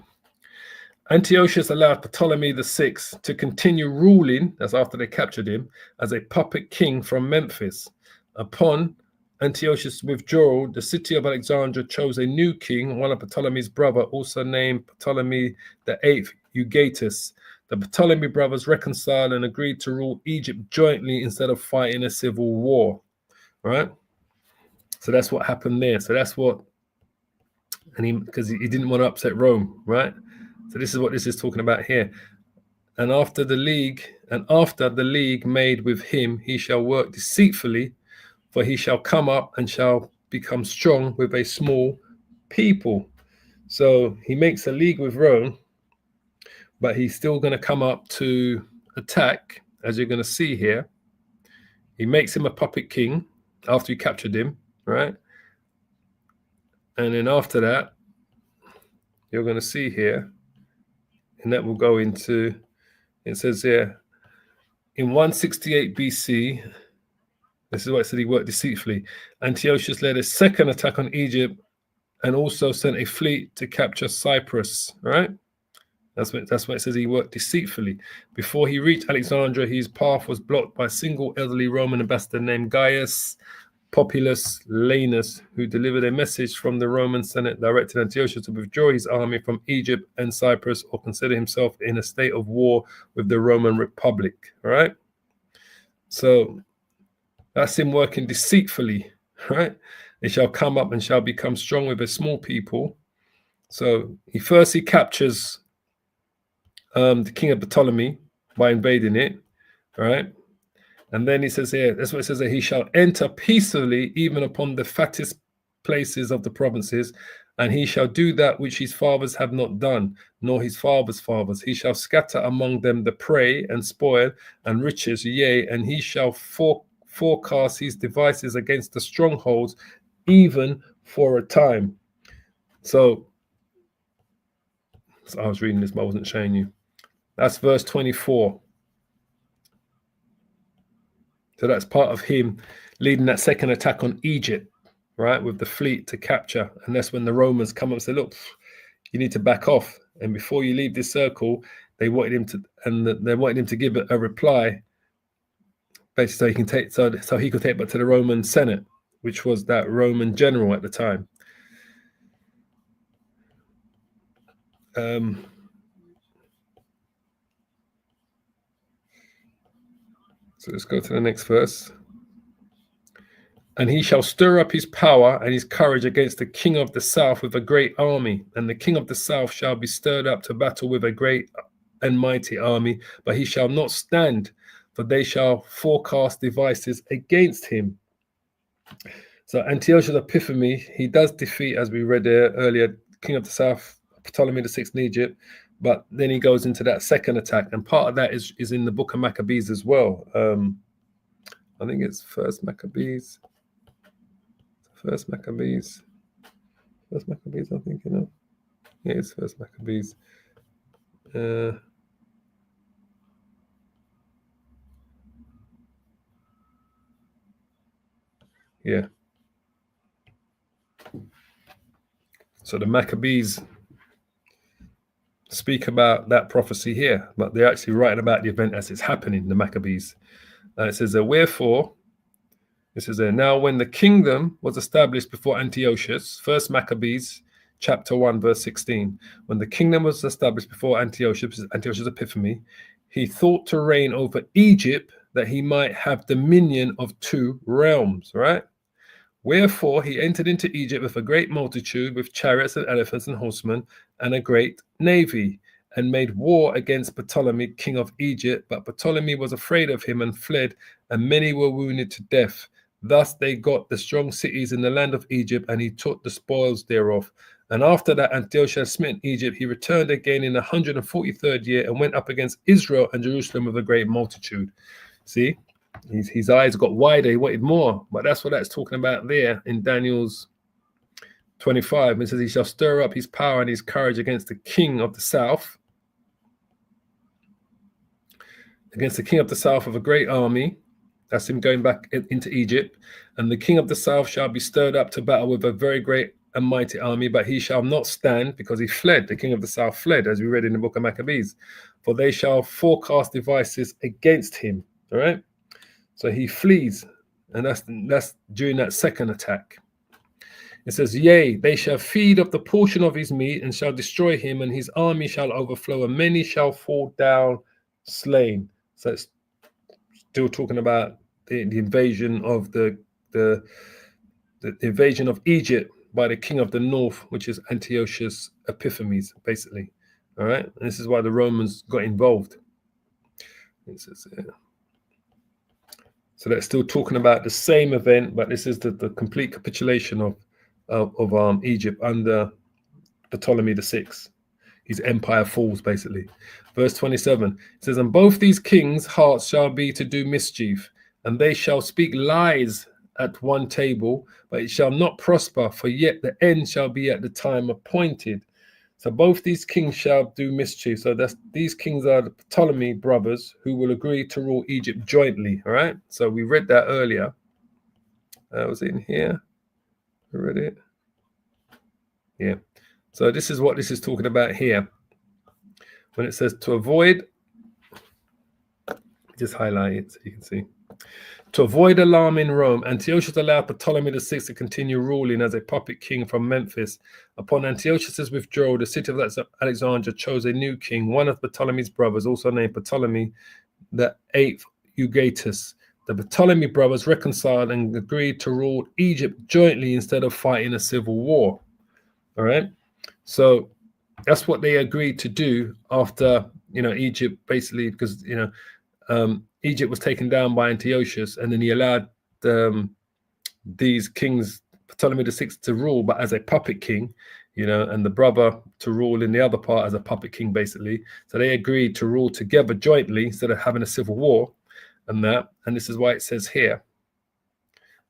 Antiochus allowed Ptolemy VI to continue ruling, that's after they captured him, as a puppet king from Memphis. Upon Antiochus' withdrawal, the city of Alexandria chose a new king, one of Ptolemy's brother, also named Ptolemy VIII Eugatus. The Ptolemy brothers reconciled and agreed to rule Egypt jointly instead of fighting a civil war, right? So that's what happened there. So that's what, and because he didn't want to upset Rome, right? So this is what this is talking about here. And after the league made with him, he shall work deceitfully, for he shall come up and shall become strong with a small people. So he makes a league with Rome, but he's still going to come up to attack, as you're going to see here. He makes him a puppet king after he captured him, right? And then after that, you're going to see here, and that will go into, it says here, in 168 BC, this is what it said, he worked deceitfully. Antiochus led a second attack on Egypt and also sent a fleet to capture Cyprus, right? That's what it says, he worked deceitfully. Before he reached Alexandria, his path was blocked by a single elderly Roman ambassador named Gaius Populus Lanus, who delivered a message from the Roman Senate directing Antiochus to withdraw his army from Egypt and Cyprus or consider himself in a state of war with the Roman Republic, right? So that's him working deceitfully, right? They shall come up and shall become strong with a small people. So he captures the king of Ptolemy by invading it, right? And then he says here, that's what it says here, he shall enter peacefully even upon the fattest places of the provinces, and he shall do that which his fathers have not done, nor his fathers' fathers. He shall scatter among them the prey and spoil and riches, yea, and he shall forecast his devices against the strongholds, even for a time. So I was reading this, but I wasn't showing you. That's verse 24. So that's part of him leading that second attack on Egypt, right, with the fleet to capture. And that's when the Romans come up and say, look, you need to back off. And before you leave this circle, they wanted him to give a reply, basically so he can take so he could take back to the Roman Senate, which was that Roman general at the time. So let's go to the next verse. And he shall stir up his power and his courage against the king of the south with a great army. And the king of the south shall be stirred up to battle with a great and mighty army, but he shall not stand, for they shall forecast devices against him. So Antiochus Epiphanes, he does defeat, as we read earlier, king of the south, Ptolemy VI in Egypt, but then he goes into that second attack, and part of that is in the book of Maccabees as well. I think it's First Maccabees, I think, you know. Yeah, it's First Maccabees. Yeah. So the Maccabees speak about that prophecy here, but they're actually writing about the event as it's happening, the Maccabees. It says, wherefore This is there. Now, when the kingdom was established before Antiochus, First Maccabees, chapter 1, verse 16. When the kingdom was established before Antiochus Epiphanes, he thought to reign over Egypt that he might have dominion of 2 realms, right? Wherefore he entered into Egypt with a great multitude, with chariots and elephants and horsemen, and a great navy, and made war against Ptolemy, king of Egypt. But Ptolemy was afraid of him and fled, and many were wounded to death. Thus they got the strong cities in the land of Egypt, and he took the spoils thereof. And after that Antiochus had smitten Egypt, he returned again in the 143rd year, and went up against Israel and Jerusalem with a great multitude. See? His eyes got wider, he wanted more, but that's what that's talking about there in Daniel's 25. It says, he shall stir up his power and his courage against the king of the south, of a great army. That's him going back into Egypt. And the king of the south shall be stirred up to battle with a very great and mighty army, but he shall not stand, because he fled. The king of the south fled, as we read in the book of Maccabees. For they shall forecast devices against him. All right. So he flees, and that's during that second attack. It says, yea, they shall feed up the portion of his meat, and shall destroy him, and his army shall overflow, and many shall fall down slain. So it's still talking about the invasion of the invasion of Egypt by the king of the north, which is Antiochus Epiphanes, basically. All right, and this is why the Romans got involved. It says, so that's still talking about the same event, but this is the complete capitulation of Egypt under Ptolemy VI. His empire falls, basically. Verse 27, it says, and both these kings' hearts shall be to do mischief, and they shall speak lies at one table, but it shall not prosper, for yet the end shall be at the time appointed. So both these kings shall do mischief. So these kings are the Ptolemy brothers, who will agree to rule Egypt jointly. All right. So we read that earlier. Was it in here? I read it. Yeah. So this is what this is talking about here. When it says to avoid, just highlight it so you can see. To avoid alarm in Rome, Antiochus allowed Ptolemy VI to continue ruling as a puppet king from Memphis. Upon Antiochus's withdrawal, the city of Alexandria chose a new king, one of Ptolemy's brothers, also named Ptolemy the VIII Eugatus. The Ptolemy brothers reconciled and agreed to rule Egypt jointly instead of fighting a civil war. All right, so that's what they agreed to do after Egypt, basically, because Egypt was taken down by Antiochus, and then he allowed these kings, Ptolemy VI, to rule, but as a puppet king, and the brother to rule in the other part as a puppet king, basically. So they agreed to rule together jointly instead of having a civil war and that. And this is why it says here,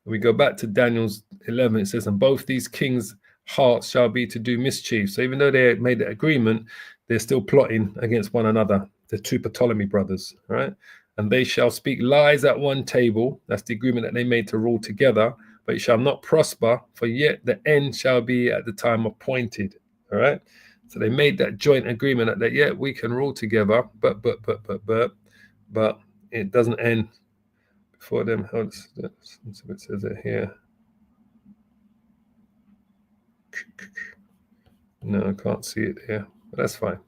when we go back to Daniel's 11, it says, and both these kings' hearts shall be to do mischief. So even though they made the agreement, they're still plotting against one another, the two Ptolemy brothers, right? And they shall speak lies at one table. That's the agreement that they made to rule together. But it shall not prosper, for yet the end shall be at the time appointed. All right. So they made that joint agreement that yeah, we can rule together, but it doesn't end before them. It says it here. No, I can't see it here, but that's fine.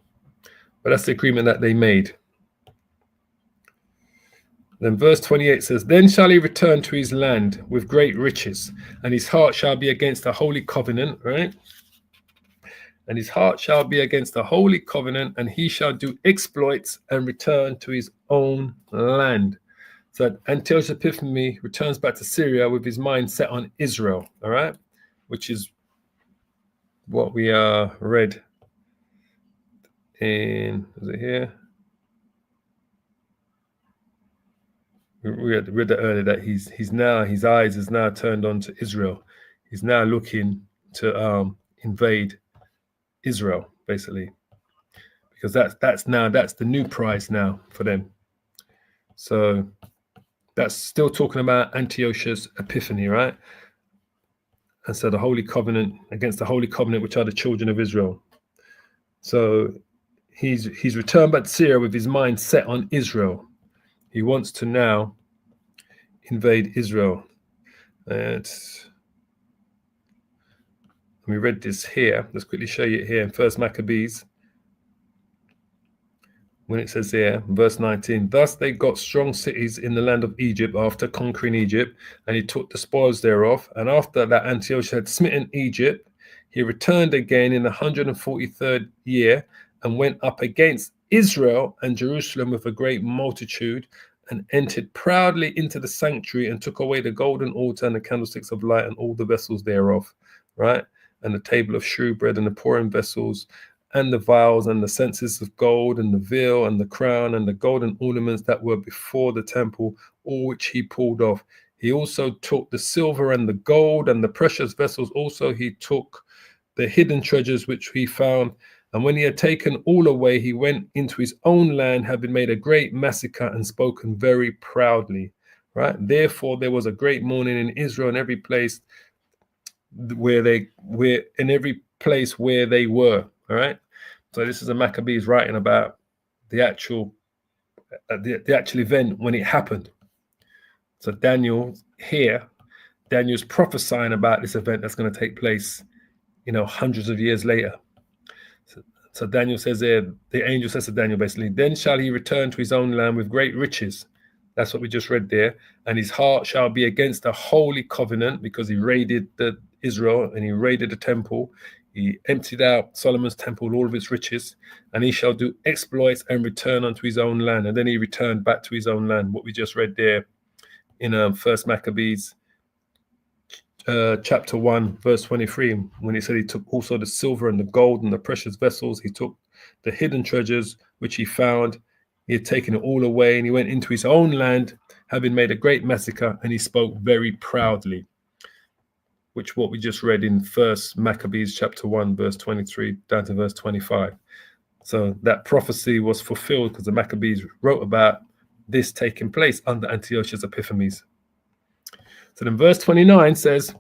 But that's the agreement that they made. Then verse 28 says, then shall he return to his land with great riches, and his heart shall be against the holy covenant, right? And his heart shall be against the holy covenant, and he shall do exploits and return to his own land. So Antiochus Epiphanes returns back to Syria with his mind set on Israel, all right? Which is what we read in, is it here? We read that earlier, that his eyes is now turned on to Israel. He's now looking to invade Israel, basically, because that's the new prize now for them. So that's still talking about Antiochus Epiphanes, right? And so the holy covenant, against the holy covenant, which are the children of Israel. So he's returned back to Syria with his mind set on Israel. He wants to now invade Israel. And we read this here. Let's quickly show you it here in First Maccabees. When it says here, verse 19, thus they got strong cities in the land of Egypt after conquering Egypt, and he took the spoils thereof. And after that Antiochus had smitten Egypt, he returned again in the 143rd year and went up against Israel and Jerusalem with a great multitude, and entered proudly into the sanctuary and took away the golden altar and the candlesticks of light and all the vessels thereof, right? And the table of shewbread and the pouring vessels, and the vials and the censers of gold and the veil and the crown and the golden ornaments that were before the temple, all which he pulled off. He also took the silver and the gold and the precious vessels. Also he took the hidden treasures which he found. And when he had taken all away, he went into his own land, having made a great massacre and spoken very proudly. Right? Therefore there was a great mourning in Israel in every place where they were. All right. So this is a Maccabees writing about the actual event when it happened. So Daniel's prophesying about this event that's going to take place, hundreds of years later. So Daniel says there, the angel says to Daniel basically, then shall he return to his own land with great riches. That's what we just read there. And his heart shall be against the holy covenant, because he raided Israel and he raided the temple. He emptied out Solomon's temple, all of its riches, and he shall do exploits and return unto his own land. And then he returned back to his own land, what we just read there in First Maccabees chapter 1, verse 23, when he said he took also the silver and the gold and the precious vessels. He took the hidden treasures which he found. He had taken it all away, and he went into his own land, having made a great massacre, and he spoke very proudly. Which what we just read in First Maccabees chapter 1, verse 23 down to verse 25. So that prophecy was fulfilled because the Maccabees wrote about this taking place under Antiochus Epiphanes. So then verse 29 says,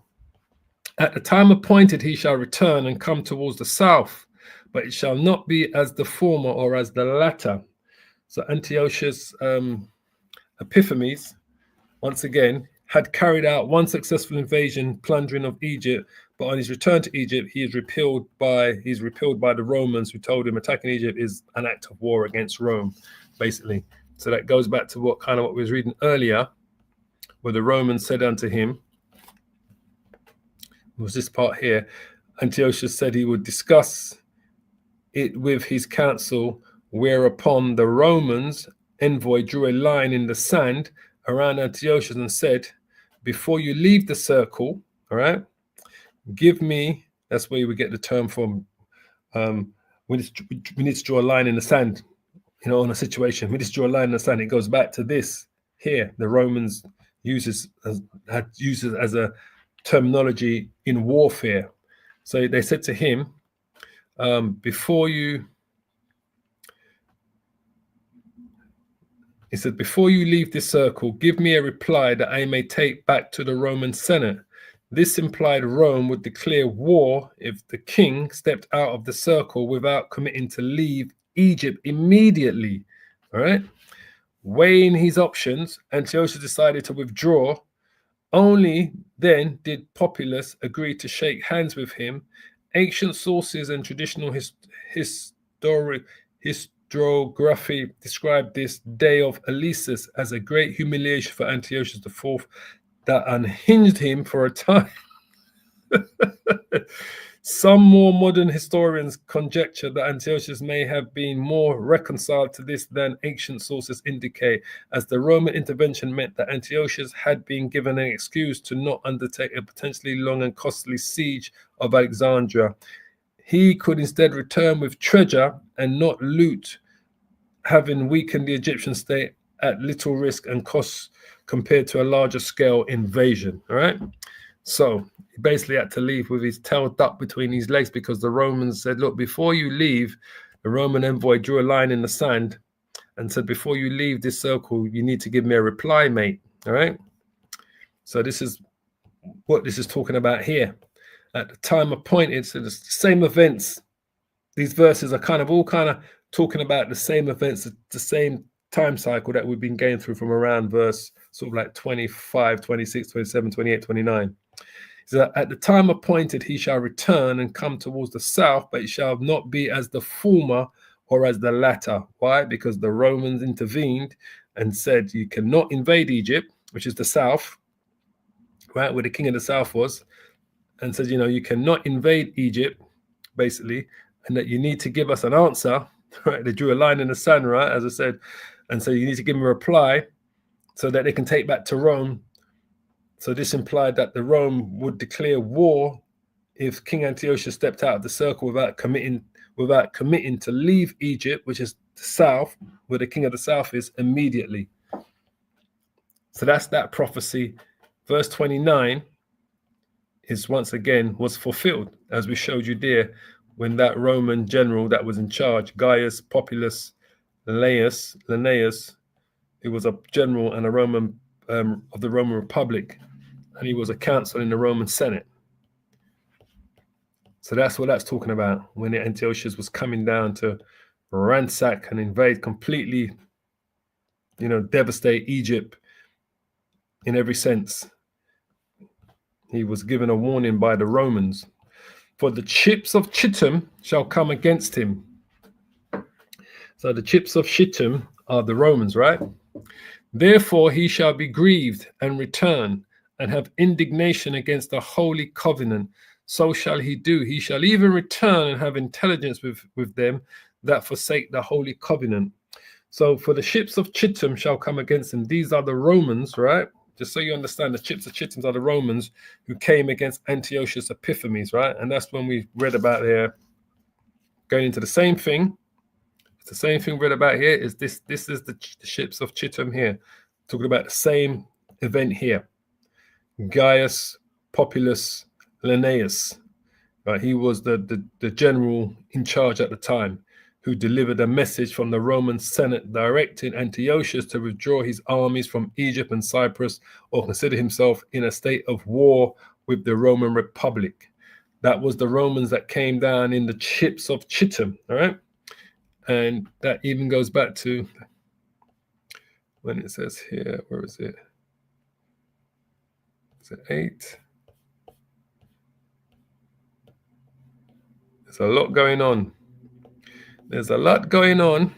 at the time appointed he shall return and come towards the south, but it shall not be as the former or as the latter. So Antiochus Epiphanes, once again, had carried out one successful invasion, plundering of Egypt, but on his return to Egypt, he's repelled by the Romans, who told him attacking Egypt is an act of war against Rome, basically. So that goes back to what we was reading earlier, where the Romans said unto him, was this part here, Antiochus said he would discuss it with his council, whereupon the Romans envoy drew a line in the sand around Antiochus and said, before you leave the circle, all right, give me, that's where we get the term from, we need to draw a line in the sand, on a situation. We just draw a line in the sand. It goes back to this here. The Romans had used it as a terminology in warfare. So they said to him, before you leave this circle, give me a reply that I may take back to the Roman Senate. This implied Rome would declare war if the king stepped out of the circle without committing to leave Egypt immediately. All right. Weighing his options, Antiochus decided to withdraw. Only then did populace agree to shake hands with him. Ancient sources and traditional historiography describe this day of Eleusis as a great humiliation for Antiochus IV that unhinged him for a time. Some more modern historians conjecture that Antiochus may have been more reconciled to this than ancient sources indicate, as the Roman intervention meant that Antiochus had been given an excuse to not undertake a potentially long and costly siege of Alexandria. He could instead return with treasure and not loot, having weakened the Egyptian state at little risk and cost compared to a larger scale invasion. All right. So he basically had to leave with his tail ducked between his legs, because the Romans said, look, before you leave, the Roman envoy drew a line in the sand and said, before you leave this circle, you need to give me a reply, mate. All right. So this is what this is talking about here. At the time appointed, so the same events, these verses are all talking about the same events at the same time cycle that we've been going through from around verse sort of like 25, 26, 27, 28, 29. So that at the time appointed he shall return and come towards the south, but it shall not be as the former or as the latter. Why? Because the Romans intervened and said you cannot invade Egypt, which is the south, right, where the king of the south was, and said, you cannot invade Egypt, basically, and that you need to give us an answer, right? They drew a line in the sand, right, as I said, and so you need to give them a reply so that they can take back to Rome. So this implied that the Rome would declare war if King Antiochus stepped out of the circle without committing to leave Egypt, which is the south, where the king of the south is, immediately. So that's that prophecy. Verse 29 is once again was fulfilled, as we showed you there, when that Roman general that was in charge, Gaius Populus Linnaeus, who was a general and a Roman of the Roman Republic, and he was a council in the Roman Senate. So that's what that's talking about, when Antiochus was coming down to ransack and invade completely, devastate Egypt in every sense. He was given a warning by the Romans. For the chips of Chittim shall come against him. So the chips of Chittim are the Romans, right? Therefore he shall be grieved and return and have indignation against the holy covenant. So shall he do. He shall even return and have intelligence with them that forsake the holy covenant. So for the ships of Chittim shall come against him. These are the Romans, right? Just so you understand, the ships of Chittim are the Romans who came against Antiochus Epiphanes, right? And that's when we read about there, going into the same thing. It's the same thing we read about here. Is this is the ships of Chittim here, talking about the same event here. Gaius Populus Linnaeus, right? He was the general in charge at the time, who delivered a message from the Roman Senate directing Antiochus to withdraw his armies from Egypt and Cyprus, or consider himself in a state of war with the Roman Republic. That was the Romans that came down in the ships of Chittim, all right? And that even goes back to when it says here, where is it? Is it 8? There's a lot going on. There's a lot going on.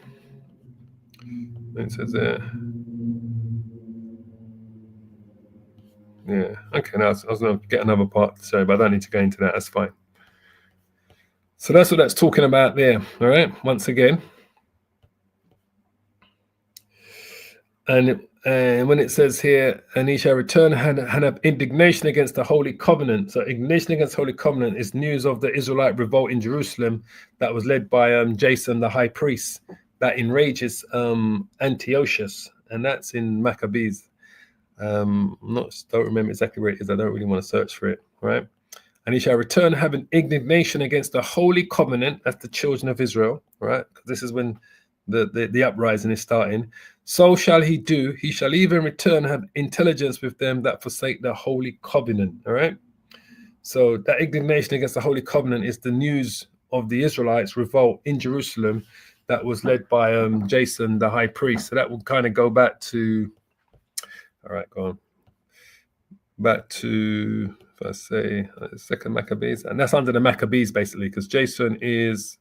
It says there. Yeah. Okay. Now I was going to get another part to show, but I don't need to go into that. That's fine. So that's what that's talking about there. All right. Once again. And when it says here, and he shall return and have indignation against the Holy Covenant. So indignation against the Holy Covenant is news of the Israelite revolt in Jerusalem that was led by Jason, the high priest, that enrages Antiochus. And that's in Maccabees. Don't remember exactly where it is. I don't really want to search for it, right? And he shall return having indignation against the Holy Covenant, that's the children of Israel, right? Because this is when the uprising is starting. So shall he do. He shall even return have intelligence with them that forsake the Holy Covenant, all right? So that indignation against the Holy Covenant is the news of the Israelites' revolt in Jerusalem that was led by Jason, the high priest. So that will kind of go back to, all right, go on. Back to, if I say, second Maccabees. And that's under the Maccabees, basically, because Jason is,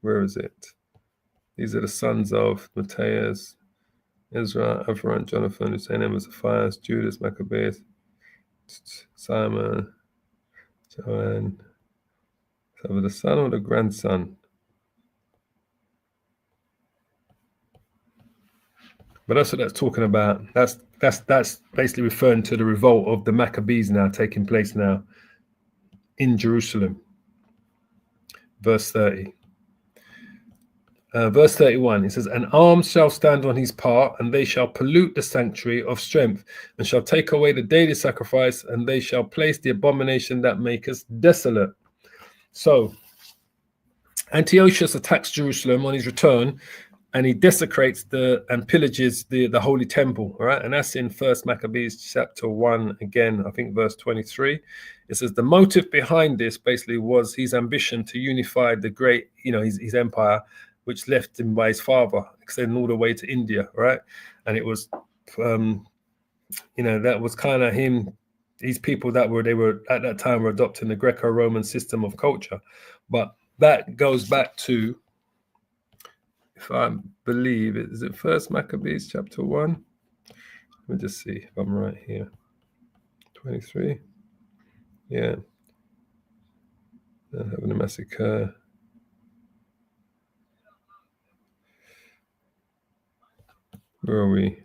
where is it? These are the sons of Matthias, Ezra, Avram, Jonathan, Hussein, Amos, Aphias, Judas, Maccabees, Simon, Joanne. So the son or the grandson? But that's what that's talking about. That's basically referring to the revolt of the Maccabees now taking place now in Jerusalem. Verse 30. Verse 31, it says, "And arms shall stand on his part, and they shall pollute the sanctuary of strength, and shall take away the daily sacrifice, and they shall place the abomination that maketh desolate." So Antiochus attacks Jerusalem on his return, and he desecrates and pillages the holy temple, all right? And that's in First Maccabees chapter 1, again, I think verse 23. It says the motive behind this basically was his ambition to unify the great, his empire, which left him by his father, extending all the way to India, right? And it was, that was kind of him. These people they were at that time were adopting the Greco-Roman system of culture, but that goes back to, if I believe, is it First Maccabees chapter 1? Let me just see if I'm right here. 23. Yeah. They're having a massacre. Where are we?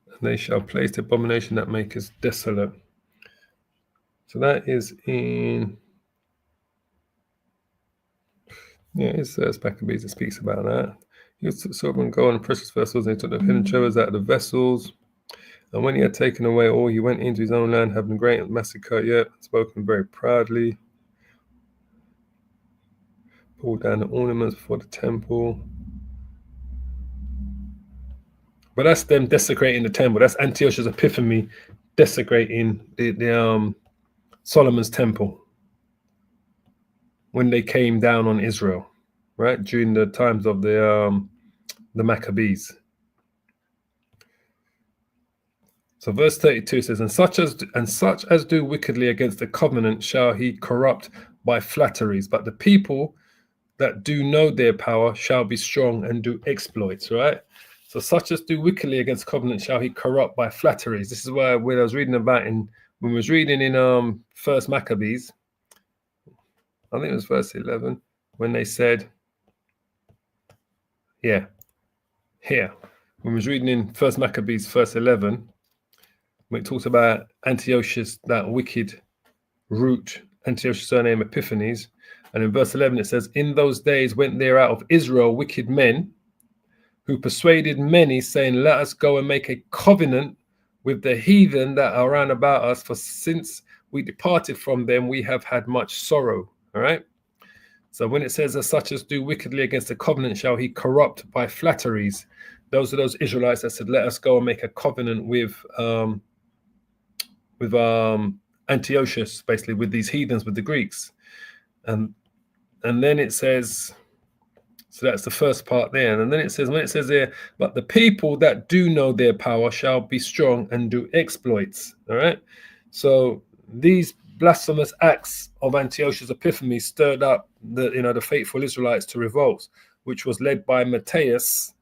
And they shall place the abomination that maketh desolate. So that is in, it's First Maccabees that speaks about that. He took silver and gold and precious vessels, and he took the hidden treasures out of the vessels. And when he had taken away all, he went into his own land, having great massacre yet, spoken very proudly. Pulled down the ornaments before the temple. But that's them desecrating the temple. That's Antiochus Epiphanes desecrating the Solomon's temple when they came down on Israel, right? During the times of the Maccabees. So verse 32 says, and such as do wickedly against the covenant shall he corrupt by flatteries, but the people that do know their power shall be strong and do exploits, right? So such as do wickedly against covenant shall he corrupt by flatteries. This is why when I was reading about when we was reading in First Maccabees, I think it was verse 11, when they said, when we was reading in First Maccabees, verse 11, when it talks about Antiochus, that wicked root, Antiochus surname Epiphanes, and in verse 11 it says, in those days went there out of Israel wicked men, who persuaded many, saying, let us go and make a covenant with the heathen that are round about us, for since we departed from them, we have had much sorrow. All right. So when it says, as such as do wickedly against the covenant shall he corrupt by flatteries, those are those Israelites that said, let us go and make a covenant with Antiochus, basically with these heathens, with the Greeks. And then it says, so that's the first part there. And then it says, when it says there, but the people that do know their power shall be strong and do exploits. All right. So these blasphemous acts of Antiochus Epiphanes stirred up the faithful Israelites to revolt, which was led by Matthias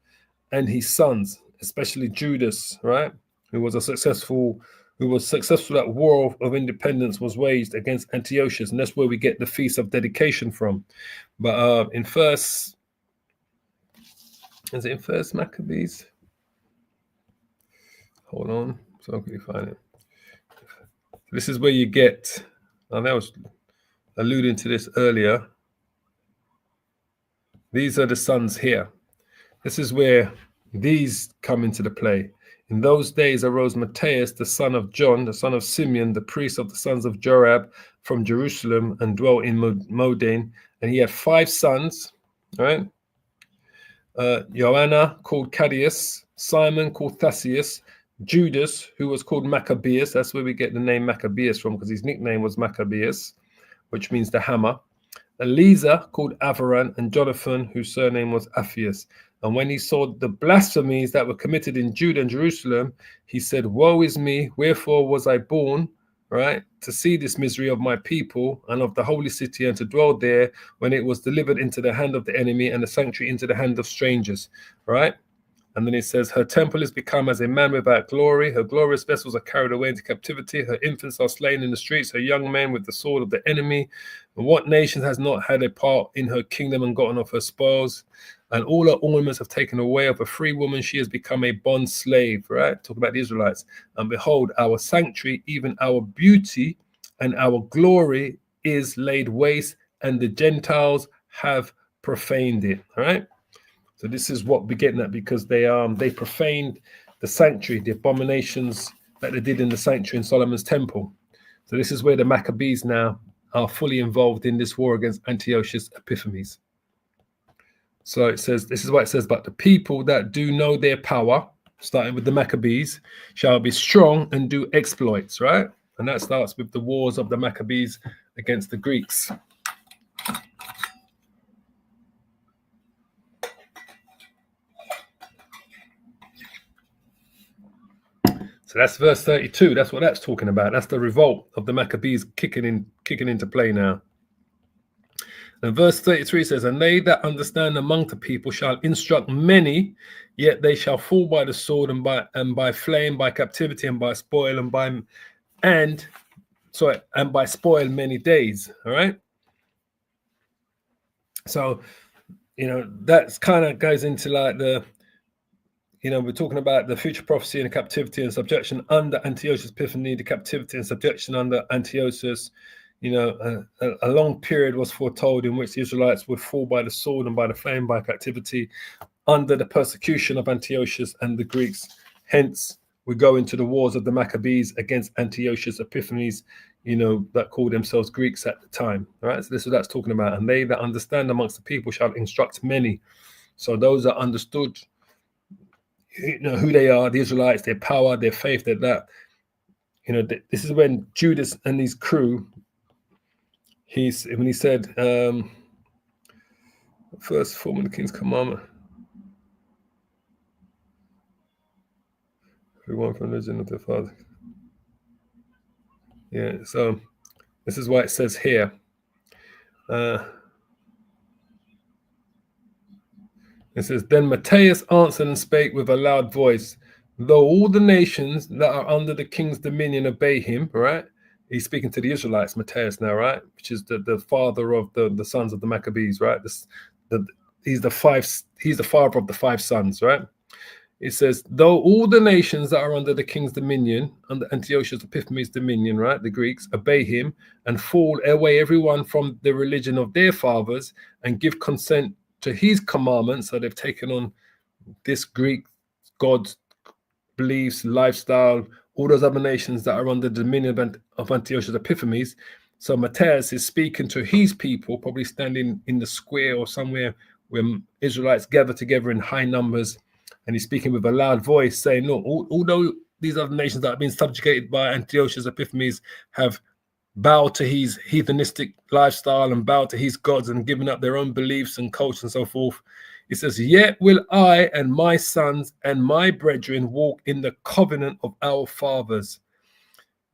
and his sons, especially Judas, right, who was successful at war of independence was waged against Antiochus, and that's where we get the Feast of Dedication from. But in First Maccabees? Hold on, so I'll quickly find it. This is where you get, and I was alluding to this earlier. These are the sons here. This is where these come into the play. In those days arose Matthias, the son of John, the son of Simeon, the priest of the sons of Jorab, from Jerusalem, and dwelt in Modin. And he had 5 sons, right? Joanna, called Cadius, Simon, called Thassius, Judas, who was called Maccabeus. That's where we get the name Maccabeus from, because his nickname was Maccabeus, which means the hammer. Eleazar, called Avaran, and Jonathan, whose surname was Aphius. And when he saw the blasphemies that were committed in Judah and Jerusalem, he said, woe is me, wherefore was I born, right, to see this misery of my people and of the holy city, and to dwell there when it was delivered into the hand of the enemy, and the sanctuary into the hand of strangers, right? And then it says, her temple is become as a man without glory. Her glorious vessels are carried away into captivity. Her infants are slain in the streets. Her young men with the sword of the enemy. And what nation has not had a part in her kingdom and gotten of her spoils? And all her ornaments have taken away. Of a free woman she has become a bond slave, right? Talk about the Israelites. And behold, our sanctuary, even our beauty and our glory is laid waste, and the Gentiles have profaned it, all right? So this is what we're getting at, because they profaned the sanctuary, the abominations that they did in the sanctuary in Solomon's temple. So this is where the Maccabees now are fully involved in this war against Antiochus Epiphanes. So it says, this is what it says, but the people that do know their power, starting with the Maccabees, shall be strong and do exploits, right? And that starts with the wars of the Maccabees against the Greeks. So that's verse 32. That's what that's talking about. That's the revolt of the Maccabees kicking into play now. And verse 33 says, and they that understand among the people shall instruct many, yet they shall fall by the sword and by flame, by captivity and by spoil and by spoil many days. All right. So, that's kind of goes into like we're talking about the future prophecy and captivity and subjection under Antiochus Epiphanes, the captivity and subjection under Antiochus. A long period was foretold in which the Israelites would fall by the sword and by the flame, by captivity, under the persecution of Antiochus and the Greeks. Hence, we go into the wars of the Maccabees against Antiochus Epiphanes, that called themselves Greeks at the time. All right, so this is what that's talking about. And they that understand amongst the people shall instruct many. So those that understood, who they are, the Israelites, their power, their faith, that. This is when Judas and his crew. When he said, first form of the King's commandment. Everyone from the religion of their father. Yeah, so this is why it says here. It says, then Matthias answered and spake with a loud voice, though all the nations that are under the king's dominion obey him, right? He's speaking to the Israelites, Matthias now, right? Which is the father of the sons of the Maccabees, right? He's the father of the 5 sons, right? It says, though all the nations that are under the king's dominion, under Antiochus Epiphanes' dominion, right, the Greeks, obey him and fall away everyone from the religion of their fathers and give consent to his commandments. So they've taken on this Greek God's beliefs, lifestyle, all those other nations that are under the dominion of Antiochus Epiphanes. So Matthias is speaking to his people, probably standing in the square or somewhere where Israelites gather together in high numbers. And he's speaking with a loud voice saying, look, although these other nations that have been subjugated by Antiochus Epiphanes have bowed to his heathenistic lifestyle and bowed to his gods and given up their own beliefs and culture and so forth, it says, yet will I and my sons and my brethren walk in the covenant of our fathers.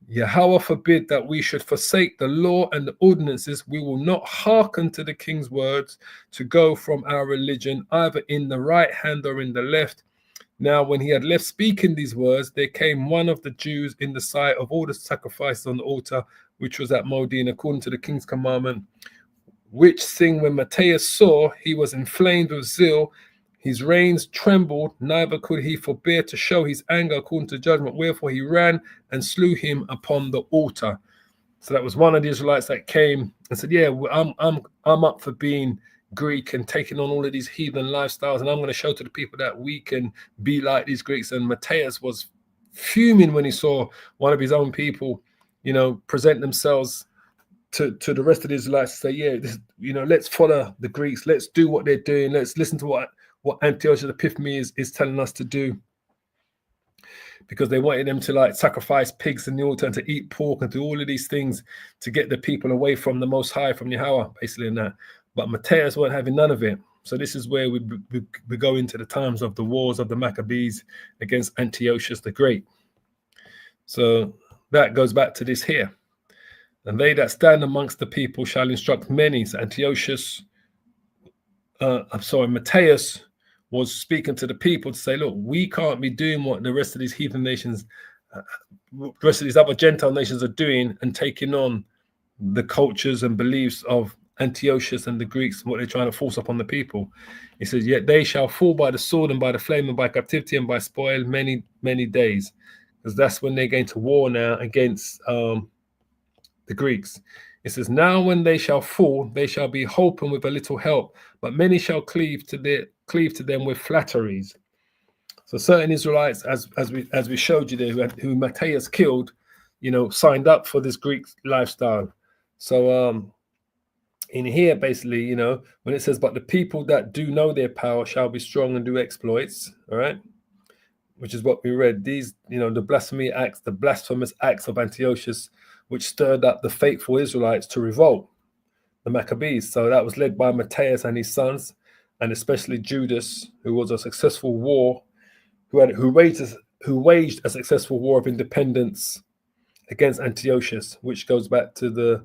Yahweh forbid that we should forsake the law and the ordinances. We will not hearken to the king's words to go from our religion, either in the right hand or in the left. Now, when he had left speaking these words, there came one of the Jews in the sight of all the sacrifices on the altar, which was at Modin, according to the king's commandment, which thing when Matthias saw, he was inflamed with zeal. His reins trembled, neither could he forbear to show his anger according to judgment. Wherefore he ran and slew him upon the altar. So that was one of the Israelites that came and said, yeah, I'm up for being Greek and taking on all of these heathen lifestyles, and I'm going to show to the people that we can be like these Greeks. And Matthias was fuming when he saw one of his own people, present themselves to the rest of the Israelites, say, yeah, let's follow the Greeks, let's do what they're doing, let's listen to what Antiochus Epiphanes is telling us to do, because they wanted them to sacrifice pigs in the altar and to eat pork and do all of these things to get the people away from the Most High, from Yahweh, basically in that. But Matthias weren't having none of it. So this is where we go into the times of the wars of the Maccabees against Antiochus the Great. So that goes back to this here. And they that stand amongst the people shall instruct many. So Matthias was speaking to the people to say, look, we can't be doing what the rest of these heathen nations, the rest of these other Gentile nations are doing and taking on the cultures and beliefs of Antiochus and the Greeks, what they're trying to force upon the people. He says, yet they shall fall by the sword and by the flame and by captivity and by spoil many, many days. Because that's when they're going to war now against the Greeks. It says, now when they shall fall, they shall be holpen with a little help, but many shall cleave to them with flatteries. So certain Israelites, as we showed you there, who Matthias killed, signed up for this Greek lifestyle. So in here, basically, when it says, but the people that do know their power shall be strong and do exploits, all right, which is what we read. These, the blasphemous acts of Antiochus, which stirred up the faithful Israelites to revolt, the Maccabees. So that was led by Matthias and his sons, and especially Judas, who was a successful war, who who waged a successful war of independence against Antiochus, which goes back to the,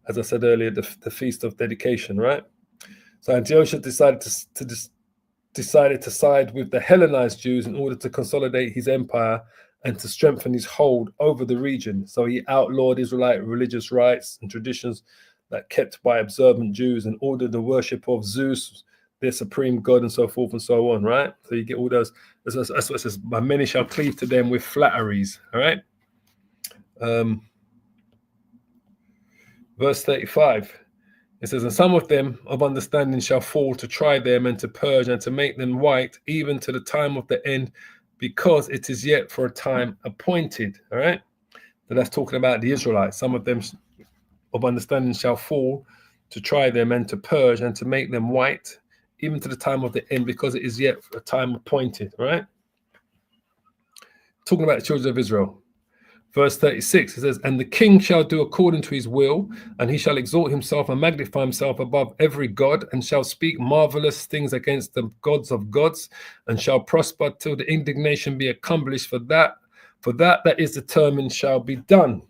as I said earlier, the Feast of Dedication, right? So Antiochus decided to side with the Hellenized Jews in order to consolidate his empire and to strengthen his hold over the region. So he outlawed Israelite religious rites and traditions that kept by observant Jews and ordered the worship of Zeus, their supreme god, and so forth and so on, right? So you get all those, that's what it says, my many shall cleave to them with flatteries, all right? Verse 35, it says, and some of them of understanding shall fall to try them and to purge and to make them white, even to the time of the end, because it is yet for a time appointed, all right? So that's talking about the Israelites. Some of them of understanding shall fall to try them and to purge and to make them white, even to the time of the end, because it is yet a time appointed, right? Talking about the children of Israel. Verse 36, it says, and the king shall do according to his will, and he shall exalt himself and magnify himself above every god, and shall speak marvelous things against the gods of gods, and shall prosper till the indignation be accomplished. For that is determined shall be done.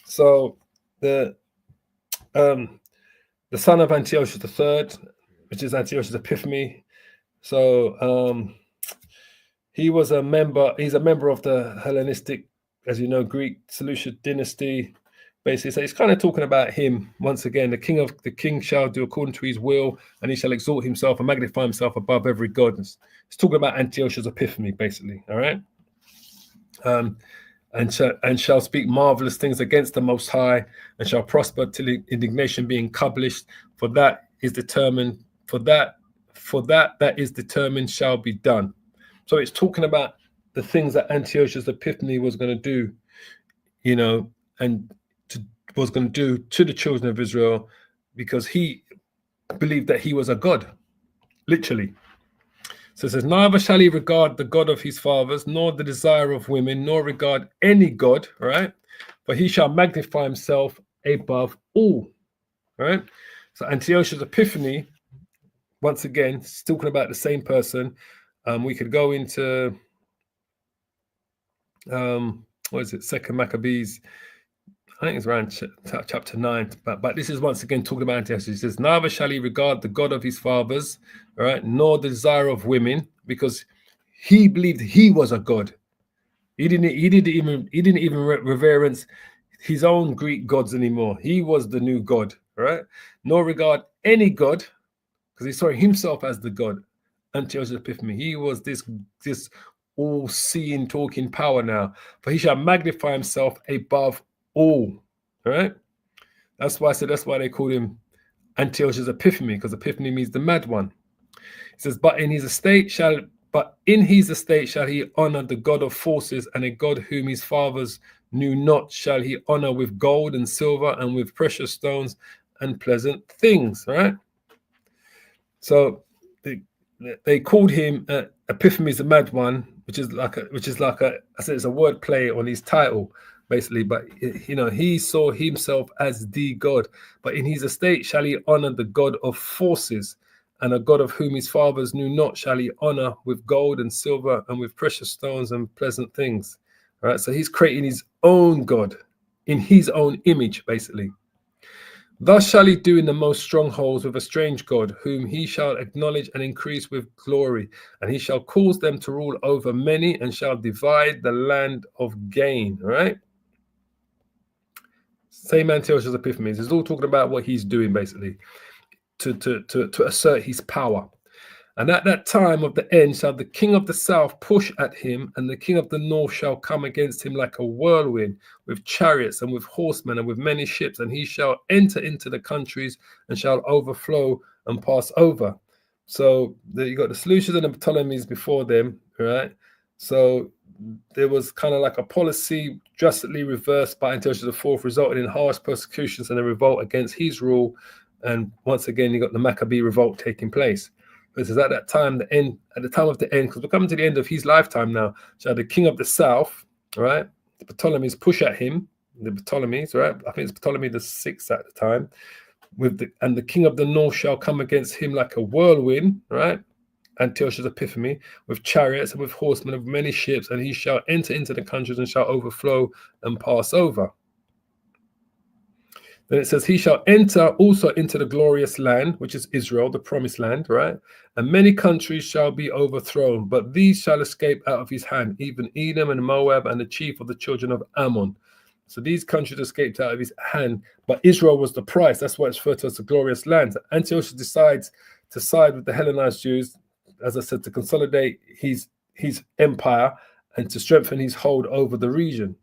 So the son of Antiochus III, which is Antiochus Epiphanes. So he's a member of the Hellenistic, as you know, Greek Seleucid dynasty, basically. So it's kind of talking about him once again. The king shall do according to his will, and he shall exalt himself and magnify himself above every god. It's talking about Antiochus Epiphanes, basically. All right. And shall speak marvelous things against the Most High, and shall prosper till indignation be accomplished. For that is determined shall be done. So it's talking about the things that Antiochus Epiphanes was going to do, you know, and was going to do to the children of Israel, because he believed that he was a god, literally. So it says, neither shall he regard the God of his fathers, nor the desire of women, nor regard any god, right? For he shall magnify himself above all, right? So Antiochus Epiphanes, once again, talking about the same person. We could go into, what is it, Second Maccabees, I think it's around chapter 9, but this is once again talking about Antiochus. He says, neither shall he regard the God of his fathers, all right, nor the desire of women, because he believed he was a god. He didn't even reverence his own Greek gods anymore. He was the new god, right? Nor regard any god, because he saw himself as the god. Antiochus Epiphanes, he was this all-seeing, talking power now. For he shall magnify himself above all right. That's why they called him Antiochus Epiphanes, because Epiphany means the mad one. It says, but in his estate shall he honor the God of forces, and a God whom his fathers knew not shall he honor with gold and silver and with precious stones and pleasant things, right? So they called him Epiphanes the mad one, which is like I said, it's a word play on his title, basically. But you know, he saw himself as the God. But in his estate shall he honor the God of forces, and a God of whom his fathers knew not shall he honor with gold and silver and with precious stones and pleasant things. All right, so he's creating his own God in his own image, basically. Thus shall he do in the most strongholds with a strange God, whom he shall acknowledge and increase with glory. And he shall cause them to rule over many, and shall divide the land of gain. All right. Same Antiochus Epiphanes. It's all talking about what he's doing, basically, to assert his power. And at that time of the end shall the king of the south push at him, and the king of the north shall come against him like a whirlwind, with chariots and with horsemen and with many ships, and he shall enter into the countries and shall overflow and pass over. So you got the Seleucids and the Ptolemies before them, right? So there was kind of like a policy drastically reversed by Antiochus IV, resulting in harsh persecutions and a revolt against his rule. And once again, you got the Maccabee revolt taking place. This is at that time, at the time of the end, because we're coming to the end of his lifetime now. So the king of the south, right? The Ptolemies push at him, the Ptolemies, right? I think it's Ptolemy the sixth at the time. And the king of the north shall come against him like a whirlwind, right? Antiochus Epiphanes, with chariots and with horsemen of many ships, and he shall enter into the countries and shall overflow and pass over. Then it says, he shall enter also into the glorious land, which is Israel, the promised land, right? And many countries shall be overthrown, but these shall escape out of his hand, even Edom and Moab and the chief of the children of Ammon. So these countries escaped out of his hand, but Israel was the price. That's why it's referred to as the glorious land. Antiochus decides to side with the Hellenized Jews, as I said, to consolidate his empire and to strengthen his hold over the region.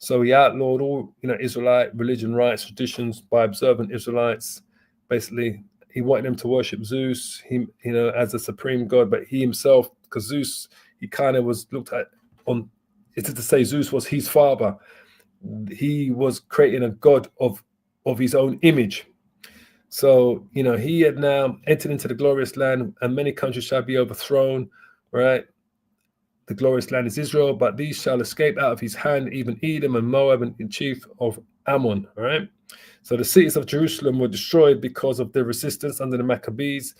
So he outlawed all, Israelite religion, rites, traditions by observant Israelites. Basically, he wanted them to worship Zeus, as a supreme god. But he himself, because Zeus, he kind of was looked at on. It's to say Zeus was his father. He was creating a god of his own image. So he had now entered into the glorious land, and many countries shall be overthrown. Right. The glorious land is Israel, but these shall escape out of his hand, even Edom and Moab and the chief of Ammon. All right. So the cities of Jerusalem were destroyed because of the resistance under the Maccabees.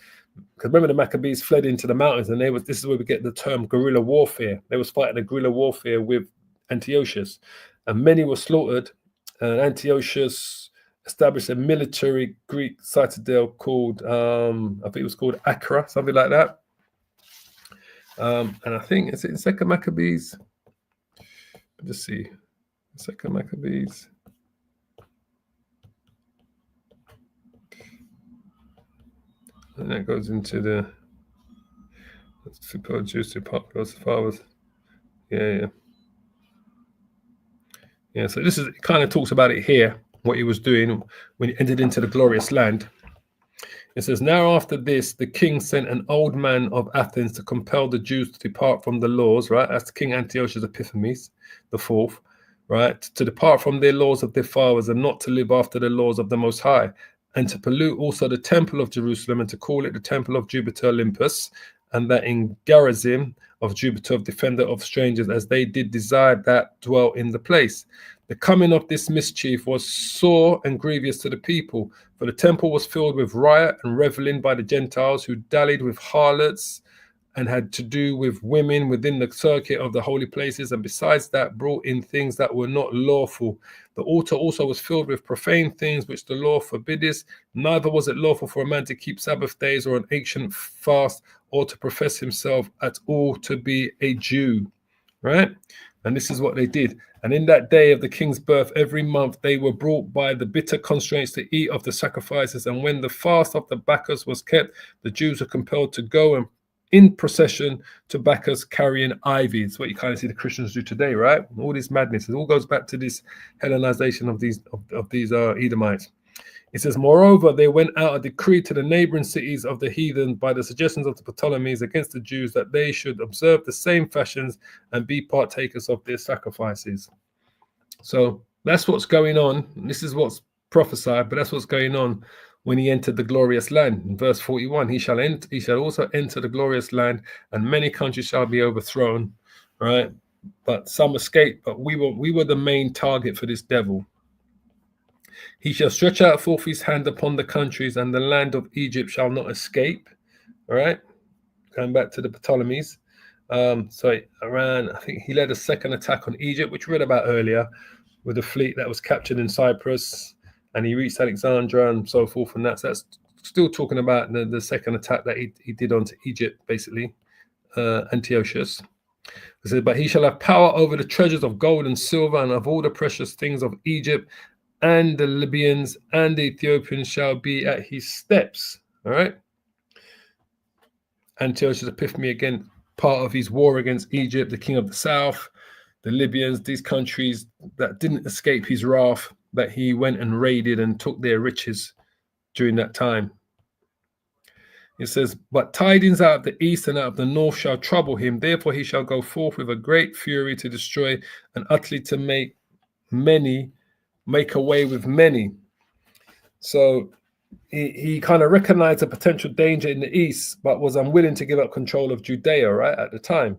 Because remember, the Maccabees fled into the mountains, and this is where we get the term guerrilla warfare. They was fighting a guerrilla warfare with Antiochus, and many were slaughtered. And Antiochus established a military Greek citadel called, I think it was called Acra, something like that. And I think it's in Second Maccabees. Let's see, Second Maccabees. And that goes into the super Jews to populous fathers. Yeah. So this is, it kind of talks about it here, what he was doing when he entered into the glorious land. It says, now after this, the king sent an old man of Athens to compel the Jews to depart from the laws, right? That's King Antiochus Epiphanes, the fourth, right? To depart from their laws of their fathers and not to live after the laws of the Most High, and to pollute also the temple of Jerusalem and to call it the temple of Jupiter Olympus, and that in Gerizim of Jupiter, of defender of strangers, as they did desire that dwell in the place. The coming of this mischief was sore and grievous to the people, for the temple was filled with riot and reveling by the Gentiles who dallied with harlots and had to do with women within the circuit of the holy places, and besides that brought in things that were not lawful. The altar also was filled with profane things which the law forbiddeth. Neither was it lawful for a man to keep Sabbath days or an ancient fast, or to profess himself at all to be a Jew. Right? And this is what they did. And in that day of the king's birth, every month they were brought by the bitter constraints to eat of the sacrifices. And when the fast of the Bacchus was kept, the Jews were compelled to go and in procession to Bacchus carrying ivy. It's what you kind of see the Christians do today, right? All this madness. It all goes back to this Hellenization of these Edomites. It says, moreover, they went out a decree to the neighboring cities of the heathen by the suggestions of the Ptolemies against the Jews that they should observe the same fashions and be partakers of their sacrifices. So that's what's going on. This is what's prophesied, but that's what's going on when he entered the glorious land. In verse 41, he shall also enter the glorious land, and many countries shall be overthrown, right? But some escape, but we were the main target for this devil. He shall stretch out forth his hand upon the countries, and the land of Egypt shall not escape. All right, going back to the Ptolemies. So I think he led a second attack on Egypt, which we read about earlier, with a fleet that was captured in Cyprus, and he reached Alexandria and so forth. And that's still talking about the second attack that he did onto Egypt, basically, Antiochus. It says, but he shall have power over the treasures of gold and silver and of all the precious things of Egypt, and the Libyans and the Ethiopians shall be at his steps. All right. Antiochus Epiphanes, again, part of his war against Egypt, the king of the south, the Libyans, these countries that didn't escape his wrath, that he went and raided and took their riches during that time. It says, but tidings out of the east and out of the north shall trouble him. Therefore he shall go forth with a great fury to destroy and utterly to make away with many. So he kind of recognized a potential danger in the east, but was unwilling to give up control of Judea, right, at the time.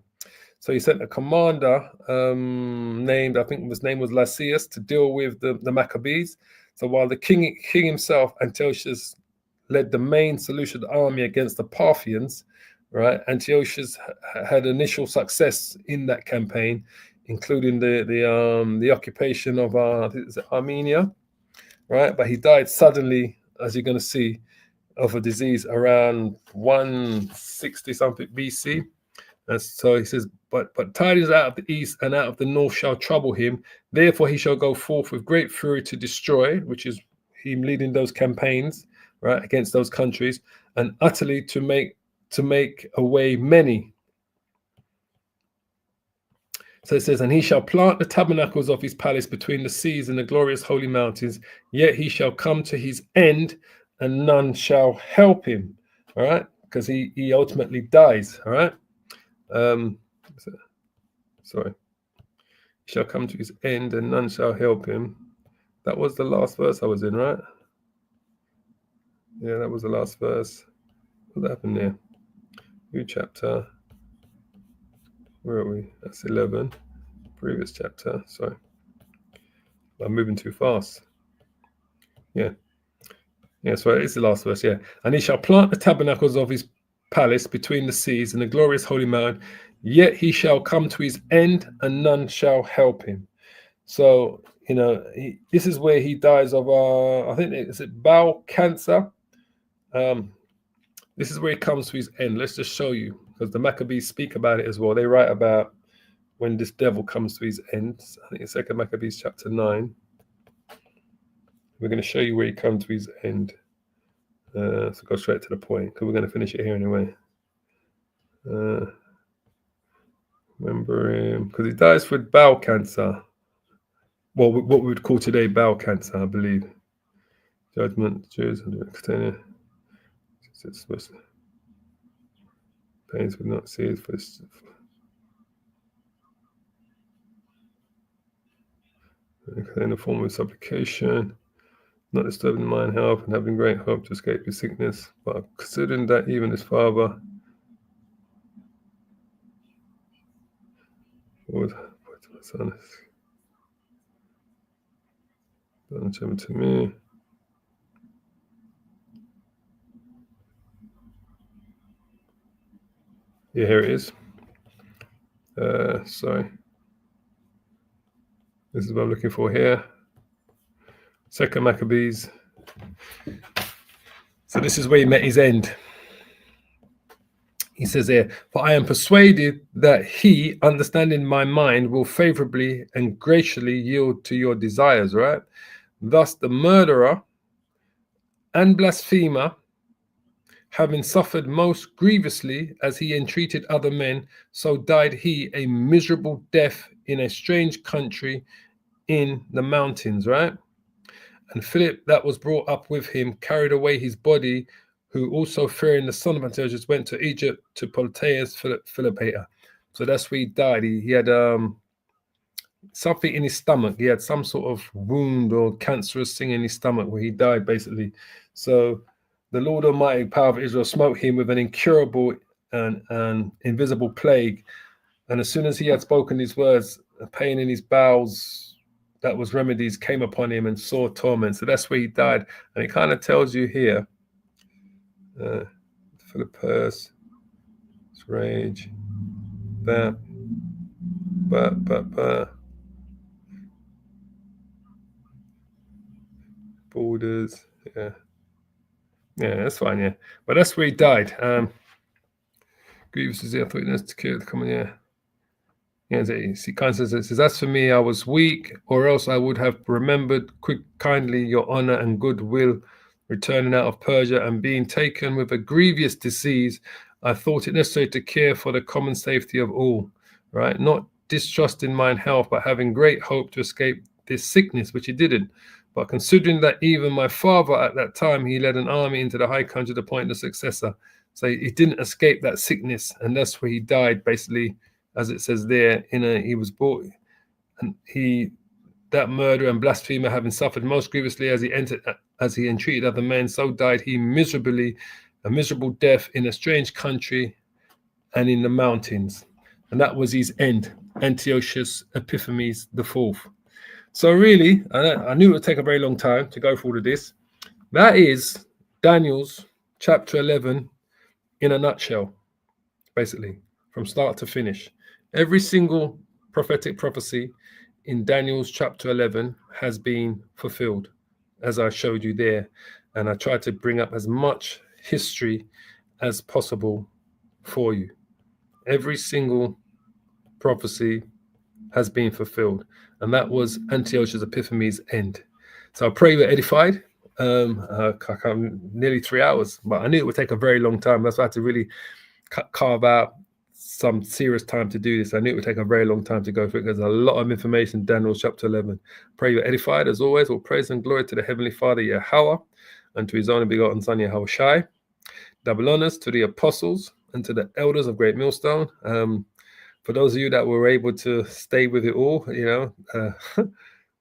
So he sent a commander named, I think his name was Lysias, to deal with the Maccabees. So while the king himself, Antiochus, led the main Seleucid army against the Parthians, right? Antiochus had initial success in that campaign, including the occupation of Armenia, right? But he died suddenly, as you're going to see, of a disease around 160 something BC. And so he says, but tidings out of the east and out of the north shall trouble him. Therefore he shall go forth with great fury to destroy, which is him leading those campaigns, right, against those countries, and utterly to make away many. So it says, and he shall plant the tabernacles of his palace between the seas and the glorious holy mountains, yet he shall come to his end, and none shall help him. All right, because he ultimately dies. All right. Sorry. He shall come to his end, and none shall help him. That was the last verse I was in, right? Yeah, that was the last verse. What happened there? New chapter. Where are we? That's 11. Previous chapter. Sorry. I'm moving too fast. Yeah. Yeah, so it's the last verse, yeah. And he shall plant the tabernacles of his palace between the seas and the glorious holy mountain, yet he shall come to his end, and none shall help him. So, this is where he dies of, I think it's bowel cancer. This is where he comes to his end. Let's just show you, because the Maccabees speak about it as well. They write about when this devil comes to his end. I think it's 2 Maccabees chapter 9. We're going to show you where he comes to his end. So go straight to the point, because we're going to finish it here anyway. Remember him, because he dies with bowel cancer. Well, what we would call today bowel cancer, I believe. Judgment, Jews, and the container. Pains would not see it for this. In the form of supplication, not disturbing mind health, and having great hope to escape his sickness, but considering that even his father would put my son to me. Yeah, here it is. Sorry. This is what I'm looking for here. 2 Maccabees. So this is where he met his end. He says here, for I am persuaded that he, understanding my mind, will favorably and graciously yield to your desires, right? Thus the murderer and blasphemer, having suffered most grievously as he entreated other men, so died he a miserable death in a strange country in the mountains, right? And Philip, that was brought up with him, carried away his body, who also fearing the son of Antiochus went to Egypt to Ptolemais Philopater. So that's where he died. He had something in his stomach. He had some sort of wound or cancerous thing in his stomach where he died, basically. So the Lord Almighty, power of Israel, smote him with an incurable and invisible plague. And as soon as he had spoken these words, a pain in his bowels that was remedies came upon him, and sore torment. So that's where he died. And it kind of tells you here, Philippus, rage, borders, yeah, that's fine, yeah. But that's where he died. Grievous is I thought that's to kill the common, yeah. Yeah, he kind of says, as for me, I was weak, or else I would have remembered kindly your honor and goodwill, returning out of Persia and being taken with a grievous disease. I thought it necessary to care for the common safety of all, right? Not distrusting mine health, but having great hope to escape this sickness, which he didn't. But considering that even my father at that time, he led an army into the high country to appoint the successor. So he didn't escape that sickness, and that's where he died, basically. As it says there, he was brought, and that murderer and blasphemer, having suffered most grievously as he entreated other men, so died he miserably, a miserable death in a strange country and in the mountains. And that was his end, Antiochus Epiphanes IV. So really, I knew it would take a very long time to go through all of this. That is Daniel's chapter 11 in a nutshell. basically, from start to finish. Every single prophetic prophecy in Daniel's chapter 11 has been fulfilled, as I showed you there. And I tried to bring up as much history as possible for you. Every single prophecy has been fulfilled. And that was Antiochus Epiphanes' end. So I pray you're edified. Nearly 3 hours, but I knew it would take a very long time. That's why I had to really carve out some serious time to do this. I knew it would take a very long time to go through it because there's a lot of information in Daniel chapter 11. Pray you're edified. As always, all praise and glory to the Heavenly Father, Yahweh, and to his only begotten Son, Yahweh Shai. Double honors to the apostles and to the elders of Great Millstone. For those of you that were able to stay with it all,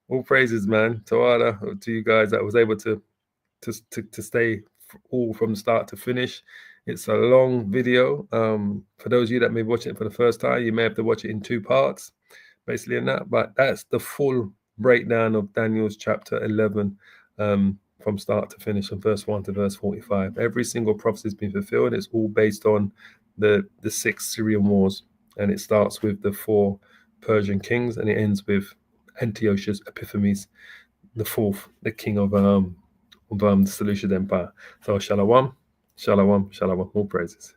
all praises, man. To you guys that was able to stay all from start to finish. It's a long video. For those of you that may be watching it for the first time, you may have to watch it in 2 parts, basically in that. But that's the full breakdown of Daniel's chapter 11, from start to finish, from verse 1 to verse 45. Every single prophecy has been fulfilled. It's all based on the 6 Syrian wars. And it starts with the 4 Persian kings, and it ends with Antiochus Epiphanes the 4th, the king of the Seleucid Empire. So shalom, shalom, shalom, all praises.